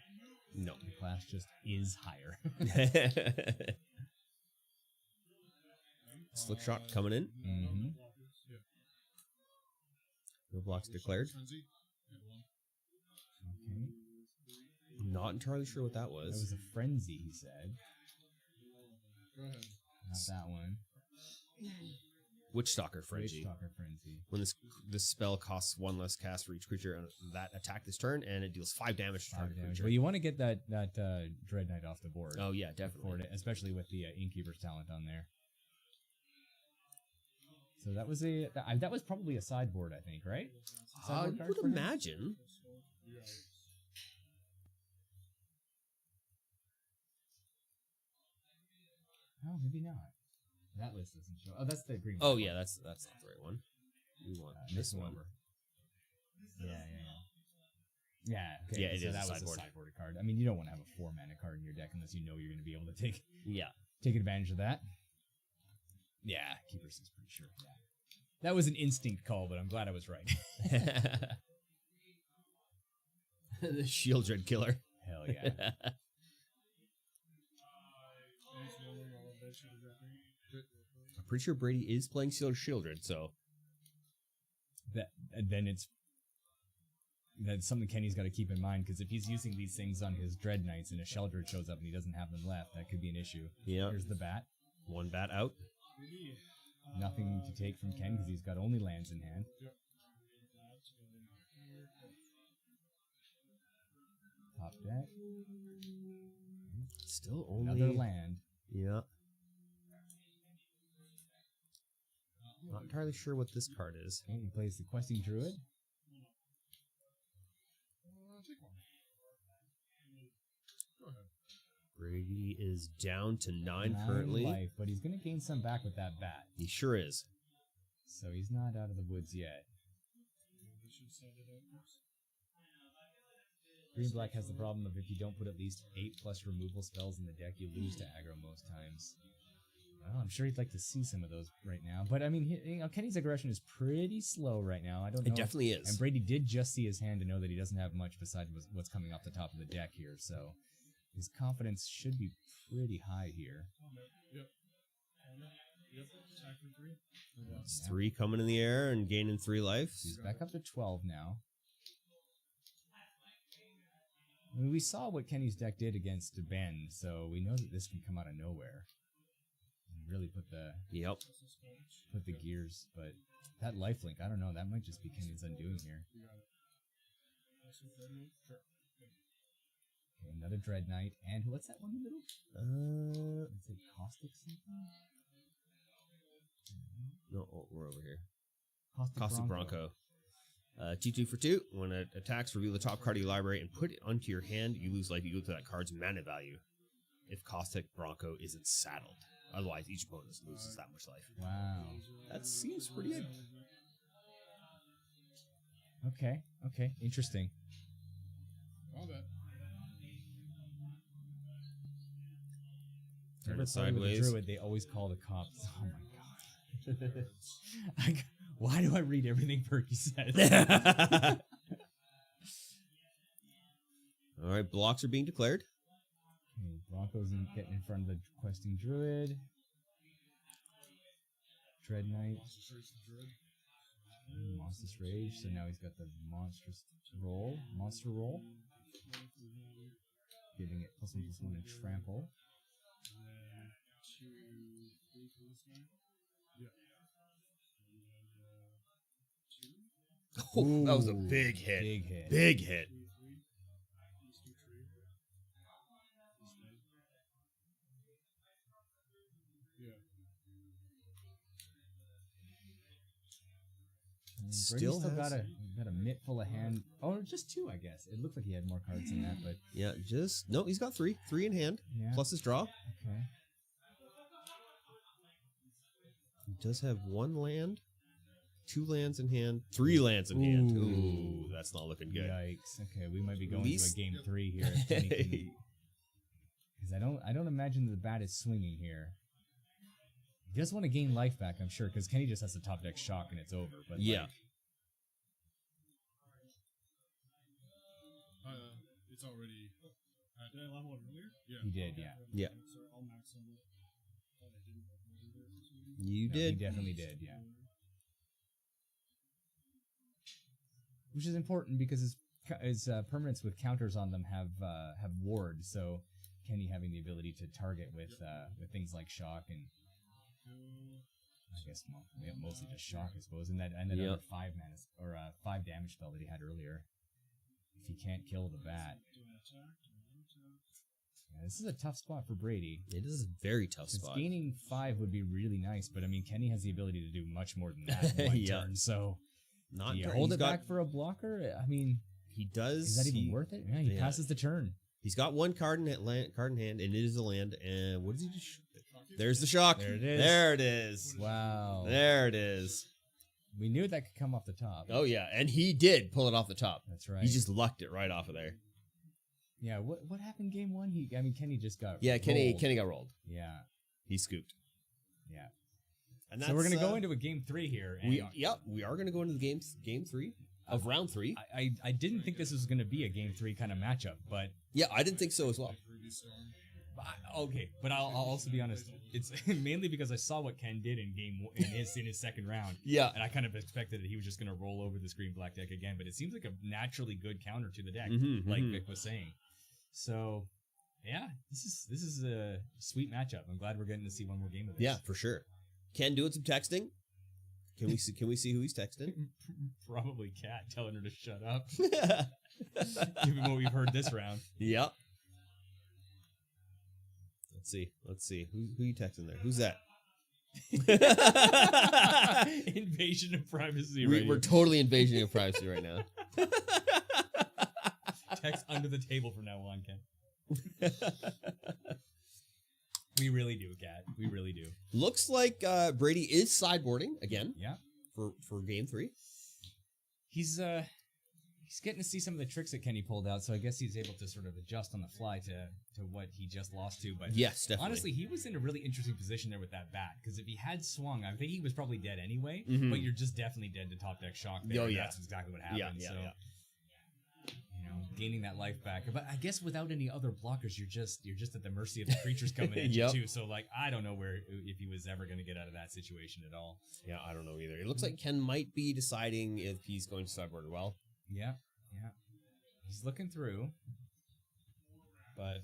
no.
The class just is higher.
Slick Shot coming in.
Mm-hmm.
No blocks declared.
Frenzy. At 1.
Okay.
Not entirely sure what that
That
was.
was a frenzy, he said.
Go ahead.
Not that one.
Witchstalker Frenzy.
Witchstalker Frenzy.
When this spell costs 1 less cast for each creature on that attack this turn, and it deals 5 damage to
5
target
damage.
creature.
Well, you want to get that Dread Knight off the board.
Oh yeah, definitely.
For it, especially with the Innkeeper's Talent on there. So that was that was probably a sideboard, I think, right?
I
Sideboard card
would
for him?
imagine.
Oh, maybe not. That list doesn't show. Oh, that's the green.
Oh yeah, that's not the right one. We want this one.
over. Yeah. Okay,
Yeah, it
so
is a
that was
sideboard.
a sideboard card. I mean, you don't want to have a 4-mana card in your deck unless you know you're going to be able to take
Yeah.
advantage of that. Yeah, Keeper seems pretty sure. Yeah. That was an instinct call, but I'm glad I was right.
The Shieldred killer.
Hell yeah.
I'm pretty sure Brady is playing Shieldred, so
That's something Kenny's got to keep in mind, because if he's using these things on his Dread Knights and a Sheldred shows up and he doesn't have them left, that could be an issue.
yeah.
Here's the bat.
One bat out.
Nothing to take from Ken because he's got only lands in hand. Top deck.
Still only
Another land.
Yeah. Not entirely sure what this card is.
Okay, he plays the Questing Druid.
Take one. Go ahead.
Brady is down to 9 currently.
Life, but he's going to gain some back with that bat.
He sure is.
So he's not out of the woods yet. Green-black has the problem of if you don't put at least 8+ removal spells in the deck, you lose to aggro most times. Well, I'm sure he'd like to see some of those right now. But, I mean, Kenny's aggression is pretty slow right now. I don't know.
It definitely is.
And Brady did just see his hand to know that he doesn't have much besides what's coming off the top of the deck here. So his confidence should be pretty high here.
Yep. Attack for 3.
It's 3 coming in the air and gaining 3 life.
He's back up to 12 now. I mean, we saw what Kenny's deck did against Ben, so we know that this can come out of nowhere. And really put the gears, but that lifelink, I don't know, that might just be Kenny's undoing here. Okay, another Dread Knight, and what's that one in the middle? Is it Caustic something?
No, we're over here.
Caustic
Bronco. 2/2 for 2. When it attacks, reveal the top card of your library and put it onto your hand. You lose life equal to that card's mana value if Caustic Bronco isn't saddled. Otherwise, each opponent loses that much life.
Wow.
That seems pretty good.
Okay, interesting.
Turn it
With
sideways.
a druid, they always call the cops. Oh my god. Why do I read everything Perky says?
All right, blocks are being declared.
Okay, Bronco's getting in front of the Questing Druid. Dread Knight. Monstrous Rage. So now he's got the monster roll. Giving it +1/+1 and trample.
Oh, that was a big hit. Big hit.
Still got a mitt full of hand. Oh, just 2, I guess. It looked like he had more cards than that, but
Yeah, no, he's got 3 in hand,
yeah.
plus his draw.
Okay.
He does have 1 land, 2 lands in hand, 3 lands in hand. Ooh, that's not looking good.
Yikes. Okay, we might be going
Least-
to a game 3 here. Because I don't imagine the bat is swinging here. He does want to gain life back, I'm sure, because Kenny just has to top deck shock and it's over. But
Yeah.
It's already.
Did I level it earlier?
Yeah.
he did, yeah.
Yeah,
So I'll max on it.
you
No,
did.
He definitely did, yeah. Which is important because his permanents with counters on them have ward, so Kenny having the ability to target with things like shock and I guess mostly just shock, I suppose, and that other 5 mana or 5 damage spell that he had earlier. If he can't kill the bat, yeah, this is a tough spot for Brady.
It is a very tough
Because
spot.
gaining 5 would be really nice, but I mean Kenny has the ability to do much more than that in one
Yeah.
turn. So
Not
do you
he's
hold it
got-
back for a blocker? I mean,
He does.
is that even worth it? Yeah, he
yeah.
passes the turn.
He's got 1 card in hand, and it is a land. And what does he just? There's the shock.
There it is.
There it is.
Wow.
There it is.
We knew that could come off the top.
Oh yeah, and he did pull it off the top.
That's right.
He just lucked it right off of there.
Yeah, what happened game 1? Kenny just got
Yeah, Kenny
rolled.
got rolled.
Yeah,
He scooped.
yeah.
And
So we're gonna go into a game 3 here. And
we are gonna go into the game 3 of round 3.
I didn't think this was gonna be a game 3 kind of matchup, but
Yeah, I didn't think so as well.
but I'll also be honest. It's mainly because I saw what Ken did in his second round.
Yeah.
And I kind of expected that he was just going to roll over this green black deck again, but it seems like a naturally good counter to the deck, like Vic was saying. So, yeah, this is a sweet matchup. I'm glad we're getting to see one more game of this.
Yeah, for sure. Ken doing some texting. Can we see who he's texting?
Probably Kat telling her to shut up. Given what we've heard this round.
Yep. Let's see. Who you texting there? Who's that?
Invasion of privacy.
We're totally invasion of privacy right now.
Text under the table from now on, Ken. We really do, Kat. We really do.
Looks like Brady is sideboarding again.
Yeah.
For game 3.
He's getting to see some of the tricks that Kenny pulled out, so I guess he's able to sort of adjust on the fly to what he just lost to. But
yes, definitely.
Honestly, he was in a really interesting position there with that bat, because if he had swung, I think he was probably dead anyway.
Mhm.
But you're just definitely dead to top deck shock there.
Oh,
and
yeah.
That's exactly what happened.
Yeah.
You know, gaining that life back. But I guess without any other blockers, you're just at the mercy of the creatures coming at
Yep.
you too. So like, I don't know if he was ever going to get out of that situation at all.
Yeah, I don't know either. It looks like Ken might be deciding if he's going to sideboard or well.
Yeah. He's looking through, but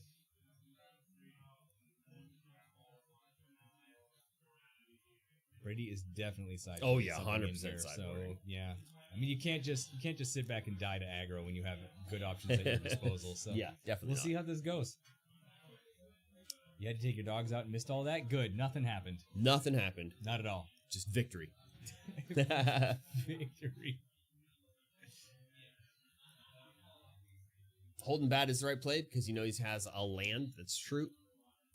Brady is definitely sideboarding.
Oh, yeah,
something in
100%
there, So
sideboarding.
yeah, I mean you can't just sit back and die to aggro when you have good options at your disposal. So
Yeah, definitely.
we'll see how this goes. You had to take your dogs out and missed all that. Good, nothing happened.
Nothing happened.
Not at all.
Just victory.
Victory.
Holding bad is the right play because he has a land that's true.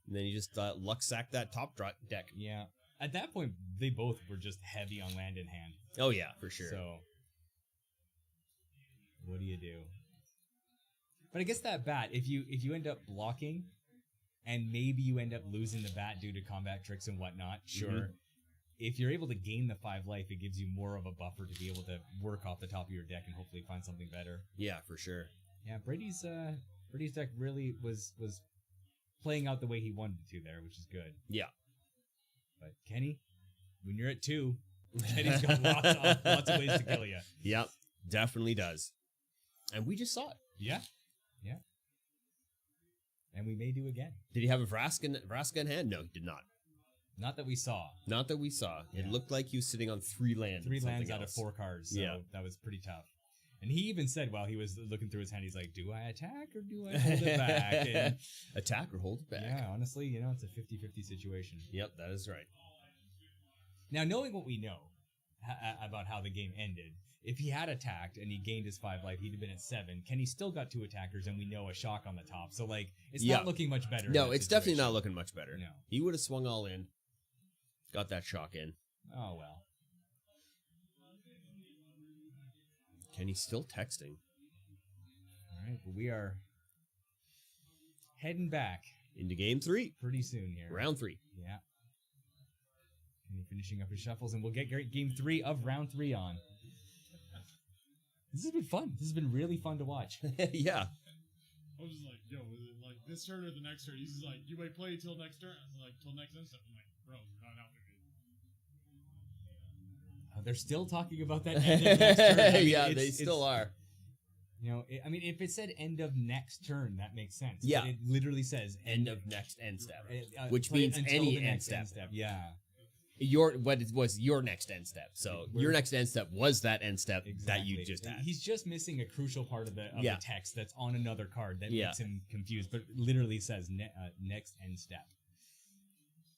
And then you just luck sack that top deck.
Yeah. At that point, they both were just heavy on land in hand.
Oh, yeah, for sure.
So, what do you do? But I guess that bat, if you end up blocking, and maybe you end up losing the bat due to combat tricks and whatnot, sure.
Mhm.
If you're able to gain the 5 life, it gives you more of a buffer to be able to work off the top of your deck and hopefully find something better.
Yeah, for sure.
Yeah, Brady's deck really was playing out the way he wanted it to there, which is good.
Yeah.
But Kenny, when you're at 2, Kenny's got lots of ways to kill you.
Yep, definitely does. And we just saw it.
Yeah. And we may do again.
Did he have a Vraska in hand? No, he did not.
Not that we saw.
Not that we saw. It
Yeah.
looked like he was sitting on 3 lands.
3
and something
lands out of
else.
4 cards. So
Yeah.
that was pretty tough. And he even said while he was looking through his hand, he's like, do I attack or do I hold it back? And
Attack or hold it back.
yeah, honestly, it's a 50-50 situation.
Yep, that is right.
Now, knowing what we know about how the game ended, if he had attacked and he gained his 5 life, he'd have been at 7. Kenny still got 2 attackers, and we know a shock on the top. So, like, it's
Yeah.
not looking much better. in
No,
that
it's definitely not
situation.
looking much better.
No.
He would have swung all in. Got that shock in.
Oh, well.
Kenny's still texting.
All right, but we are heading back
Into game 3.
pretty soon here.
Round 3.
Yeah. Kenny finishing up his shuffles, and we'll get game 3 of round 3 on. This has been fun. This has been really fun to watch.
Yeah.
I was just like, yo, is it like this turn or the next turn? He's just like, you may play till next turn. I was like, till next instant. I'm like, bro, not out there.
They're still talking about that end of next turn. I mean,
Yeah,
it's-
they still are.
If it said end of next turn, that makes sense.
Yeah.
But it literally says
End of next end step.
which
Which means
until
any
the
end
next
step.
Yeah.
What it was your next end step. So your next end step was that end step that you just had.
He's just missing a crucial part of the
Yeah.
text that's on another card that
Yeah.
makes him confused, but literally says next end step.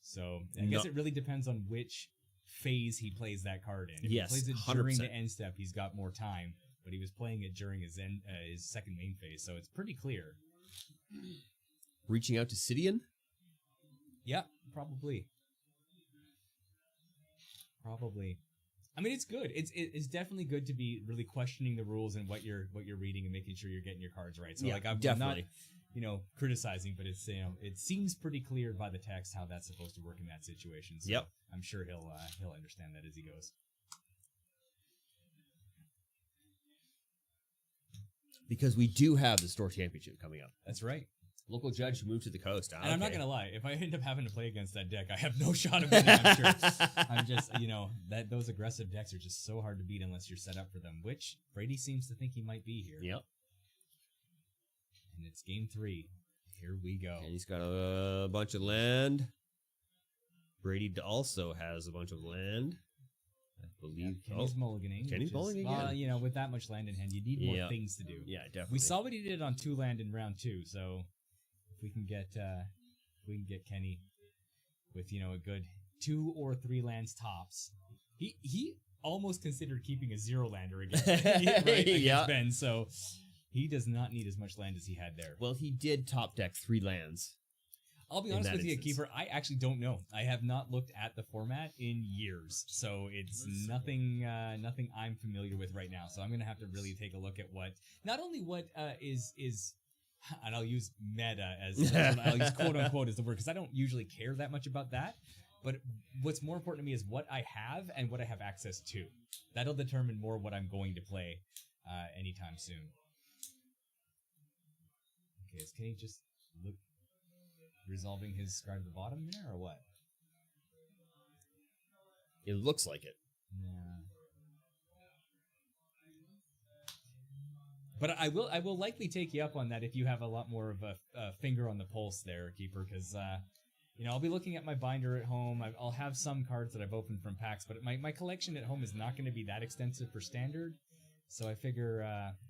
So I guess
No.
it really depends on which phase he plays that card in. If
Yes,
he plays it
100%.
during the end step, he's got more time, but he was playing it during his second main phase, so it's pretty clear.
Reaching out to Sidian?
Yeah, probably. I mean, it's good. It's definitely good to be really questioning the rules and what you're reading and making sure you're getting your cards right. So
Yeah,
like I'm
definitely.
not, criticizing, but it's it seems pretty clear by the text how that's supposed to work in that situation. So
Yep.
I'm sure he'll understand that as he goes.
Because we do have the store championship coming up.
That's right.
Local judge who moved to the coast.
And I'm not gonna lie, if I end up having to play against that deck, I have no shot of winning. I'm sure. I'm just, that those aggressive decks are just so hard to beat unless you're set up for them, which Brady seems to think he might be here.
Yep.
And it's game 3. Here we go.
And he's got a bunch of land. Brady also has a bunch of land. I believe.
Kenny's mulliganing.
Kenny's mulliganing again.
Well, with that much land in hand, you need more things to do.
Yeah, definitely.
We saw what he did on 2 land in round 2, so if we can get Kenny with a good 2 or 3 lands tops. He almost considered keeping a 0 lander against Ben, so he does not need as much land as he had there.
Well, he did top deck 3 lands.
I'll be honest with you, Keeper, I actually don't know. I have not looked at the format in years, so it's nothing I'm familiar with right now. So I'm going to have to really take a look at what is, and I'll use meta I'll use quote unquote as the word, because I don't usually care that much about that. But what's more important to me is what I have and what I have access to. That'll determine more what I'm going to play anytime soon. Okay, can he just look resolving his scar to the bottom there, or what?
It looks like it.
Yeah. But I will likely take you up on that if you have a lot more of a finger on the pulse there, Keeper, because I'll be looking at my binder at home. I'll have some cards that I've opened from packs, but my collection at home is not going to be that extensive for Standard. So I figure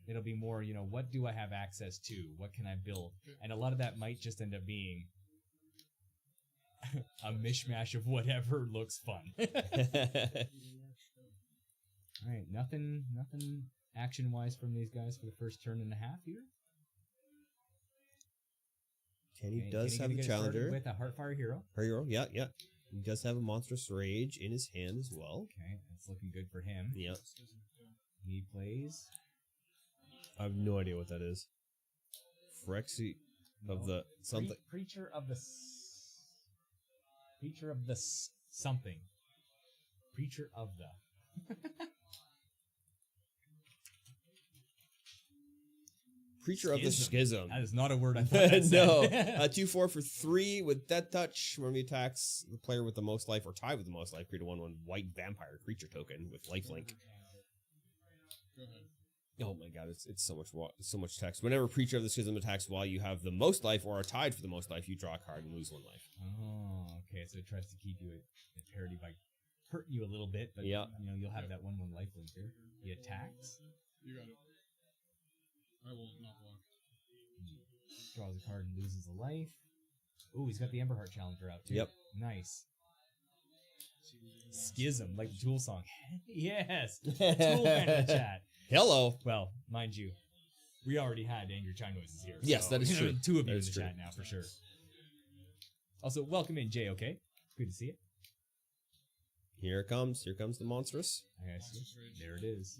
it'll be more, what do I have access to? What can I build? And a lot of that might just end up being a mishmash of whatever looks fun. All right, nothing action-wise from these guys for the first turn and a half here.
Kenny does have a challenger
with a Heartfire Hero.
Yeah. He does have a Monstrous Rage in his hand as well.
Okay, that's looking good for him.
Yep.
He plays.
I have no idea what that is. Phyrexia of the something.
Creature of the something. Creature of the.
Creature of the Schism.
That is not a word I thought that
No.
said.
2/4 for 3 with Death Touch. When he attacks the player with the most life or tied with the most life, create a 1/1 white vampire creature token with lifelink.
Go ahead.
Oh my god, it's so much text. Whenever Preacher of the Schism attacks while you have the most life or are tied for the most life, you draw a card and lose 1 life.
Oh, okay. So it tries to keep you at parity by hurting you a little bit, but you'll have that 1/1 lifelink there. He attacks.
You got it. I will not block.
Draws a card and loses a life. Oh, he's got the Emberheart Challenger out too.
Yep.
Nice. Schism, like the Tool song. Yes. Tool fan in the chat.
Hello.
Well, mind you, we already had Angry Chime Noises here.
Yes, that is true.
2 of you
That
in
is
the
true.
chat now for sure. Also, welcome in, Jay. Okay, good to see it.
Here it comes. Here comes the Monstrous.
Okay, so there it is.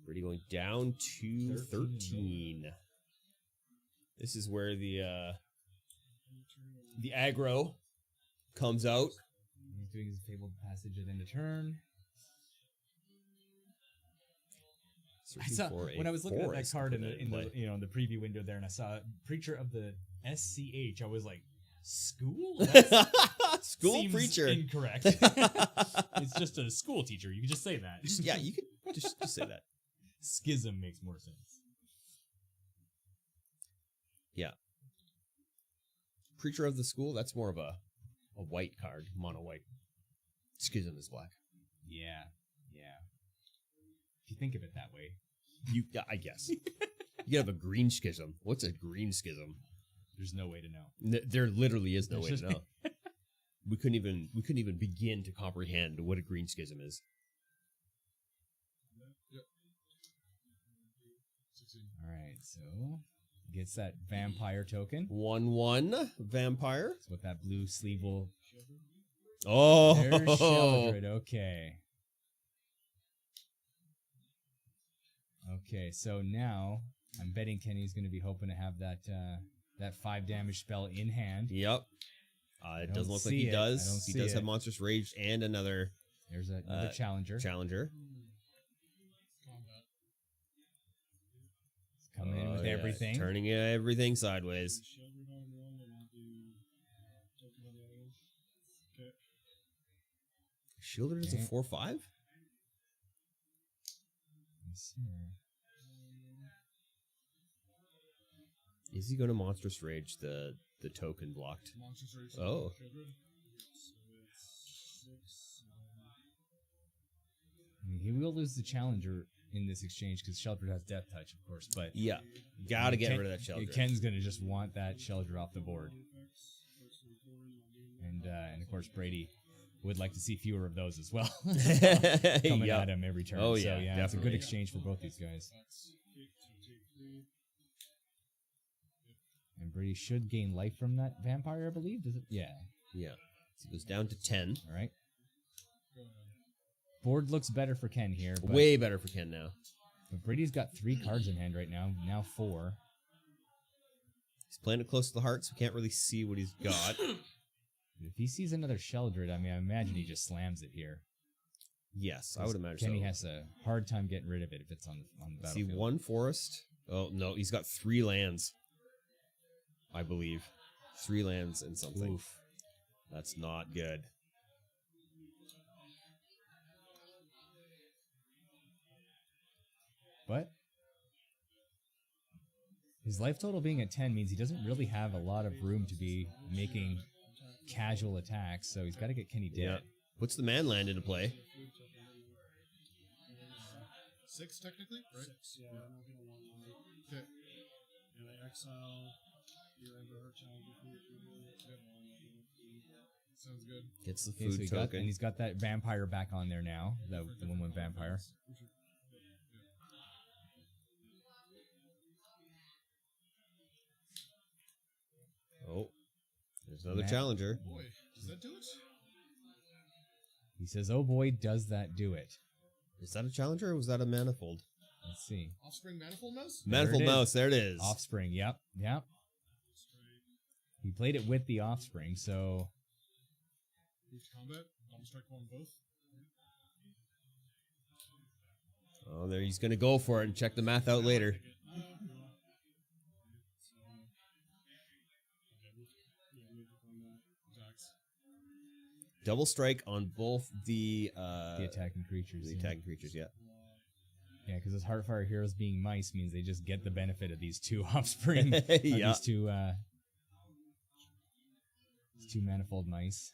Brady going down to 13. This is where the aggro comes out.
He's doing his fabled passage at end of turn. I saw when I was looking at that card in the preview window there, and I saw Preacher of the SCH. I was like, school?
School
Seems
preacher.
Incorrect. It's just a school teacher. You can just say that.
Yeah, you could just say that.
Schism makes more sense.
Yeah. Preacher of the School, that's more of a white card, mono white. Schism is black.
Yeah. If you think of it that way.
I guess. You have a green schism. What's a green schism?
There's no way to know.
There literally is no way to know. We couldn't even begin to comprehend what a green schism is.
Yep. 16.
All right, so Gets that vampire token.
1/1 vampire.
That's what that blue sleeve will.
Oh,
There's Sheldred. Okay. Okay, so now I'm betting Kenny's going to be hoping to have that 5 damage spell in hand.
Yep. It
don't
doesn't look like
see
he
it.
does.
I don't
He
see
does have
it.
Monstrous Rage and another
There's another challenger.
challenger.
Combat.
Coming in with
Yeah,
everything.
turning everything sideways.
Sheldred on one, and I'll do token on the other one.
Okay.
Shielded is a 4/5.
Let's see.
Is he going to Monstrous Rage the token blocked?
Monstrous Rage.
Oh.
Shieldred.
So it's 6.
I mean, he will lose the challenger in this exchange because Sheldred has Death Touch, of course. But
Yeah. Got to get
Ken-
rid of that Sheldred.
Ken's going to just want that Sheldred off the board. And of course, Brady would like to see fewer of those as well. Coming
Yep.
at him every turn.
Oh,
so,
yeah,
yeah, it's a good
definitely.
exchange for both these guys.
That's it. So take 3.
And Brady should gain life from that vampire, I believe. Does it? Yeah.
Yeah. So it goes down to 10.
All right.
Go ahead.
Board looks better for Ken here. But,
Way better for Ken now.
but Brady's got 3 cards in hand right now. Now 4.
He's playing it close to the heart, so we can't really see what he's got.
If he sees another Sheldred, I mean, I imagine he just slams it here.
Yes, I would imagine
Kenny
so.
has a hard time getting rid of it if it's on the
See,
battlefield.
1 forest. Oh, no, he's got 3 lands. I believe. 3 lands and something.
Oof.
That's not good.
But his life total being at 10 means he doesn't really have a lot of room to be making casual attacks, so he's got to get Kenny dead.
Yeah. Puts the man land into play.
6 technically, right?
6, yeah, I'm not going to want one.
Okay.
And I exile your Ember Challenger for your
Sounds good.
Gets the
Okay, so
food token.
he's got that vampire back on there now, the 1/1 vampire.
Oh, there's another
Matt.
challenger.
Boy, does that do it?
He says, "Oh boy, does that do it?"
Is that a challenger or was that a manifold?
Let's see.
Offspring Manifold Mouse?
Manifold
it is.
mouse, there it is.
Offspring, yep. He played it with the offspring, so
Move to combat. Double strike one both.
Oh, there he's going to go for it and check the math out later.
Attacks.
Double strike on both the
attacking creatures.
The
yeah.
attacking creatures, yeah.
Yeah, because his Heartfire heroes being mice means they just get the benefit of these 2 offspring.
Yeah.
These 2 manifold mice.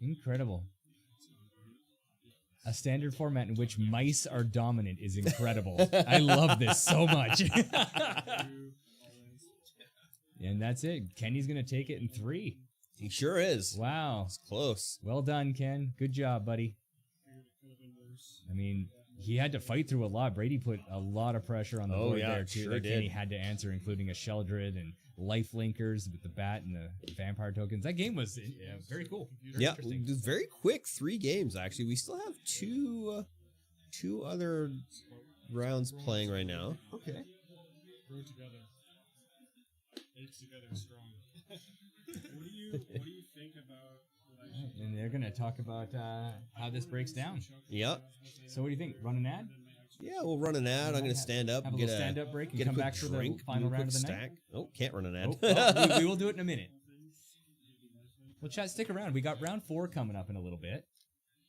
Incredible. A standard format in which mice are dominant is incredible. I love this so much. And that's it. Kenny's going to take it in 3.
He sure is.
Wow.
It's close.
Well done, Ken. Good job, buddy. I mean, he had to fight through a lot. Brady put a lot of pressure on the board
yeah,
there, too.
sure
That
did.
Kenny had to answer, including a Sheldred and life linkers with the bat and the vampire tokens. That game was very cool. Very
Yeah,
interesting.
it was very quick. 3 games, actually. We still have two other rounds playing right now.
Okay.
Grow together. Apes together strong.
What do you think about
And they're going to talk about how this breaks down.
Yep.
So what do you think? Run an ad?
Yeah, we'll run an ad. I'm going to stand up
Have a
and
little stand-up break and
get
come
a quick
back for the
drink,
final
do a
round
quick
of the night?
stack. Oh, can't run an ad.
Oh, we will do it in a minute. Well, chat, stick around. We got round 4 coming up in a little bit.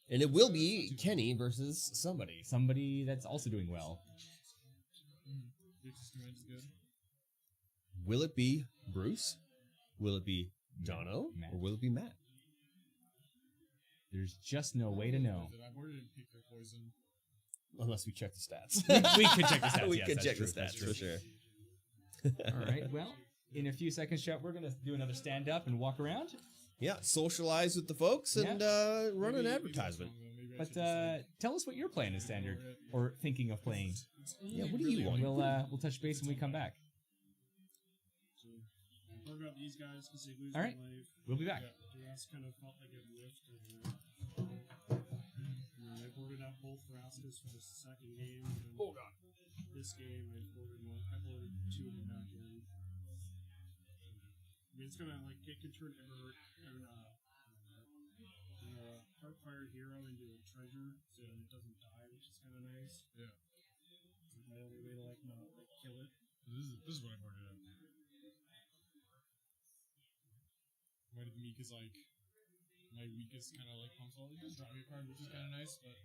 And it will be Kenny versus somebody.
Somebody that's also doing well.
Dixie's command is good.
Will it be Bruce? Will it be Jono?
Matt.
Or will it be Matt?
There's just no way to know.
I've already didn't pick their poison.
Unless we check the stats.
We could check the stats.
We
yes,
could
that's
check
true,
the
that's
stats
true.
for sure.
All right. Well, in a few seconds, chat, we're going to do another stand up and walk around.
Yeah, socialize with the folks and run an advertisement.
Maybe guys
But
should just,
tell us what you're playing in Standard, or thinking of playing.
Yeah, what do you want?
We'll touch base when we come back.
So, I'll grab these guys because they lose
All right.
their life.
We'll be back.
The rest kind of felt like it whiffed. I boarded out both Rascals for the second game. And
Oh god.
this game, I boarded two of them back in. I mean, it's gonna like it can turn Heartfire Hero into a treasure, so it doesn't die, which is kind of nice.
Yeah.
It's my only way to like not like kill it.
This is what I boarded up. My Meek is like my weakest kind of like console. You just draw me a card, which is kind of nice, but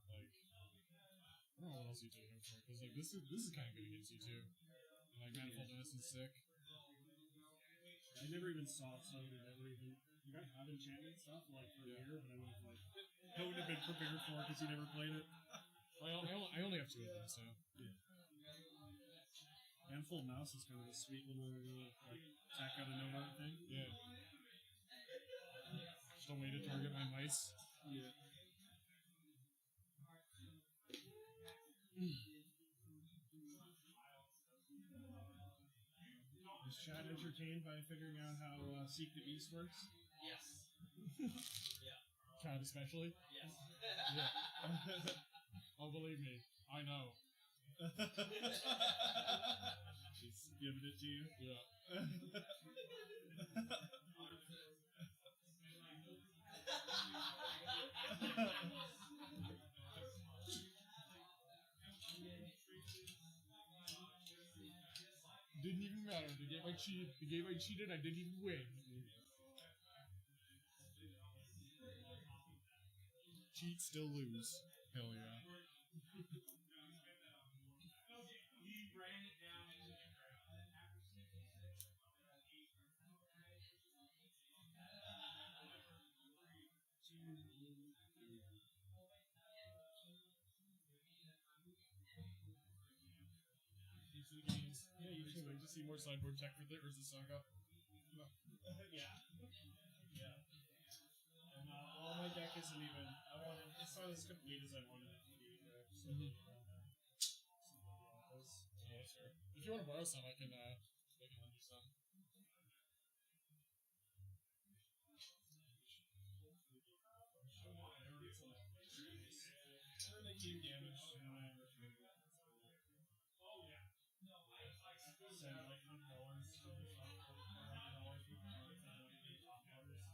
like I don't know what else you take him for because like this is kind of good against you too. And, like Manifold Innocence sick.
I never even saw it, so I never even. You guys have enchantment stuff like for a year, but I wouldn't have been prepared for it because you never played it.
I only have two of them, so
Yeah. And Full Mouse is kind of a sweet little like attack out of nowhere thing.
yeah. Just a way to target my mice.
Yeah. Is Chad entertained by figuring out how Seek the Beast works?
Yes.
Chad especially.
Yes.
Yeah. Oh, believe me, I know.
He's giving it to you.
Yeah. Didn't even matter. The game I cheated, I didn't even win. Cheat, still lose. Hell yeah. Thanks for the games. Yeah, you too. Like to see more sideboard tech for versus Saga.
Yeah. And all my deck isn't even. It's not as complete as I wanted it to be. So,
Yeah, that's fair. If you want to borrow some, I can lend you some.
and they keep damage. And I send like $100 to the shop for $100 with cards and then they top waters.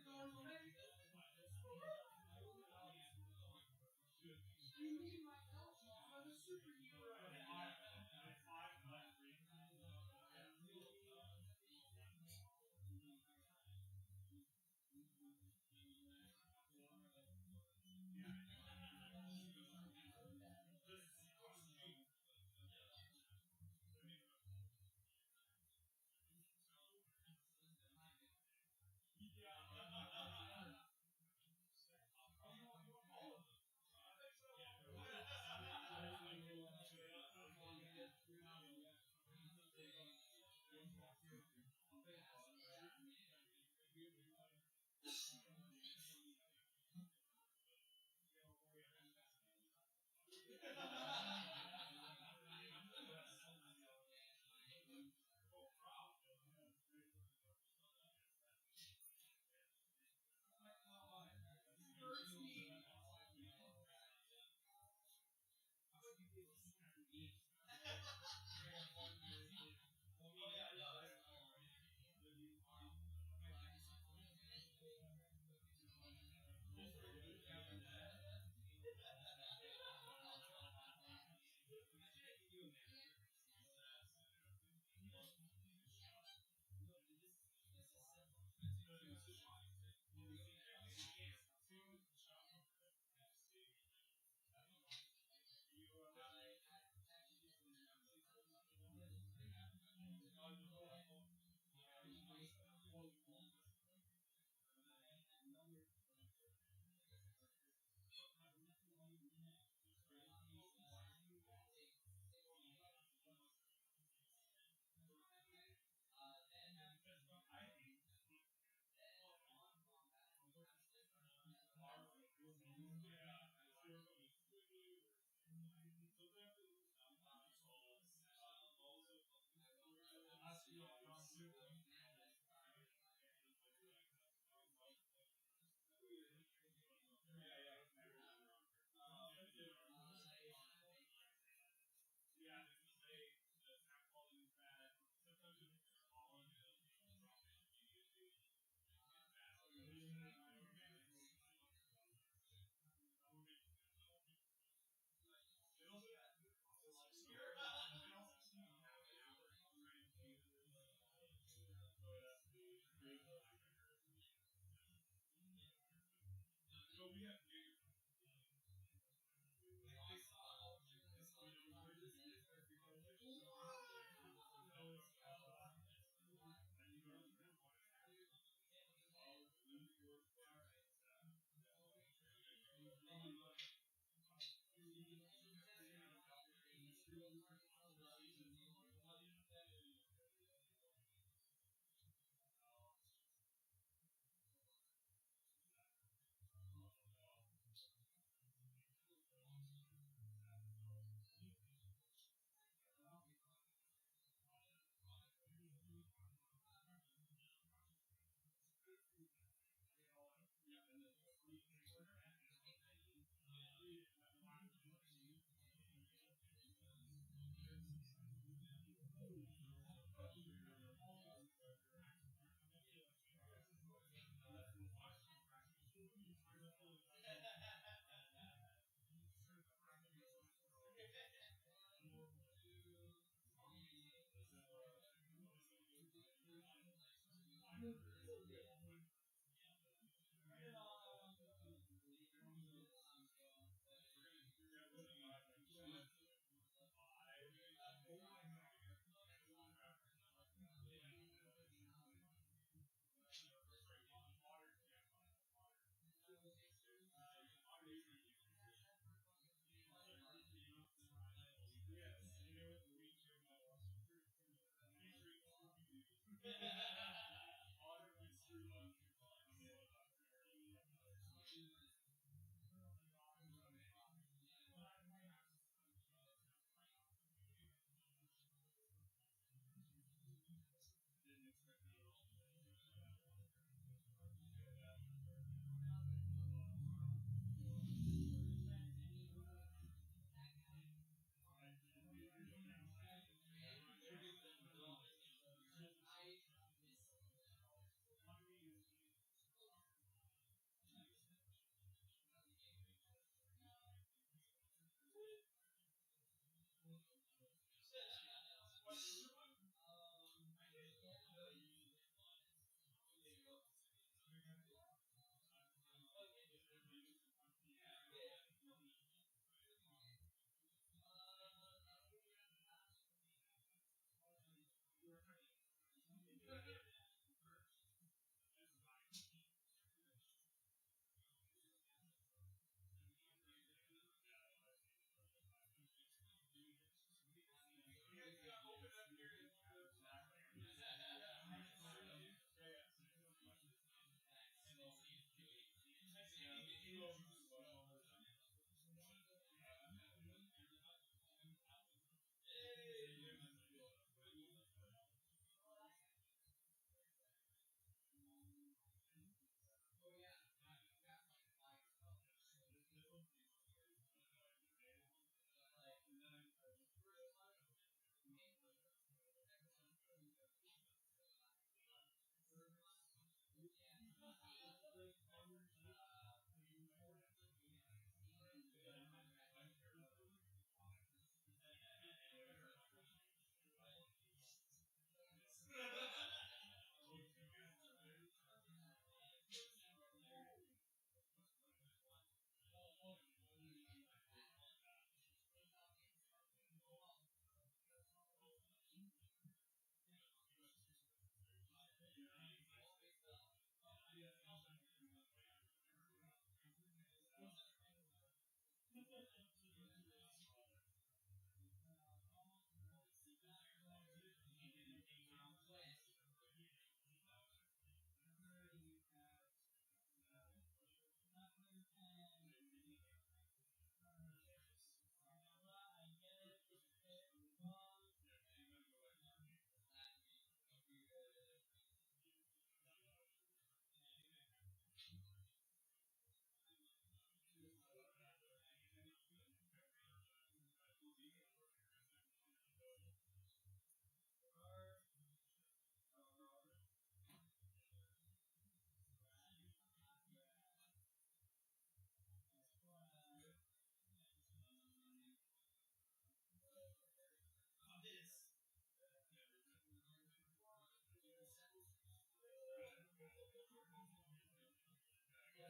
Very well worth it.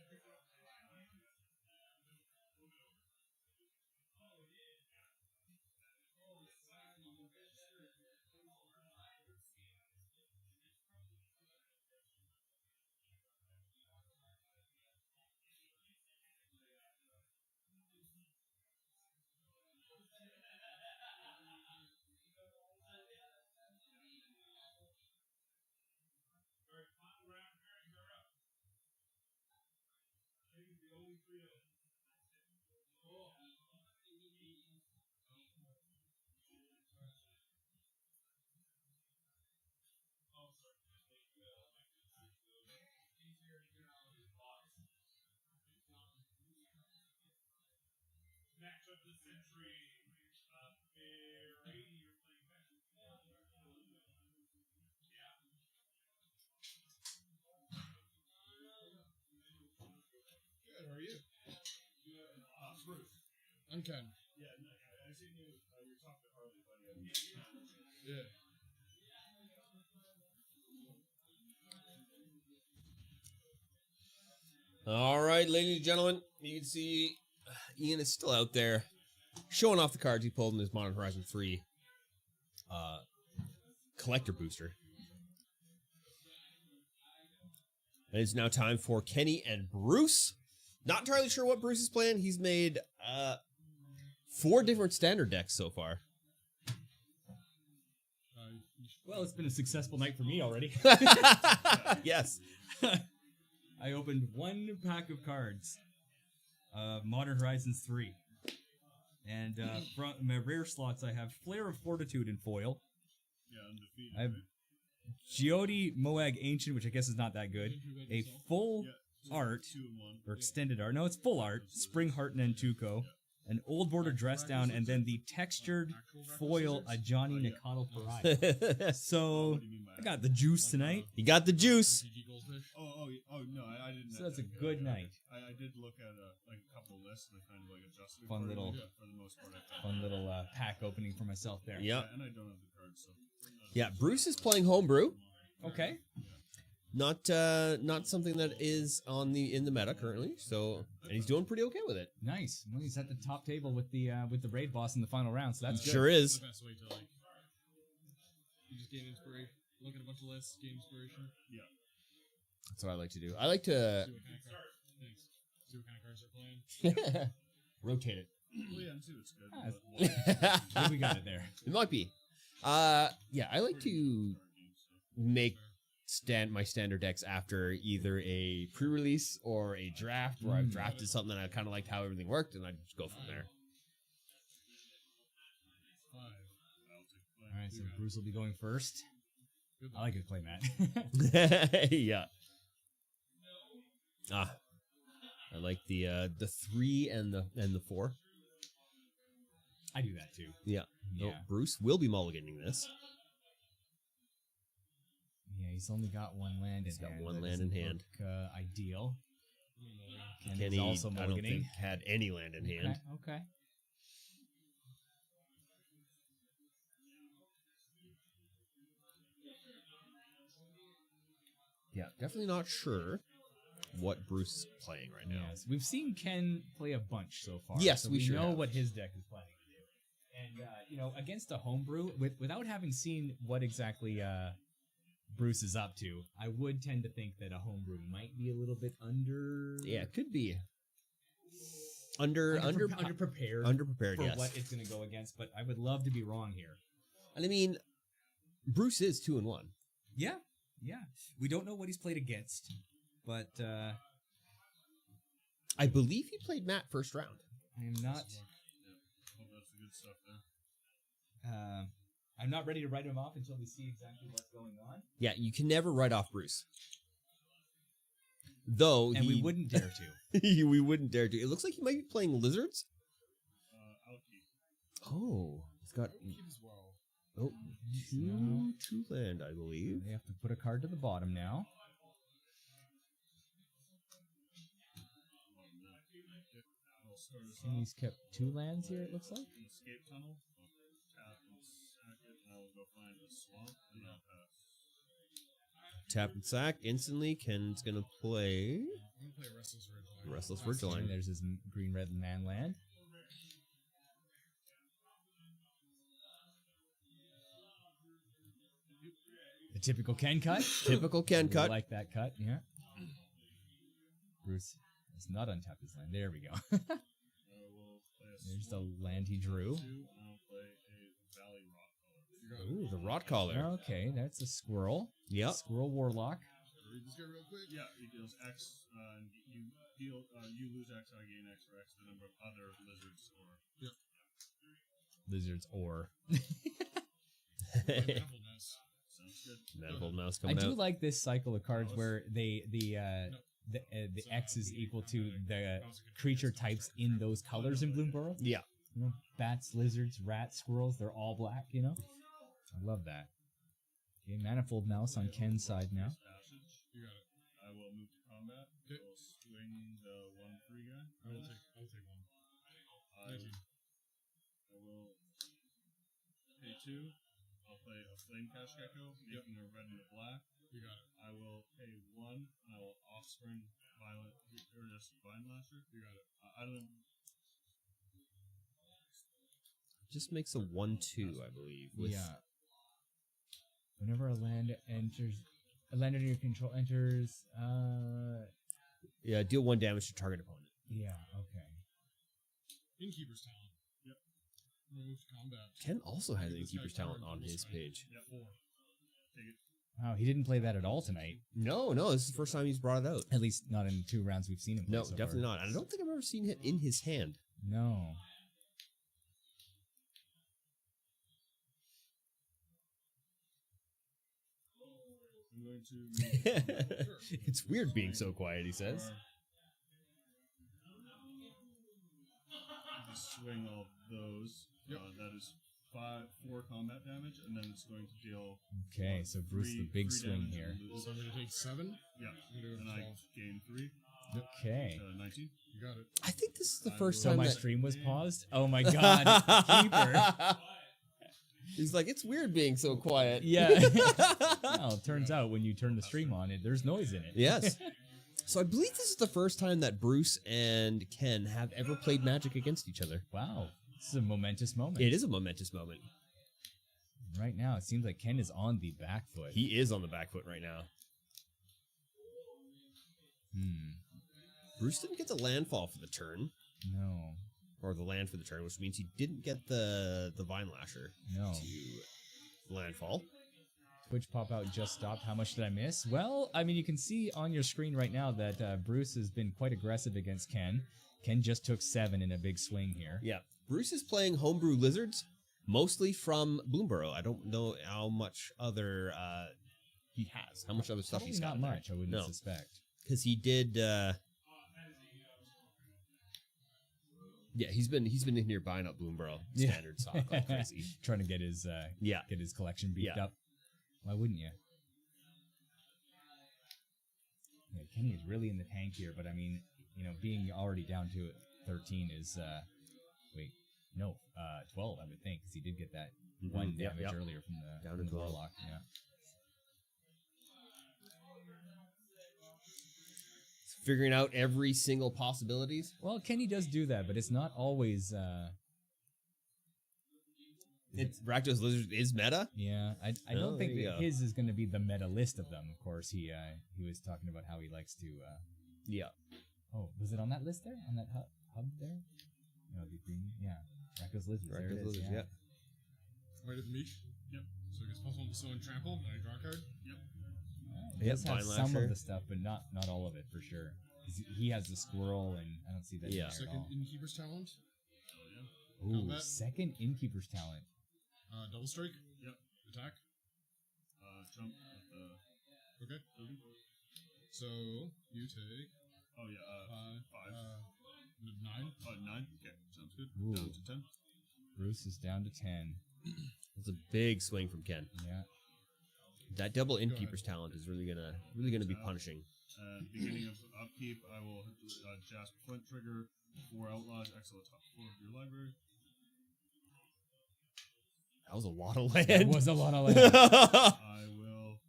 Good, how are you? I'm Ken.
Yeah, no, I seen you. You're talking to Harley, buddy.
Yeah.
All right, ladies and gentlemen, you can see Ian is still out there showing off the cards he pulled in his Modern Horizon 3 collector booster. And it's now time for Kenny and Bruce. Not entirely sure what Bruce is playing. He's made 4 different standard decks so far.
Well, it's been a successful night for me already.
Yes.
I opened 1 pack of cards, Modern Horizons 3. And from my rare slots, I have Flare of Fortitude in foil.
Yeah, undefeated.
I have Geode Moag Ancient, which I guess is not that good. A full art,
2 and 1.
or extended art. No, it's full art. Spring Heart Nantuko. An old border dress down, and then the textured foil Ajani Nikado Pariah. So, I got the juice tonight.
You got the juice.
Oh, no, I didn't.
So that's a good night.
I did look at like a couple lists and I kind of like adjusted.
Fun little-
for the most part. I found.
Fun little pack opening for myself there.
Yep.
And I don't have the cards, so.
Yeah, Bruce is playing homebrew.
Okay.
Not something that is in the meta currently. So, and he's doing pretty okay with it.
Nice. Well, he's at the top table with the raid boss in the final round, so that's good.
Sure is.
The best way to like. You just gain inspiration. Look at a bunch of lists, gain inspiration.
Yeah.
That's what I like to do. I like to
See what kind of cards. Thanks. See what kind of cards they're playing.
rotate it.
Well, yeah, and see what's good.
Ah,
but-
I think we got it there.
It might be. Yeah, I like to make my standard decks after either a pre-release or a draft where I've drafted something and I kind of liked how everything worked, and I just go from there.
5. I'll take
All right, so Bruce will be going first.
Good
I like his play, Matt.
Yeah. I like the 3 and the 4.
I do that too.
Yeah.
Yeah.
No, Bruce will be mulliganing this.
Yeah, he's only got 1 land in
He's got
hand.
1
That
land in
doesn't
hand.
look, ideal. And
Kenny,
he's also
I don't think,
mulliganing.
had any land in hand.
Okay.
Yeah, definitely not sure what Bruce is playing right now.
Yes, we've seen Ken play a bunch so far.
Yes,
so
we sure
know
have.
what his deck is planning to do. And against a homebrew, without having seen what exactly Bruce is up to, I would tend to think that a homebrew might be a little bit
Yeah, it could be. Underprepared,
underprepared for
yes.
what it's going to go against. But I would love to be wrong here.
And I mean, Bruce is 2 and 1.
Yeah. We don't know what he's played against, but
I believe he played Matt first round.
I am not.
Oh, that's the good stuff there.
I'm not ready to write him off until we see exactly what's going on.
Yeah, you can never write off Bruce. Though
And we wouldn't dare to.
we wouldn't dare to. It looks like he might be playing lizards.
Alki.
Oh, he's got
as well.
two land, I believe.
They have to put a card to the bottom now.
I'll start us
And
off.
he's kept 2 lands here, it looks like.
Escape tunnel. Tap and sack it, and I will go find a swamp, and I'll pass.
Tap and sack instantly. Ken's gonna play.
I'm gonna play a Restless Ridge.
The Restless
And
Virgil.
there's his green-red man land. The typical Ken cut.
Typical Ken cut.
I like that cut, yeah. Bruce has not untapped his land. There we go.
I will play a
There's the land he drew.
2, and I'll play a Valley Rock Color.
You got it.
Ooh, the Rot Collar.
Okay, that's a squirrel.
Yep.
Squirrel Warlock.
Read this guy real quick.
Yeah, he deals X, and you deal, you lose X, I gain X, or X the number of other lizards or.
Lizards or.
Manifoldness.
Sounds good.
Manifold Mouse
I
coming
do
out.
like this cycle of cards where the X is equal to the creature types in those colors in Bloomburrow.
Yeah.
You know, bats, lizards, rats, squirrels, they're all black, you know? I love that. Okay, Manifold Mouse on Ken's side now.
Passage.
You got it.
I will move to combat. I
Okay.
will swing the 1/3 guy.
I will take one.
I
19.
will pay 2. I'll play a Flame Cash Gecko, making a red and a black.
You got it.
I will pay 1, and I will Offspring Violet, or just Vine Lasher.
You got it.
I don't know.
Just makes a 1/2, I believe. With
Yeah. Whenever a land under your control enters,
Yeah, deal 1 damage to target opponent.
yeah, okay.
Innkeeper's Talent.
Yep.
Move to combat.
Ken also has
This
Innkeeper's
guy
Talent
covered
on
double
his
strike.
page.
Yep.
4.
Take it.
Wow, he didn't play that at all tonight.
No, this is the first time he's brought it out.
At least not in 2 rounds we've seen him play
No,
so
definitely
far.
not. I don't think I've ever seen it in his hand.
No.
I'm going to.
It's weird being so quiet, he says.
Just swing all those.
Yep.
That is 4 combat damage, and then it's going to deal.
Okay, so Bruce, the big
three
swing
damage
here.
and lose.
So I'm going to take 7.
Yeah,
I'm going to
and
do
I
12.
gain 3.
Okay.
19.
You got it.
I think this is the first
So
time
my
that
stream was paused? Oh my god. Keeper.
he's like, it's weird being so quiet.
Yeah. Well, it turns out when you turn the stream on, there's noise in it.
Yes. So I believe this is the first time that Bruce and Ken have ever played Magic against each other.
Wow. This is a momentous moment.
It is a momentous moment.
Right now, it seems like Ken is on the back foot.
He is on the back foot right now. Bruce didn't get the landfall for the turn,
No.
or the land for the turn, which means he didn't get the Vine Lasher
No.
to landfall.
Twitch pop out just stopped. How much did I miss? Well, I mean, you can see on your screen right now that Bruce has been quite aggressive against Ken. Ken just took 7 in a big swing here.
Yeah. Bruce is playing Homebrew Lizards, mostly from Bloomburrow. I don't know how much other he has, how much other stuff
Probably
he's got.
not
in there.
much, I wouldn't
No.
suspect.
Because he did. Yeah, he's been in here buying up Bloomburrow
Yeah.
standard stock like crazy.
Trying to get his
Yeah.
collection beefed
Yeah.
up. Why wouldn't you? Yeah, Kenny is really in the tank here, but I mean, you know, being already down to 13 is 12, I would think, because he did get that 1
Yep,
damage
yep.
earlier from the,
Down
from
to
the
12.
Warlock. Yeah.
Figuring out every single possibilities.
Well, Kenny does do that, but it's not always.
It's Rakdos Lizard is meta.
Yeah, I
Oh,
don't think
there you
that
go.
his is going to be the meta list of them. Of course, he was talking about how he likes to.
Yeah.
Oh, was it on that list there? On that hub there? No, the green. Yeah, Rakdos Lizards. There it
Rakdos
is.
Lizards,
yeah.
Right at the meat.
Yep.
So I guess +1 to summon and trample. Then I draw a card.
Yep.
It
Yep,
does have
Vine
some
Lasher.
of the stuff, but not all of it for sure. 'Cause he has the squirrel, and I don't see that.
Yeah.
in there at
Second
all.
Innkeeper's Talent.
Ooh,
combat.
second Innkeeper's Talent.
Double strike.
Yep.
Attack.
Jump at the.
Okay. So you take
Oh yeah. 5.
9.
9. Okay, sounds good.
Ooh.
Down to 10.
Bruce is down to 10.
It's a big swing from Ken.
Yeah.
That double Innkeeper's Talent is really gonna be punishing.
Beginning of upkeep, I will Jasper Flint trigger 4 outlaws, exile the top 4 of your library.
That was a lot of land.
That was a lot of land.
I will.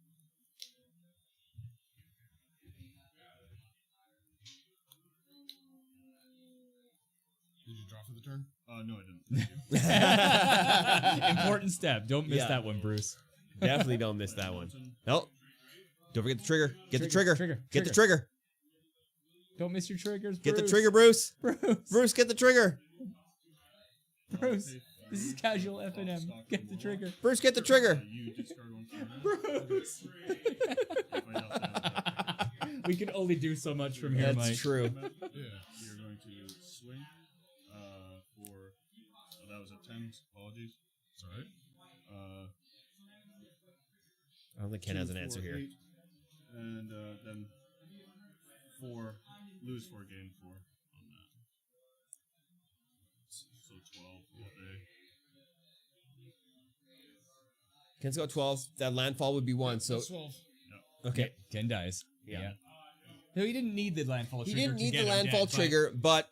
draw for the turn? No, I didn't.
Important step. Don't miss
Yeah.
that one, Bruce.
Definitely don't miss that one. No. Don't forget the trigger. Get the trigger.
Trigger.
Get the trigger.
Don't miss your triggers,
Get
Bruce.
the trigger, Bruce.
Bruce.
Bruce, get the trigger.
Bruce. This is casual F&M. Get the trigger.
Bruce, get the trigger.
You discard one card.
Bruce.
If I don't have
We can only do so much from here,
That's
Mike.
true.
that, you're going to swing for. That was a 10. Apologies. Sorry.
I don't think Ken has an
2,
answer
4,
here.
8, and then 4. Lose 4, gain 4 on that. So 12 all day.
Ken's got 12. That landfall would be 1. So
That's 12.
okay.
Ken dies.
Yeah.
No, he didn't need the landfall
He
trigger.
didn't
to
need
get
the
him
landfall
dead, but,
trigger, but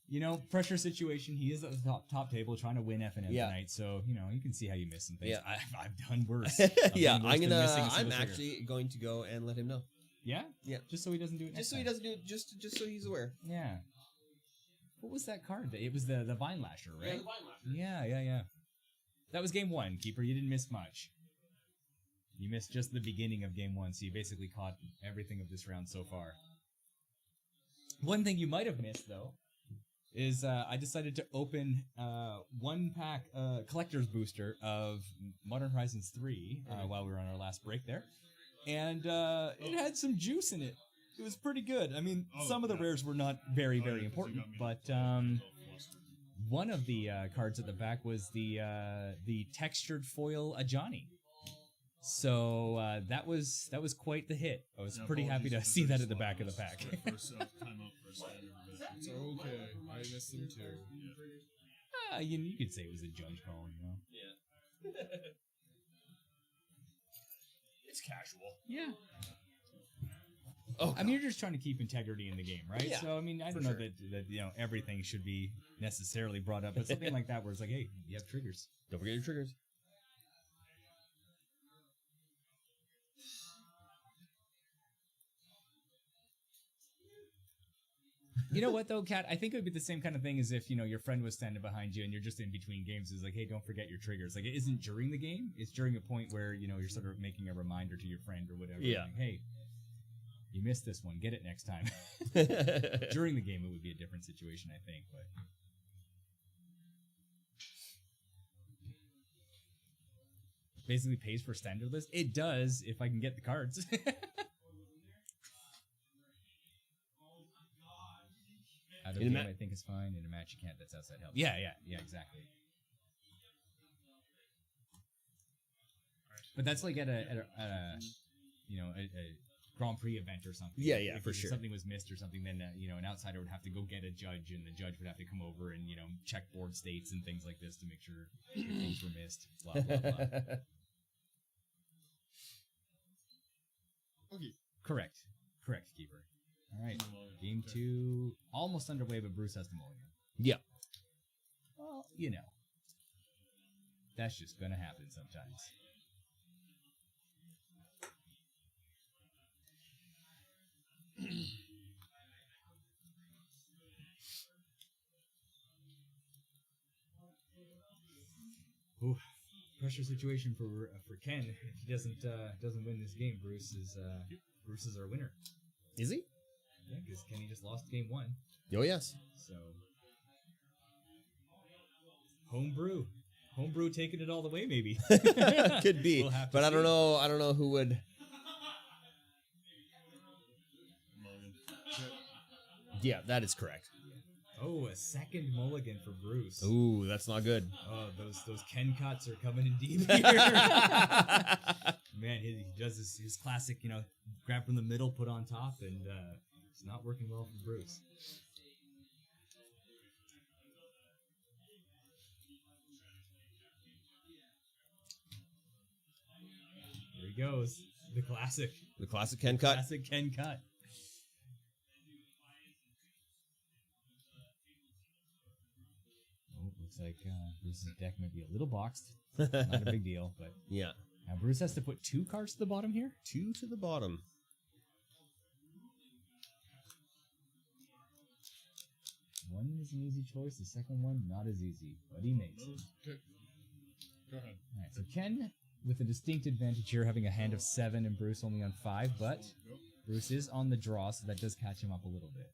you know, pressure situation. He is at the top table trying to win F&M
Yeah.
tonight. So, you know, you can see how you miss some things.
Yeah.
I've done worse.
yeah,
I've done worse than missing a
I'm
single trigger.
actually going to go and let him know.
Yeah?
Yeah.
Just so he doesn't do it next
Just so he
time.
doesn't do it, just so he's aware.
Yeah. What was that card? It was the Vine Lasher, right? Yeah. That was game 1, Keeper. You didn't miss much. You missed just the beginning of game 1, so you basically caught everything of this round so far. One thing you might have missed, though, is I decided to open 1-pack collector's booster of Modern Horizons 3 while we were on our last break there. And it had some juice in it. It was pretty good. I mean, some of the rares were not very, very important, but one of the cards at the back was the textured foil Ajani. So that was quite the hit. I was pretty happy to see that at the back of the pack.
It's okay. I missed them too.
You could say it was a judge call, you know.
It's casual.
Yeah.
Oh,
I mean, you're just trying to keep integrity in the game, right?
Yeah,
So I mean, I don't know that you know everything should be necessarily brought up, but something like that where it's like, hey, you have triggers.
don't forget your triggers.
You know what though, Kat? I think it would be the same kind of thing as if, you know, your friend was standing behind you and you're just in between games. It's like, hey, don't forget your triggers. Like, it isn't during the game. It's during a point where, you know, you're sort of making a reminder to your friend or whatever.
Yeah.
Like, hey, you missed this one. Get it next time. During the game, it would be a different situation, I think. But basically pays for standard list. It does if I can get the cards. Out of
In a
game,
ma-
I think is fine. In a match, you can't. That's outside help. Yeah, exactly. But that's like at a you know, a Grand Prix event or something.
Yeah,
If
for sure.
something was missed or something, then you know, an outsider would have to go get a judge, and the judge would have to come over and, you know, check board states and things like this to make sure things were missed. Blah blah blah.
Okay.
Correct, Keeper. All right, game 2 almost underway, but Bruce has to mulligan.
Yeah.
Well, you know, that's just gonna happen sometimes. Ooh, pressure situation for Ken. If he doesn't win this game, Bruce is our winner.
Is he?
Yeah, because Kenny just lost game 1.
Oh, yes.
So homebrew taking it all the way, maybe.
Could be.
We'll have to
But I don't
see.
know. I don't know who would. Yeah, that is correct.
Oh, a second mulligan for Bruce.
Ooh, that's not good.
Oh, those Ken cuts are coming in deep here. Man, he does his classic, you know, grab from the middle, put on top, and it's not working well for Bruce. Here he goes. The classic.
The classic Ken cut.
Classic Ken cut. Oh, looks like Bruce's deck might be a little boxed. Not a big deal, but
Yeah.
now Bruce has to put 2 cards to the bottom here.
2 to the bottom.
One is an easy choice. The second one, not as easy, but he makes it.
Okay. Go ahead.
All right, so Ken with a distinct advantage here, having a hand of 7 and Bruce only on 5, but
Go.
Bruce is on the draw, so that does catch him up a little bit.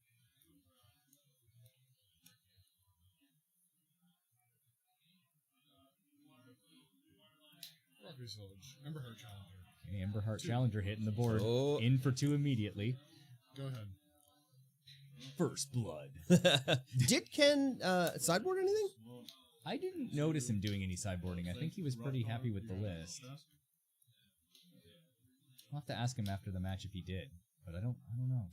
Rocky's Village. Emberheart Challenger.
Okay, Emberheart Challenger hitting the board.
Oh.
In for 2 immediately.
Go ahead.
First blood.
Did Ken sideboard anything?
I didn't notice him doing any sideboarding. I think he was pretty happy with the list. I'll have to ask him after the match if he did, but I don't know.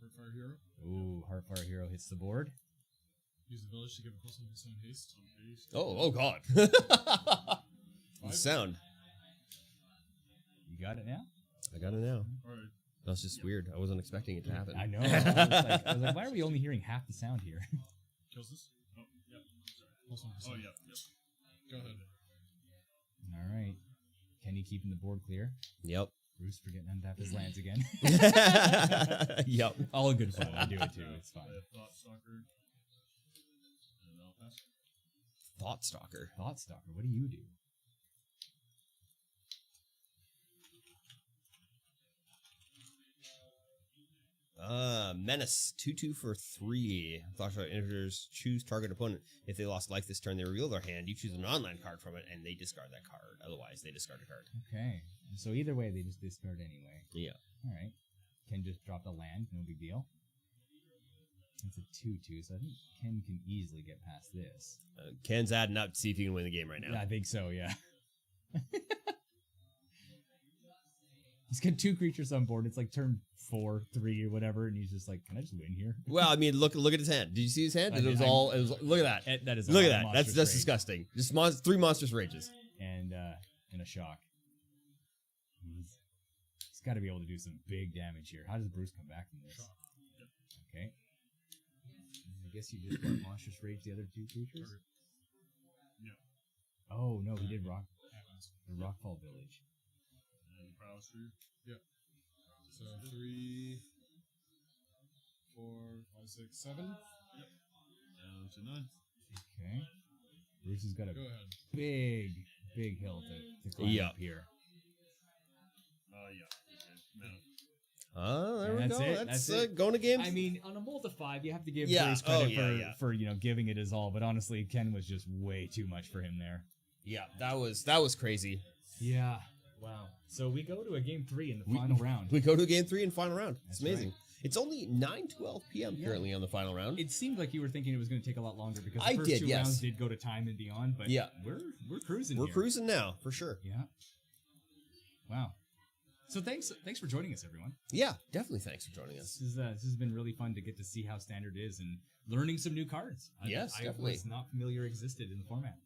Heartfire Hero.
Ooh, Heartfire Hero hits the board.
Use the village to give a plus 1 plus 1 haste.
Oh God. The sound.
You got it now?
I got it now.
Alright.
That's just weird. I wasn't expecting it to happen.
I know. I was like, why are we only hearing half the sound here?
Kills this? Oh, yep. Plus 1 plus 1. Oh, yep. Go ahead.
All right. Kenny keeping the board clear.
Yep.
Bruce forgetting to untap his lands again.
Yep.
All in good fun. I do it too. It's fine.
Thought Stalker. And I'll pass.
Thought Stalker.
Thought Stalker, what do you do?
Menace 2/2 for 3. Thought Stalker enters, choose target opponent. If they lost life this turn, they reveal their hand. You choose a non-land card from it, and they discard that card. Otherwise, they discard a card.
Okay. So either way, they just discard anyway.
Yeah.
All right. Ken just dropped a land. No big deal. It's a 2/2, so I think Ken can easily get past this.
Ken's adding up to see if he can win the game right now.
Yeah, I think so, yeah. He's got 2 creatures on board. It's like turn 4, 3, or whatever, and he's just like, "Can I just win here?"
Well, I mean, look at his hand. Did you see his hand? Look at that.
That is.
Look at that. That's disgusting. Just 3 monstrous rages.
And a shock. He's got to be able to do some big damage here. How does Bruce come back from this? Okay. I guess you just got monstrous rage the other 2 creatures.
Yeah.
Oh no, he did rock. The Rockfall Village.
And Prowess Tree. Yep. So 3, 4, 5, 6, 7. Yep. Down to 9.
Okay. Bruce has got a
Go ahead.
big hill to climb up here.
Yeah. Okay.
Oh, there we
That's
go.
it.
That's
That's it.
going to game.
I mean, on a multi 5, you have to give
Yeah.
Bruce credit
Yeah.
for giving it his all, but honestly, Ken was just way too much for him there.
Yeah, that was crazy.
Yeah. Wow. So we go to a game 3 in the final round.
We go to game 3 and final round. It's
That's
amazing.
right.
It's only 9:12 p.m. currently on the final round.
It seemed like you were thinking it was going to take a lot longer because the
I
first
did,
2
yes.
rounds did go to time and beyond, but
Yeah.
we're cruising
We're
here.
cruising now, for sure.
Yeah. Wow. So thanks for joining us, everyone.
Yeah, definitely thanks for joining us.
This has been really fun to get to see how Standard is and learning some new cards.
Yes,
I
definitely.
was not familiar existed in the format.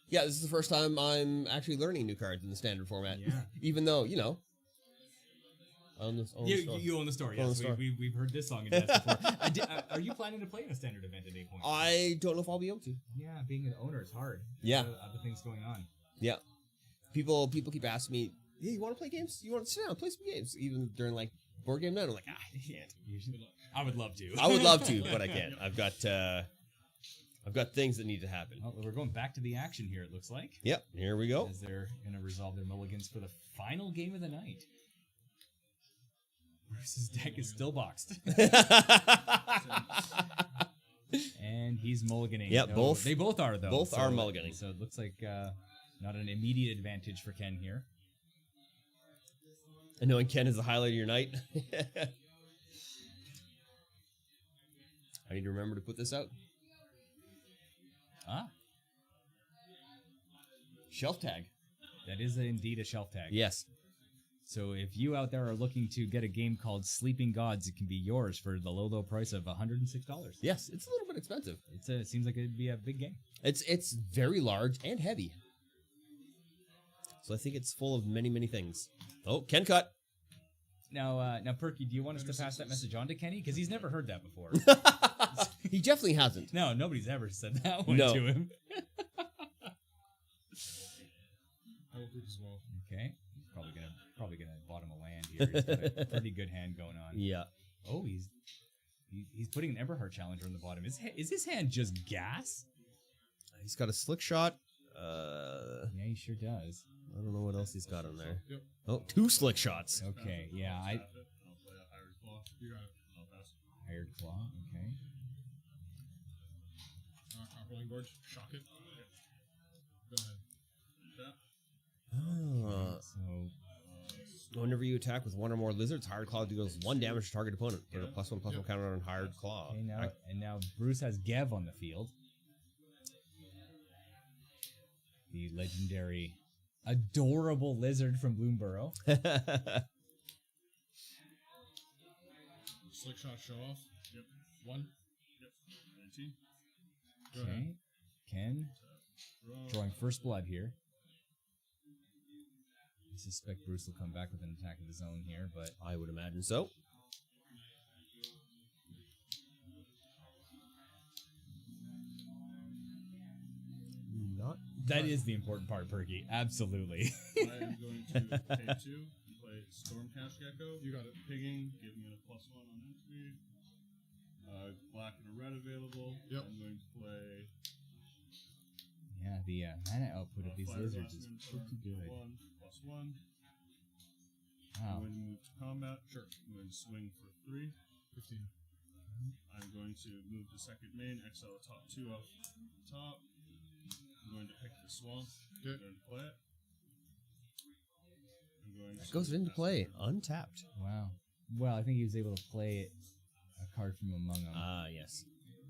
Yeah, this is the first time I'm actually learning new cards in the standard format.
Yeah.
Even though, on the
You own the store,
Own the
yes.
store.
We've heard this song and dance before. Are you planning to play in a Standard event at any point?
I don't know if I'll be able to.
Yeah, being an owner is hard.
Yeah.
Other things going on.
Yeah. People keep asking me, "Hey, you want to play games? You want to sit down and play some games?" Even during like board game night, I'm like, I can't.
I would love to.
I would love to, but I can't. I've got things that need to happen.
Well, we're going back to the action here, it looks like.
Yep, here we go.
As they're going to resolve their mulligans for the final game of the night. Bruce's deck is still boxed. And he's mulliganing.
Yep, both.
They both are, though.
Both are mulliganing.
So it looks like not an immediate advantage for Ken here.
And knowing Ken is the highlight of your night. I need to remember to put this out.
Ah,
Shelf tag.
that is indeed a shelf tag.
Yes.
So if you out there are looking to get a game called Sleeping Gods, it can be yours for the low price of $106.
Yes, it's a little bit expensive.
It seems like it'd be a big game.
It's very large and heavy. So I think it's full of many, many things. Oh, Ken cut.
Now, Perky, do you want us to pass that message on to Kenny? Because he's never heard that before.
He definitely hasn't.
No, nobody's ever said that one
No.
to him.
I will group as well.
Okay, he's probably gonna bottom a land here. He's got a pretty good hand going on.
Yeah.
Oh, he's putting an Everheart Challenger on the bottom. Is his hand just gas?
He's got a slick shot.
Yeah, he sure does.
I don't know what else he's got on there.
Yep.
Oh, 2 slick shots.
Okay, yeah,
I'll play a Hired Claw. You got it. I'll pass.
Hired Claw, okay.
Rolling board. Shock it. Go ahead.
So
Whenever you attack with 1 or more lizards, Hired Claw deals 1 damage to target opponent. Get a +1/+1 counter on Hired Claw.
okay, now Bruce has Gev on the field. The legendary, adorable lizard from Bloomburrow.
Slick shot show off. Yep. 1. Yep. 19. Go
Okay,
ahead.
Ken drawing first blood here. I suspect Bruce will come back with an attack of his own here, but
I would imagine so. Not
that is the important part, Perky. Absolutely.
I am going to pay 2 and play Stormcast Gecko.
You got it.
Pigging, giving it a +1 on entry. Black and a red available.
Yep.
I'm going to play.
Yeah, the mana output of these
Fire
lizards is
Glassman
pretty good.
1/+1.
Wow.
I'm going to move to combat. Sure. I'm going to swing for 3.
15.
I'm going to move to second main, exile the top 2 off the top. I'm going to pick the swamp.
Okay.
I'm going to play it. I'm going
That
to
goes into play untapped.
Wow. Well, I think he was able to play a card from among them.
Ah, yes.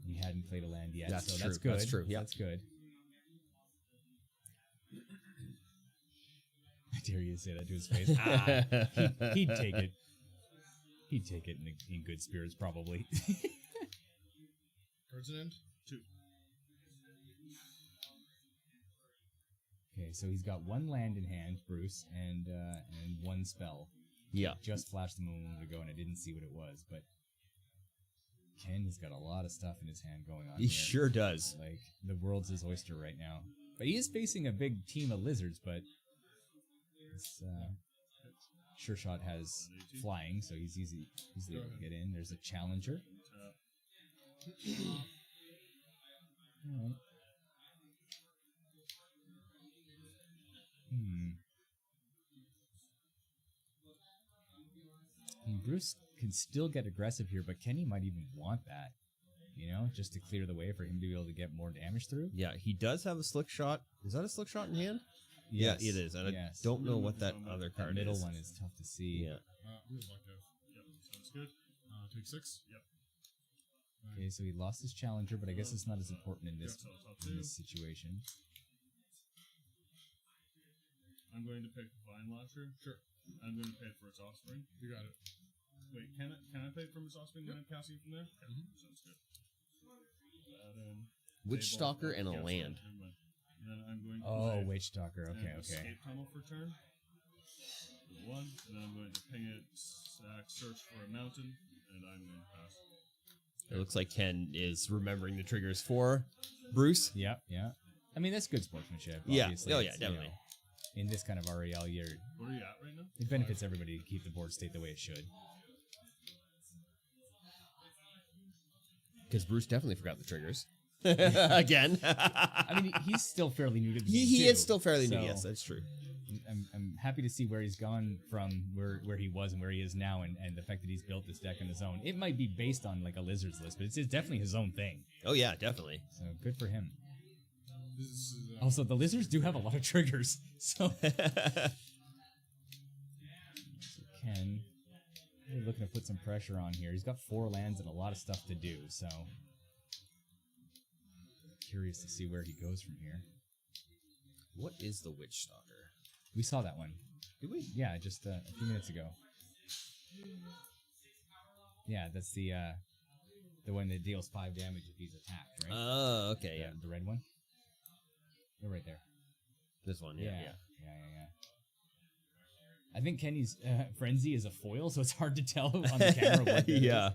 He hadn't played a land yet,
That's
so
true.
that's good.
That's true, yeah.
That's good. I dare you to say that to his face. He'd take it. He'd take it in good spirits, probably.
Cards in end.
2.
Okay, so he's got 1 land in hand, Bruce, and 1 spell.
Yeah.
Just flashed them a moment ago, and I didn't see what it was, but Ken has got a lot of stuff in his hand going on.
He
here.
sure does.
Like, the world's his oyster right now. But he is facing a big team of lizards, but this Sure Shot has flying, so he's easily able to get in. There's a challenger. Alright. I mean, Bruce can still get aggressive here, but Kenny might even want that. You know, just to clear the way for him to be able to get more damage through.
Yeah, he does have a slick shot. Is that a slick shot in hand?
Yes.
Yeah, it is. And
Yes.
I don't know what that other
The
card
middle
is.
one is tough to see.
Yeah.
Who would like to have?
Yep, sounds good.
Take 6.
Yep.
Okay, so he lost his challenger, but I guess it's not as important in this
Top
in
2.
this situation.
I'm going to pick Vine Lasher.
Sure.
I'm going to pay for its offspring.
You got it.
Wait, can I pay for its offspring when I'm casting it from there? Okay. Sounds good. That in.
Witch
Table,
Stalker and a
cancel.
land.
Never mind. And then I'm going to
Oh,
play
Witch Stalker.
an
Okay, okay.
Escape Tunnel for turn. 1. And then I'm going to ping it, search for a mountain, and I'm going to pass.
It looks like Ken is remembering the triggers for Bruce.
Yeah, yeah. I mean, that's good sportsmanship.
Yeah.
Obviously.
Oh, yeah,
It's,
definitely.
In this kind of REL year,
What are you at right now?
it benefits everybody to keep the board state the way it should.
Because Bruce definitely forgot the triggers. Again.
I mean, he's still fairly new to the game,
he
too,
is still fairly new.
so
Yes, that's true.
I'm happy to see where he's gone from where he was and where he is now, and the fact that he's built this deck on his own. It might be based on like a Lizards list, but it's definitely his own thing.
Oh, yeah, definitely.
So good for him.
This is,
Also, the Lizards do have a lot of triggers, so Ken really looking to put some pressure on here. He's got 4 lands and a lot of stuff to do, so curious to see where he goes from here.
What is the Witch Stalker?
We saw that one.
Did we?
Yeah, just a few minutes ago. Yeah, that's the one that deals 5 damage if he's attacked, right?
Oh, okay, yeah.
The red one? They're right there.
This one,
Yeah.
yeah.
I think Kenny's Frenzy is a foil, so it's hard to tell on the camera what that is.
Yeah.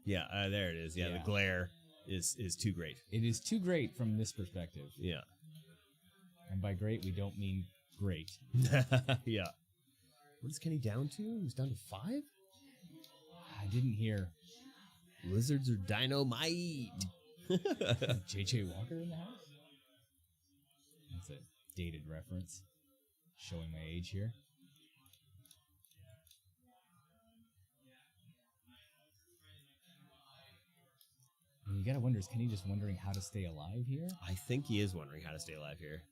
Yeah, there it is. Yeah,
Yeah.
the glare is too great.
It is too great from this perspective.
Yeah.
And by great, we don't mean great.
Yeah. What is Kenny down to? He's down to 5?
I didn't hear.
Lizards are dynamite.
J.J. Walker in the house? That's a dated reference. Showing my age here. You gotta wonder, is Kenny just wondering how to stay alive here?
I think he is wondering how to stay alive here.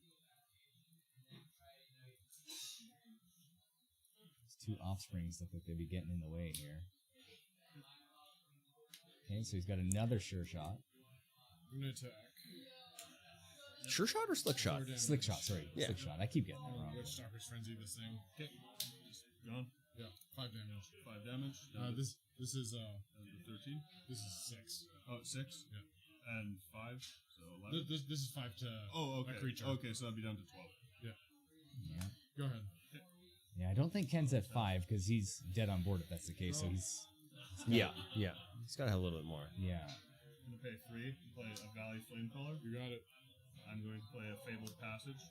These two offsprings look like they'd be getting in the way here. Okay, so he's got another sure shot.
I'm gonna attack.
Sure shot or slick shot?
Slick shot, sorry.
Yeah.
Slick shot. I keep getting that wrong.
Witch Stalker's Frenzy this thing. Okay.
Gone.
Yeah, 5 damage.
5 damage.
This is
And the 13.
this is 6.
Oh, 6.
Yeah.
And 5. So 11.
This is 5 to
Okay.
a creature.
Okay, so that'd be down to 12.
Yeah.
Go ahead.
Yeah, I don't think Ken's at 5 because he's dead on board if that's the case. So he's
Yeah. He's got to have a little bit more.
yeah.
I'm gonna pay 3. Play a Valley Flame Color.
You got it.
I'm going to play a Fabled Passage.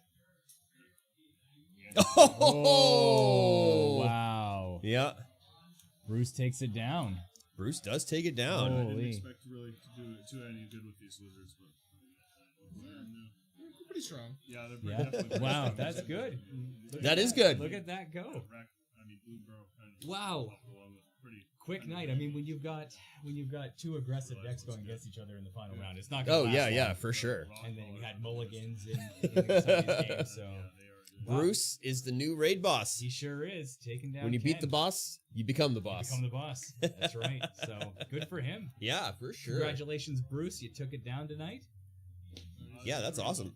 Oh!
Wow.
Yeah.
Bruce takes it down.
Bruce does take it
I
down.
Oh.
didn't
Holy.
expect to really to do any good with these lizards, but
Pretty strong.
yeah, they're
Yeah.
definitely.
Wow, that's good.
That is good.
Look at that go.
Bloomburrow kind of
Wow.
popped along with pretty
Quick night. I mean, when you've got two aggressive decks going against each other in the final round, it's not. Gonna
Oh,
last
yeah,
long.
for sure.
And then we had mulligans in some of these games, so wow.
Bruce is the new raid boss.
He sure is taking down.
When you beat
Ken.
the boss, you become the boss.
Become the boss. That's right. So good for him.
Yeah, for sure.
Congratulations, Bruce. You took it down tonight.
Yeah, that's awesome.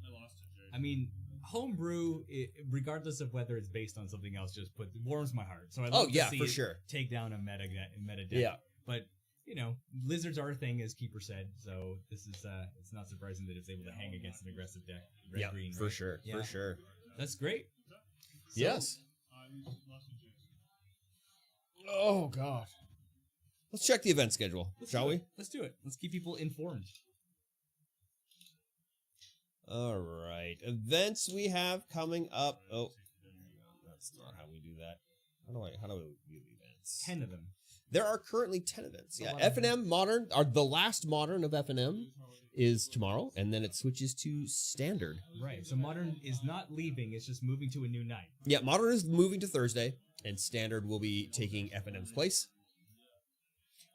I lost to Jay.
I mean, homebrew, regardless of whether it's based on something else, just warms my heart. So I love to see
for
it
sure.
take down a meta deck.
Yeah.
But you know, lizards are a thing, as Keeper said. So this is it's not surprising that it's able to hang against an aggressive deck. Red,
Yeah,
green,
for
right?
sure.
Yeah.
For sure.
That's great. So,
Yes.
I lost to Jay.
Oh, God. Let's check the event schedule, shall we?
Let's do it. Let's keep people informed.
All right. Events we have coming up. Oh, that's not how we do that. How do we do the events?
10 of them.
There are currently 10 events. Yeah,
A lot of
F&M Modern, the last Modern of F&M is tomorrow, and then it switches to Standard.
Right. So Modern is not leaving, it's just moving to a new night.
Yeah, Modern is moving to Thursday, and Standard will be taking F&M's place.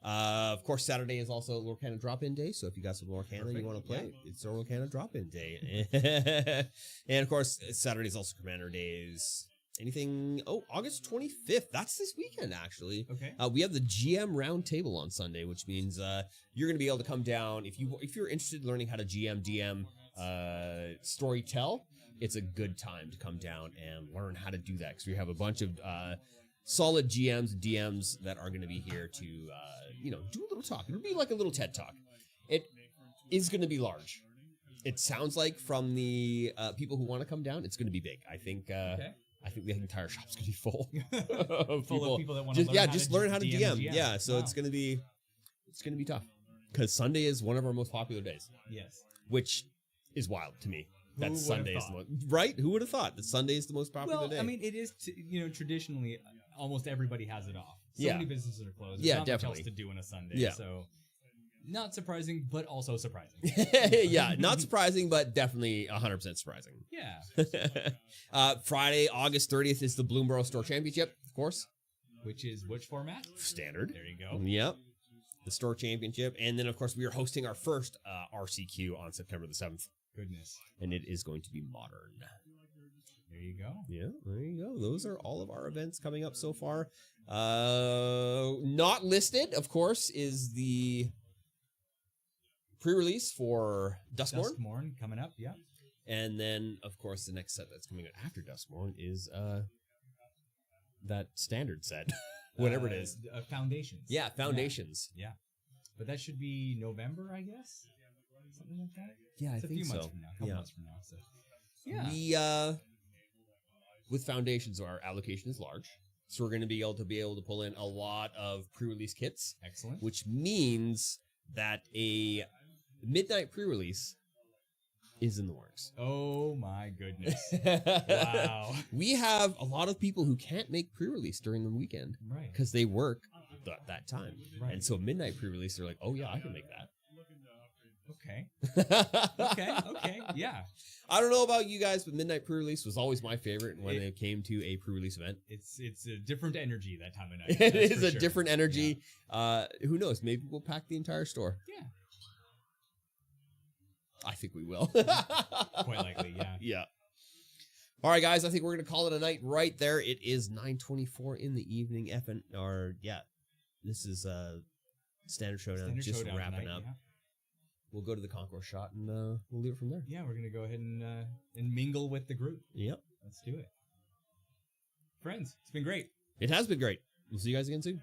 Of course, Saturday is also Lorcana drop-in day, so if you got some Lorcana you want to play, it's Lorcana drop-in day. And of course, Saturday is also Commander Days. Anything? Oh, August 25th. That's this weekend, actually.
Okay.
We have the GM Roundtable on Sunday, which means you're going to be able to come down. If you're interested in learning how to GM, DM, Storytell, it's a good time to come down and learn how to do that, because we have a bunch of solid GMs and DMs that are going to be here to, do a little talk. It'll be like a little TED Talk. It is going to be large. It sounds like from the people who want to come down, it's going to be big. I think the entire shop's going to be full.
Full of people that want to
learn how to DM.
GM.
Yeah, so
Wow.
it's going to be tough, because Sunday is one of our most popular days,
Yes.
which is wild to me.
Who
That
would've
Sunday is
thought?
the most, right? Who would have thought that Sunday is the most popular
Well,
day?
I mean, it is, traditionally, almost everybody has it off. So
Yeah.
many businesses are closed. There's
Yeah,
not
definitely.
much else to do on a Sunday.
Yeah.
So, not surprising, but also surprising.
yeah, not surprising, but definitely 100% surprising.
Yeah.
Friday, August 30th is the Bloomburrow Store Championship, of course.
Which format?
Standard.
There you go.
Yep. The Store Championship. And then, of course, we are hosting our first RCQ on September the 7th.
Goodness.
And it is going to be modern.
There you go.
Yeah, there you go. Those are all of our events coming up so far. Not listed, of course, is the pre-release for Duskmorn.
Duskmorn coming up, yeah.
And then, of course, the next set that's coming out after Duskmorn is that standard set, whatever it is.
Foundations.
Yeah, Foundations.
Yeah. But that should be November, I guess? Something like that?
Yeah,
It's a few months from now. A couple months from now. So. Yeah.
We, with Foundations, our allocation is large. So we're going to be able to pull in a lot of pre-release kits,
Excellent.
which means that a midnight pre-release is in the works.
Oh my goodness. Wow.
We have a lot of people who can't make pre-release during the weekend
Right.
because they work that time.
Right.
And so midnight pre-release, they're like, oh yeah, I can make that.
Okay. Okay. Yeah.
I don't know about you guys, but midnight pre-release was always my favorite when it came to a pre-release event.
It's a different energy that time of night.
It
that's
is
for
a
sure.
different energy. Who knows? Maybe we'll pack the entire store.
Yeah.
I think we will.
Quite likely, yeah.
Yeah. All right, guys. I think we're gonna call it a night right there. It is 9:24 in the evening. This is Standard Showdown.
Standard
just
Showdown
wrapping
tonight,
up.
Yeah.
We'll go to the Concourse shot and we'll leave it from there.
Yeah, we're gonna go ahead and mingle with the group.
Yep.
Let's do it. Friends, it's been great.
It has been great. We'll see you guys again soon.